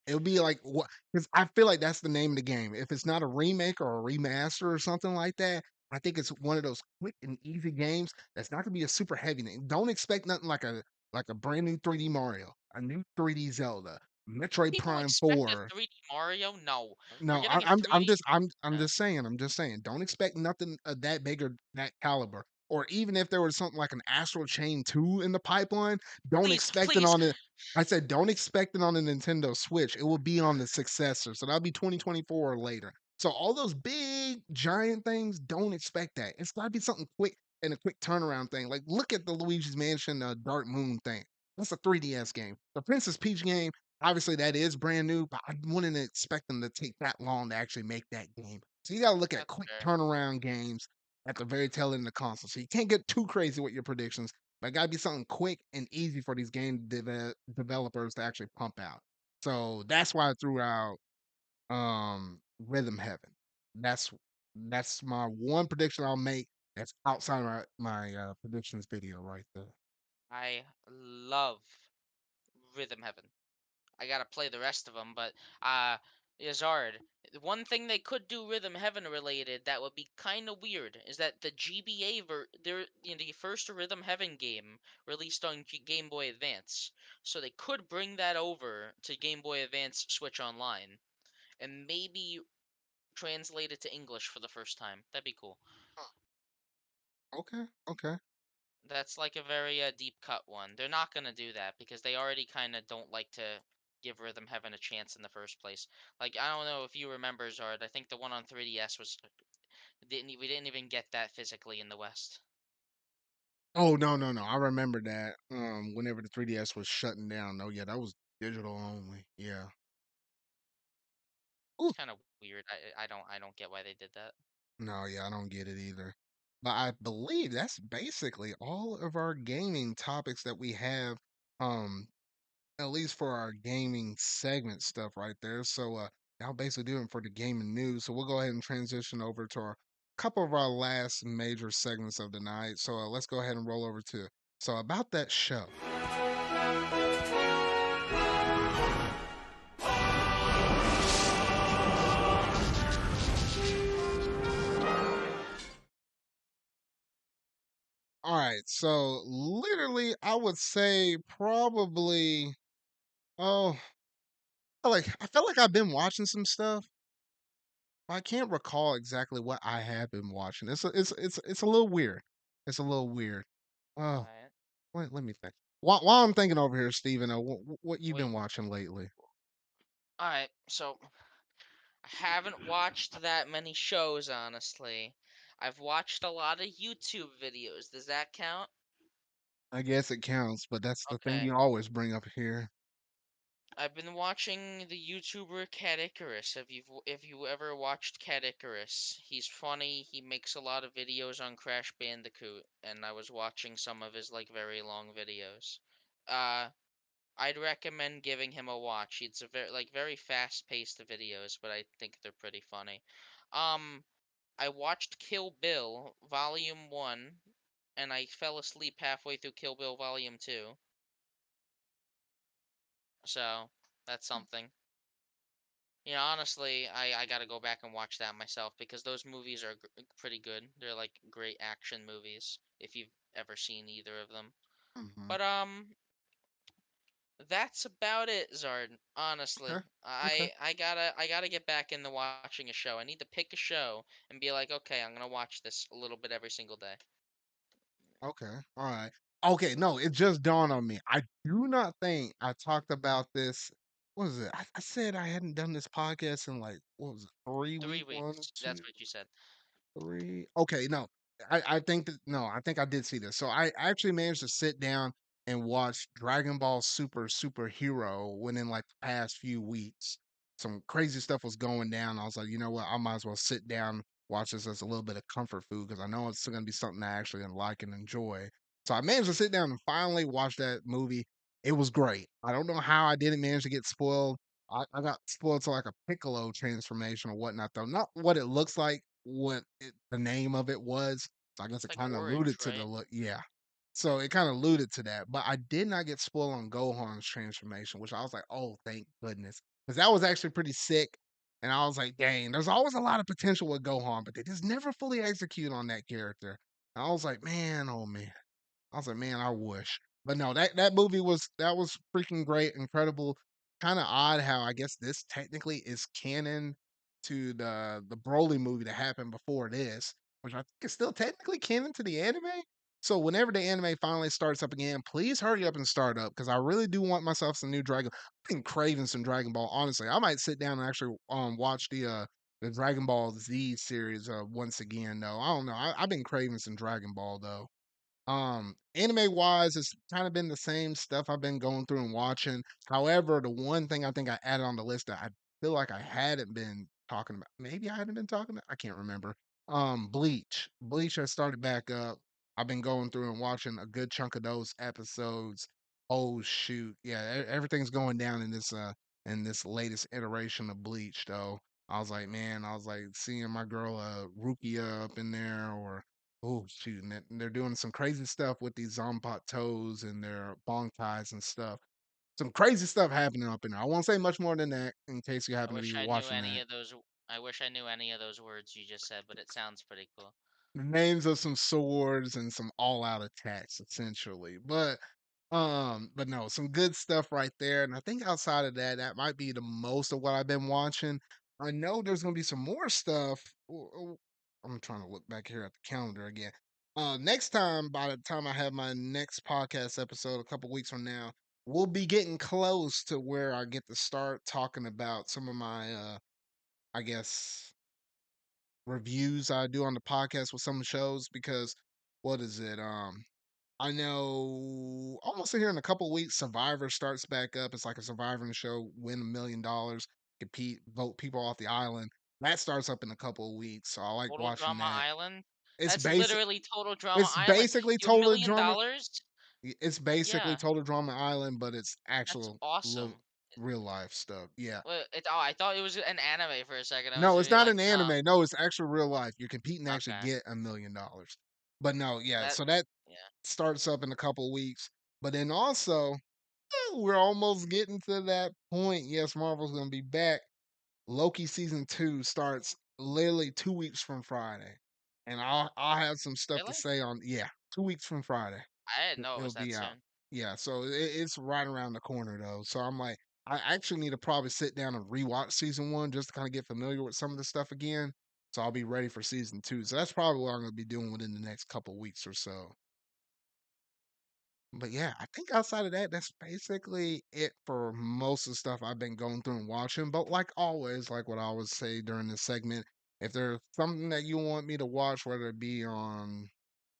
It'll be like what? Because I feel like that's the name of the game. If it's not a remake or a remaster or something like that, I think it's one of those quick and easy games that's not gonna be a super heavy name. Don't expect nothing like a brand new 3D Mario, a new 3D Zelda, Metroid People Prime expect a 4. 3D Mario? No. We're No, getting a 3D I'm uh, just saying. I'm just saying. Don't expect nothing of that big or that caliber. Or even if there was something like an Astral Chain 2 in the pipeline, don't please, expect it please. on the. I said don't expect it on the Nintendo Switch. It will be on the successor, so that'll be 2024 or later. So all those big giant things, don't expect that. It's got to be something quick and a quick turnaround thing. Like look at the Luigi's Mansion Dark Moon thing. That's a 3DS game. The Princess Peach game, obviously that is brand new, but I wouldn't expect them to take that long to actually make that game. So you got to look at That's quick fair. turnaround games at the very tail end of the console. So you can't get too crazy with your predictions, but it got to be something quick and easy for these developers to actually pump out. So that's why I threw out Rhythm Heaven. That's that's my one prediction I'll make. That's outside my predictions video right there. I love Rhythm Heaven. I gotta play the rest of them, but Zard. One thing they could do Rhythm Heaven related that would be kind of weird is that the GBA the first Rhythm Heaven game released on Game Boy Advance, so they could bring that over to Game Boy Advance Switch Online and maybe translate it to English for the first time. That'd be cool. Okay, okay. That's like a very deep cut one. They're not gonna do that because they already kind of don't like to give Rhythm Heaven a chance in the first place. Like I don't know if you remember Zard. I think the one on 3DS was we didn't even get that physically in the West. Oh, no, no, no. I remember that, whenever the 3DS was shutting down. No, yeah, that was digital only. Yeah. It's Ooh. kind of weird. I don't get why they did that. No, yeah, I don't get it either. But I believe that's basically all of our gaming topics that we have, um, at least for our gaming segment stuff right there. So, that'll basically do it for the gaming news. So we'll go ahead and transition over to our couple of our last major segments of the night. So, let's go ahead and roll over to so about that show. right. So literally, I would say probably. Oh, I felt like I've been watching some stuff. I can't recall exactly what I have been watching. It's a little weird. It's a little weird. Oh, Alright. let me think. While I'm thinking over here, Steven, what you Wait. been watching lately? Alright, so I haven't watched that many shows, honestly. I've watched a lot of YouTube videos. Does that count? I guess it counts, but that's the thing Okay. you always bring up here. I've been watching the YouTuber Cat Icarus. If you ever watched Cat Icarus, he's funny. He makes a lot of videos on Crash Bandicoot, and I was watching some of his like very long videos. Uh, I'd recommend giving him a watch. It's a very fast-paced videos, but I think they're pretty funny. Um, I watched Kill Bill Volume 1, and I fell asleep halfway through Kill Bill Volume 2. So, that's something. Honestly, I gotta go back and watch that myself because those movies are pretty good. They're like great action movies if you've ever seen either of them. Hmm. But that's about it, Zard. Honestly, Okay. Okay. I gotta get back into watching a show. I need to pick a show and be like, okay, I'm gonna watch this a little bit every single day. Okay. All right. Okay. No, it just dawned on me. I do not think I talked about this. What was it? I said I hadn't done this podcast in like what was it? 3 week, 3 weeks. That's 2, what you said. 3. Okay, no. I think that no, I think I did see this. So I actually managed to sit down and watch Dragon Ball Superhero within like the past few weeks. Some crazy stuff was going down. I was like, you know what? I might as well sit down, watch this as a little bit of comfort food because I know it's going to be something I actually gonna like and enjoy. So I managed to sit down and finally watch that movie. It was great. I don't know how I didn't manage to get spoiled. I got spoiled to like a Piccolo transformation or whatnot, though. Not what it looks like, the name of it was. So I guess It's it like kind of orange, alluded to the right? look. Yeah. So it kind of alluded to that. But I did not get spoiled on Gohan's transformation, which I was like, oh, thank goodness. Because that was actually pretty sick. And I was like, dang, there's always a lot of potential with Gohan, but they just never fully execute on that character. And I was like, man, oh man. I was like, man, I wish. But no, that movie was freaking great, incredible. Kind of odd how I guess this technically is canon to the Broly movie that happened before this, which I think is still technically canon to the anime. So whenever the anime finally starts up again, please hurry up and start up because I really do want myself some new Dragon. I've been craving some Dragon Ball. Honestly, I might sit down and actually watch the Dragon Ball Z series once again. Though I don't know, I've been craving some Dragon Ball though. Anime wise, it's kind of been the same stuff I've been going through and watching. However, the one thing I think I added on the list that I feel like I hadn't been talking about, maybe I hadn't been talking about, I can't remember. Bleach. Bleach has started back up. I've been going through and watching a good chunk of those episodes. Oh shoot. Yeah, everything's going down in this latest iteration of Bleach though. I was like seeing my girl Rukia up in there or oh shoot, and they're doing some crazy stuff with these toes and their bonkais and stuff. Some crazy stuff happening up in there. I won't say much more than that in case you I happen to be wish I knew watching any that. of those. I wish I knew any of those words you just said, but it sounds pretty cool. The names of some swords and some all out attacks, essentially. But no, some good stuff right there. And I think outside of that, that might be the most of what I've been watching. I know there's gonna be some more stuff. I'm trying to look back here at the calendar again. Next time, by the time I have my next podcast episode a couple weeks from now, we'll be getting close to where I get to start talking about some of my I guess reviews I do on the podcast with some shows because what is it? I know almost here in a couple weeks, Survivor starts back up. It's like a survivor show, win $1 million, compete, vote people off the island. That starts up in a couple of weeks, so I like Total watching Drama that. Island. It's That's basic. literally Total Drama It's Island. basically You total million drama. dollars? It's basically Yeah, Total Drama Island, but it's that's actual awesome. real life stuff. Yeah. Well, I thought it was an anime for a second. I was No, it's really not like, an no. anime. No, it's actual real life. You're competing to actually Okay. get $1 million. But no, yeah. That So that yeah. starts up in a couple weeks. But then also, we're almost getting to that point. Yes, Marvel's gonna be back. Loki season 2 starts literally 2 weeks from Friday, and I'll have some stuff to Really? say on. Yeah, 2 weeks from Friday. I didn't know it It'll was that be out. soon. Yeah, so it's right around the corner though. So I'm like, I actually need to probably sit down and rewatch season one just to kind of get familiar with some of the stuff again. So I'll be ready for season two. So that's probably what I'm gonna be doing within the next couple weeks or so. But yeah, I think outside of that, that's basically it for most of the stuff I've been going through and watching. But like always, like what I always say during this segment, if there's something that you want me to watch, whether it be on,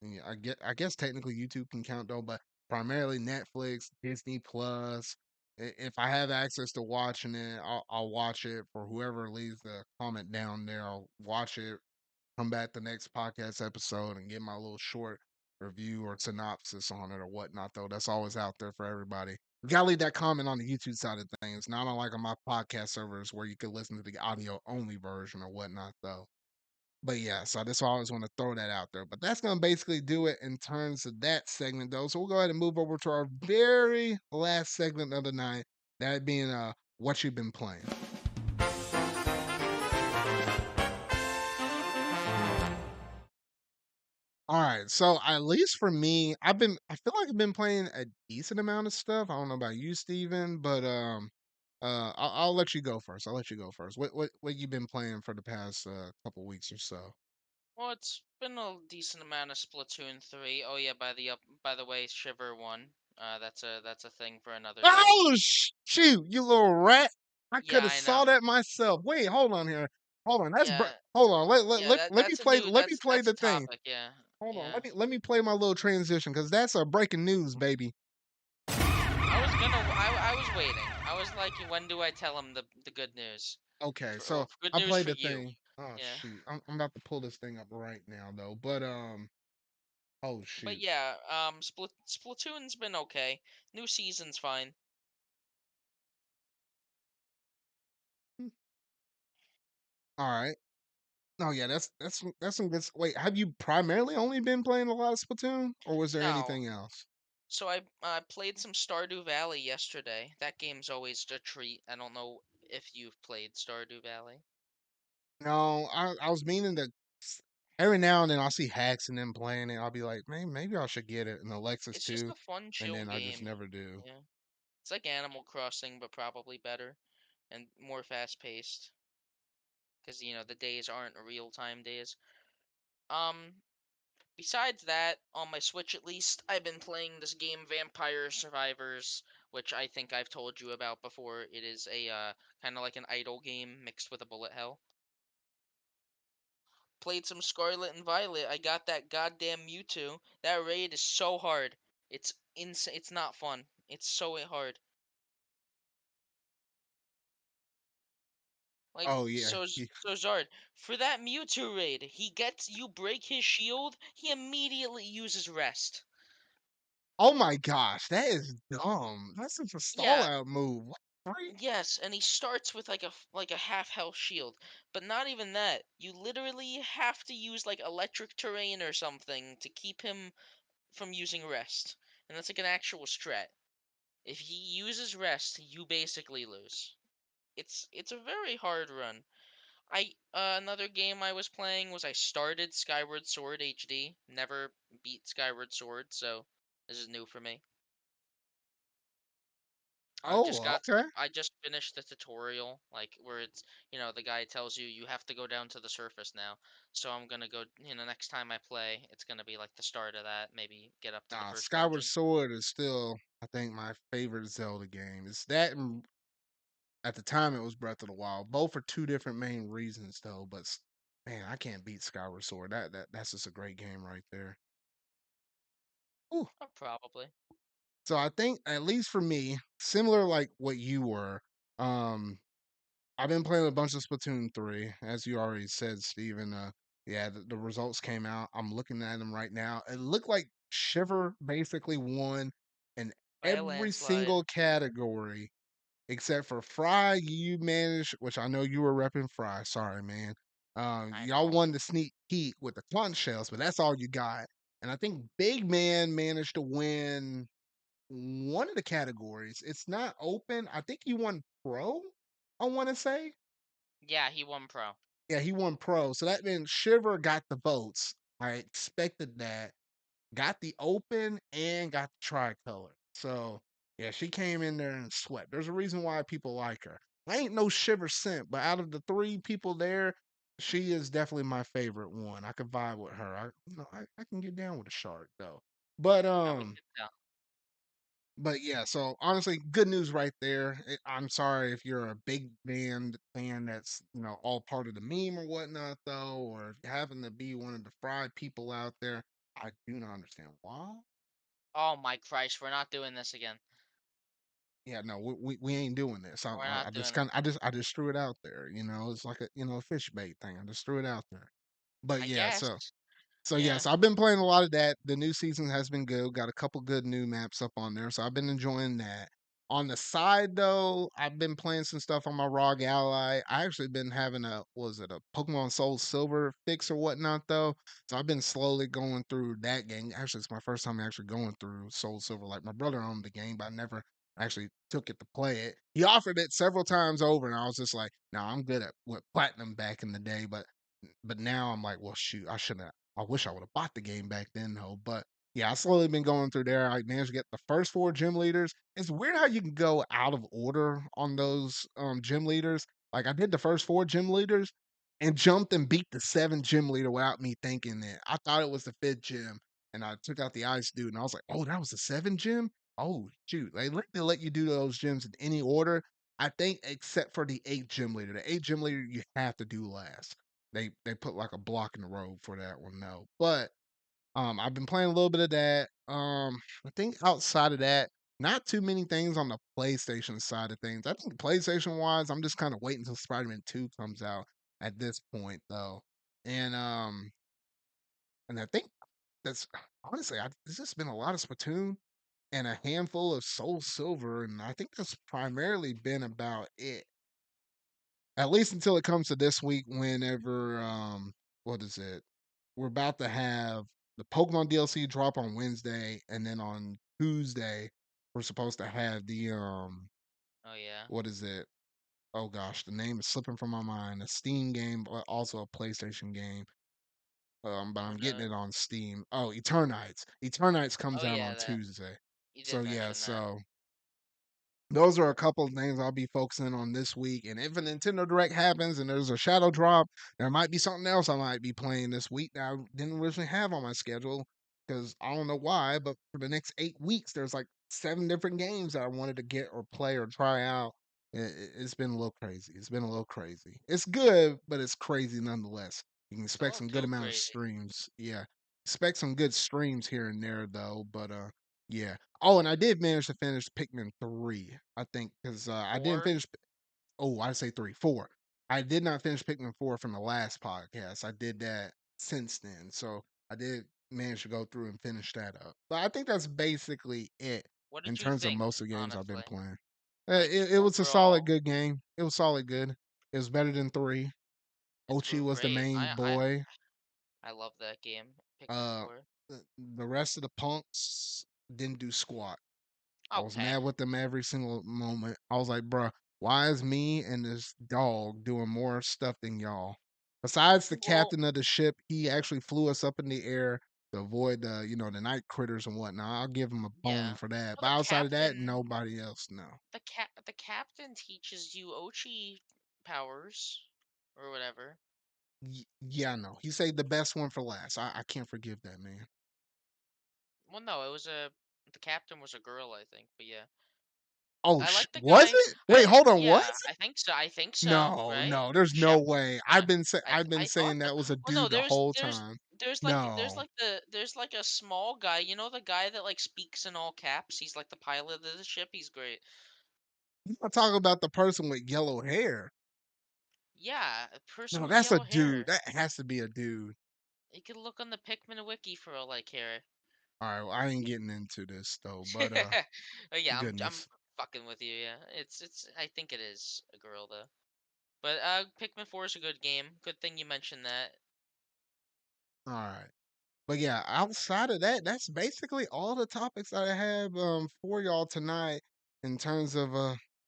yeah, I guess technically YouTube can count though, but primarily Netflix, Disney Plus. If I have access to watching it, I'll watch it. For whoever leaves the comment down there, I'll watch it, come back the next podcast episode and get my little short review or synopsis on it or whatnot, though. That's always out there for everybody. You gotta leave that comment on the YouTube side of things, not on like on my podcast servers where you can listen to the audio only version or whatnot, though. But yeah, so that's why I always want to throw that out there. But that's gonna basically do it in terms of that segment, though. So we'll go ahead and move over to our very last segment of the night, that being what you've been playing. All right, so at least for me, I feel like I've been playing a decent amount of stuff. I don't know about you, Steven, but I'll let you go first. I'll let you go first. What you been playing for the past couple weeks or so? Well, it's been a decent amount of Splatoon 3. Oh yeah, by the way, Shiver won. That's a thing for another day. Oh shoot, you little rat! I could Yeah, have I saw know. that myself. Wait, hold on here. Hold on. Yeah, Hold on. yeah. Let me play. Let me play That's a the thing. topic. Yeah, Hold on. yeah. Let me play my little transition because that's a breaking news, baby. I was waiting. I was like, when do I tell him the good news? Okay, For so good I news played for the you. thing. Oh Yeah. shoot, I'm about to pull this thing up right now though. But oh But shoot. yeah, Splatoon's been okay. New season's fine. Hmm, all right. Oh yeah, that's some good. Wait, have you primarily only been playing a lot of Splatoon, or was there No, anything else? so I played some Stardew Valley yesterday. That game's always a treat. I don't know if you've played Stardew Valley. No, I was meaning to. Every now and then I'll see hacks and them playing it. I'll be like, man, maybe I should get it. And Alexis It's just too, a fun, and chill then I just game. never do. Yeah, it's like Animal Crossing, but probably better and more fast-paced. Because the days aren't real-time days. Um, Besides that, on my Switch at least, I've been playing this game Vampire Survivors, which I think I've told you about before. It is a kind of like an idle game mixed with a bullet hell. Played some Scarlet and Violet. I got that goddamn Mewtwo. That raid is so hard. It's insane. It's not fun. It's so hard. Like Oh yeah. so Zard, for that Mewtwo raid, you break his shield, he immediately uses rest. Oh my gosh, that is dumb. That's such a stall Yeah, out move. What the freak? yes, and he starts with like a half health shield, but not even that. You literally have to use like electric terrain or something to keep him from using rest, and that's like an actual strat. If he uses rest, you basically lose. It's a very hard run. I Another game I was playing was I started Skyward Sword HD. Never beat Skyward Sword, so this is new for me. Oh, okay. I just finished the tutorial, like where it's the guy tells you you have to go down to the surface now. So I'm gonna go. Next time I play, it's gonna be like the start of that. Maybe get up to the Nah, first Skyward dungeon. Sword is still, I think, my favorite Zelda game. It's that, and at the time it was Breath of the Wild. Both for two different main reasons, though. But man, I can't beat Skyward Sword. That's just a great game right there. Ooh. Probably. So I think at least for me, similar like what you were. Um, I've been playing a bunch of Splatoon 3, as you already said, Steven. Yeah, the results came out. I'm looking at them right now. It looked like Shiver basically won in By a every landslide. single category except for Fry. You managed, which I know you were repping Fry. Sorry, man. I Y'all know. won the sneak peek with the conch shells, but that's all you got. And I think Big Man managed to win one of the categories. It's not open. I think he won Pro, I want to say. Yeah, he won pro. Yeah, he won pro. So that means Shiver got the votes. I expected that. got the open and got the tricolor. So yeah, she came in there and swept. There's a reason why people like her. I ain't no shiver scent, but out of the three people there, she is definitely my favorite one. I could vibe with her. I can get down with a shark though. But We um could tell. but yeah, so honestly, good news right there. I'm sorry if you're a big band fan that's all part of the meme or whatnot though, or if you happen to be one of the fried people out there. I do not understand why. Oh my Christ, we're not doing this again. Yeah, no, we ain't doing this. We're I not just doing it. kind I just threw it out there. It's like a fish bait thing. I just threw it out there. But I yeah, guess. so yeah, Yeah. so I've been playing a lot of that. The new season has been good. Got a couple good new maps up on there, so I've been enjoying that. On the side though, I've been playing some stuff on my ROG Ally. I actually been having a Pokemon Soul Silver fix or whatnot though. So I've been slowly going through that game. Actually, it's my first time actually going through Soul Silver. Like my brother owned the game, but I never actually took it to play it. He offered it several times over, and I was just like, "No, I'm good at with platinum back in the day." But now I'm like, well, shoot, I shouldn't have. I wish I would have bought the game back then, though. But yeah, I slowly been going through there. I managed to get the first four gym leaders. It's weird how you can go out of order on those gym leaders. Like I did the first four gym leaders and jumped and beat the seventh gym leader without me thinking it. I thought it was the fifth gym, and I took out the ice dude, and I was like, oh, that was the seventh gym. Oh shoot, they let you do those gyms in any order. I think except for the eighth gym leader. The eighth gym leader you have to do last. They put like a block in the road for that one though. But I've been playing a little bit of that. I think outside of that, not too many things on the PlayStation side of things. I think PlayStation wise, I'm just kind of waiting until Spider-Man 2 comes out at this point though. And and I think that's honestly, there's just been a lot of Splatoon and a handful of Soul Silver, and I think that's primarily been about it. At least until it comes to this week, whenever what is it? We're about to have the Pokemon DLC drop on Wednesday, and then on Tuesday, we're supposed to have the Oh yeah. what is it? Oh gosh, the name is slipping from my mind. A Steam game, but also a PlayStation game. But Oh I'm getting no. it on Steam. Oh, Eternites. Eternites comes Oh out yeah, on that Tuesday. you So did yeah, mention that. so those are a couple of things I'll be focusing on this week. And if a Nintendo Direct happens and there's a shadow drop, there might be something else I might be playing this week that I didn't originally have on my schedule because I don't know why, but for the next 8 weeks, there's like 7 different games that I wanted to get or play or try out. It's been a little crazy. It's been a little crazy. It's good, but it's crazy nonetheless. You can It's a expect little some good too amount of crazy. streams. Yeah. Expect some good streams here and there though, but yeah. Oh, and I did manage to finish Pikmin 3, I think, because I didn't Or finish. Oh, I say 3, 4. I did not finish Pikmin 4 from the last podcast. I did that since then. So I did manage to go through and finish that up. But I think that's basically it what in did you terms of think, most of the games I've been honestly? playing. Like It was a solid, overall, good game. It was solid, good. It was better than 3. it's Ochi was the great. main boy. I love that game, Pikmin Uh, 4. the rest of the punks didn't do squat. I was Okay. mad with them every single moment. I was like, bruh, why is me and this dog doing more stuff than y'all? Besides the Well, captain of the ship, he actually flew us up in the air to avoid the night critters and whatnot. I'll give him a bone yeah. for that. Well, But outside of that, nobody else. No. the captain teaches you Ochi powers or whatever. Yeah, no. He saved the best one for last. I can't forgive that man. Well, no, it was the captain was a girl, I think. But yeah, Oh, I like the was guy. it? Wait, hold on. Was Yeah, it? I think so, No, right? no. There's no Shep. way. Yeah, I've been I thought saying so. that was a Well, no, dude the whole time. there's No. like there's like a small guy. You know the guy that like speaks in all caps. He's like the pilot of the ship. He's great. I'm not talking about the person with yellow hair. Yeah, a person No, with that's a yellow dude. hair. That has to be a dude. You can look on the Pikmin wiki for all I care. All right, well, I ain't getting into this though, but But yeah, I'm goodness. fucking with you. Yeah, it's I think it is a girl though. But Pikmin 4 is a good game. Good thing you mentioned that. All right. But yeah, outside of that, that's basically all the topics that I have for y'all tonight in terms of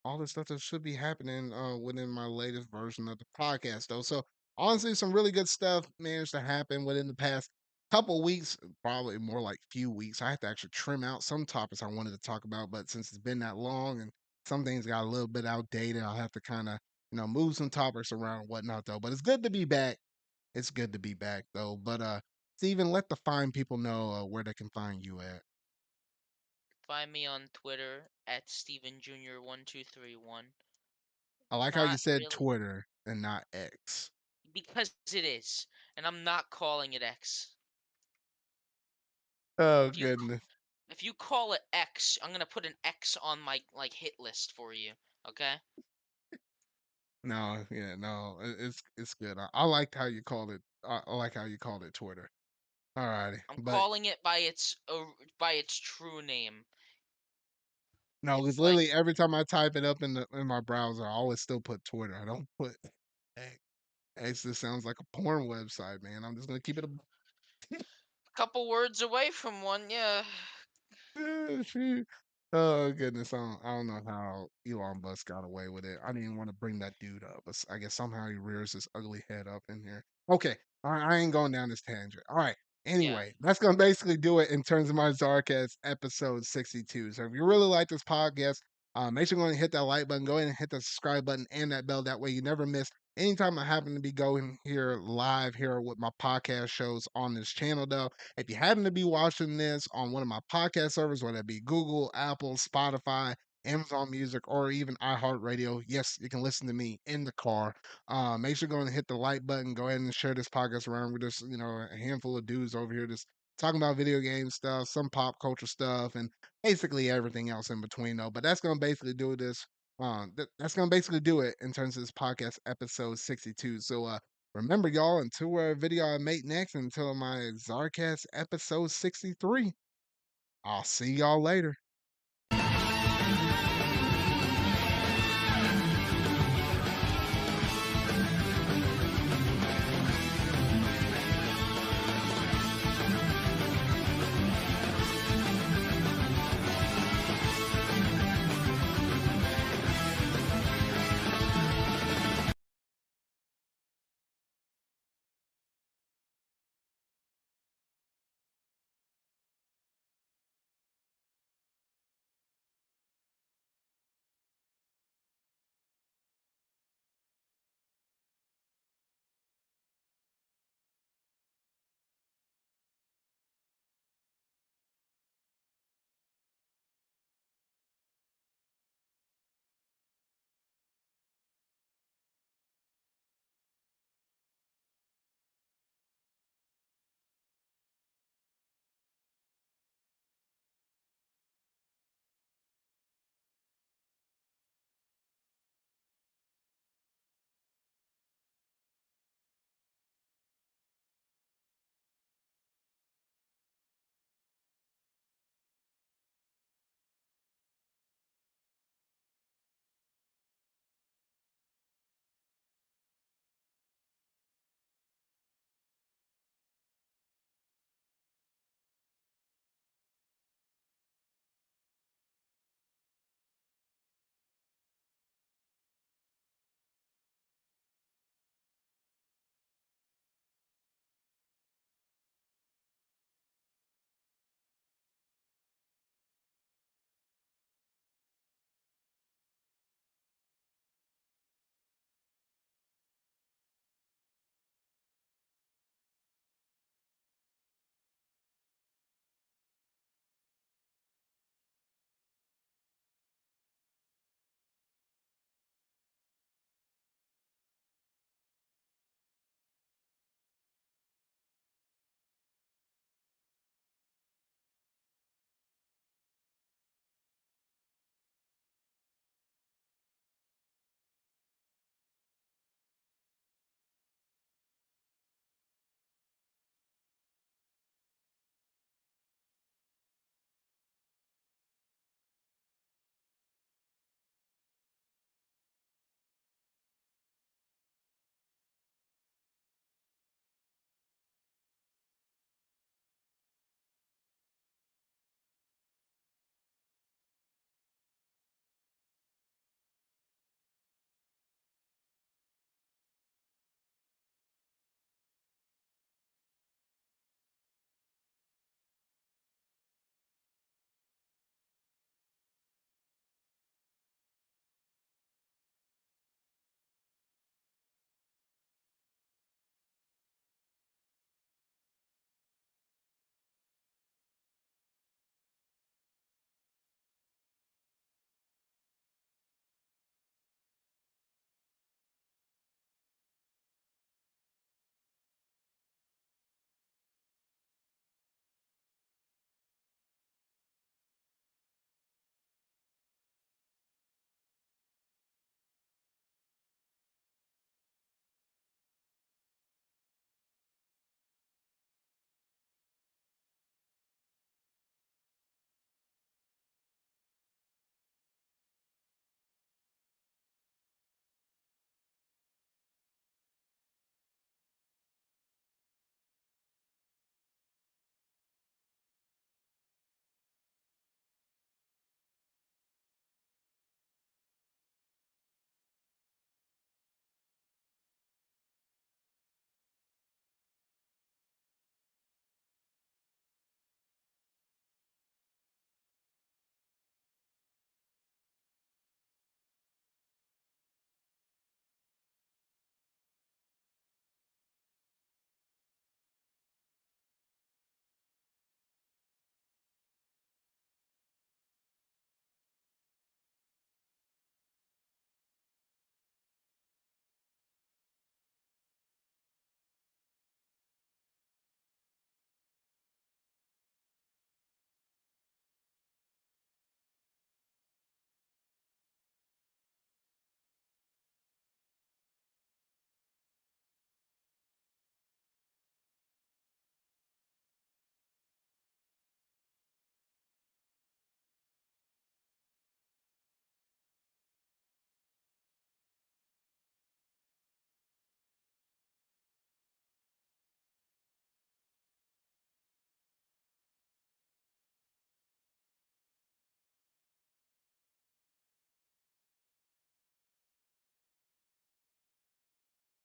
all the stuff that should be happening within my latest version of the podcast though. So honestly, some really good stuff managed to happen within the past couple weeks, probably more like few weeks. I have to actually trim out some topics I wanted to talk about, but since it's been that long and some things got a little bit outdated, I'll have to kind of, move some topics around and whatnot though. But it's good to be back. It's good to be back though. But Steven, let the fine people know where they can find you at. Find me on Twitter at Steven Jr. 1231. I like how you Not said really Twitter and not X. because it is, and I'm not calling it X. Oh If you goodness. if you call it X, I'm gonna put an X on my like hit list for you. Okay? No, yeah, no, it's good. I liked how you called it. I like how you called it Twitter. Alrighty, I'm but calling it by its true name. no, because It's like literally every time I type it up in my browser, I always still put Twitter. I don't put X. X just sounds like a porn website, man. I'm just gonna keep it a a couple words away from one. Yeah. Shoot. Oh goodness, I don't know how Elon Musk got away with it. I didn't even want to bring that dude up, but I guess somehow he rears his ugly head up in here. Okay, I ain't going down this tangent. All right. Yeah. Anyway, that's gonna basically do it in terms of my Zarcast episode 62. So if you really like this podcast, make sure you go and hit that like button, go ahead and hit the subscribe button and that bell. That way you never miss anytime I happen to be going here live here with my podcast shows on this channel though. If you happen to be watching this on one of my podcast servers, whether it be Google, Apple, Spotify, Amazon Music, or even iHeartRadio, yes, you can listen to me in the car. Make sure to go and hit the like button. Go ahead and share this podcast around. We're just, a handful of dudes over here just talking about video game stuff, some pop culture stuff, and basically everything else in between, though. But that's going to basically do this. That's going to basically do it in terms of this podcast episode 62. So, remember, y'all, until a video I make next, until my Zarcast episode 63, I'll see y'all later.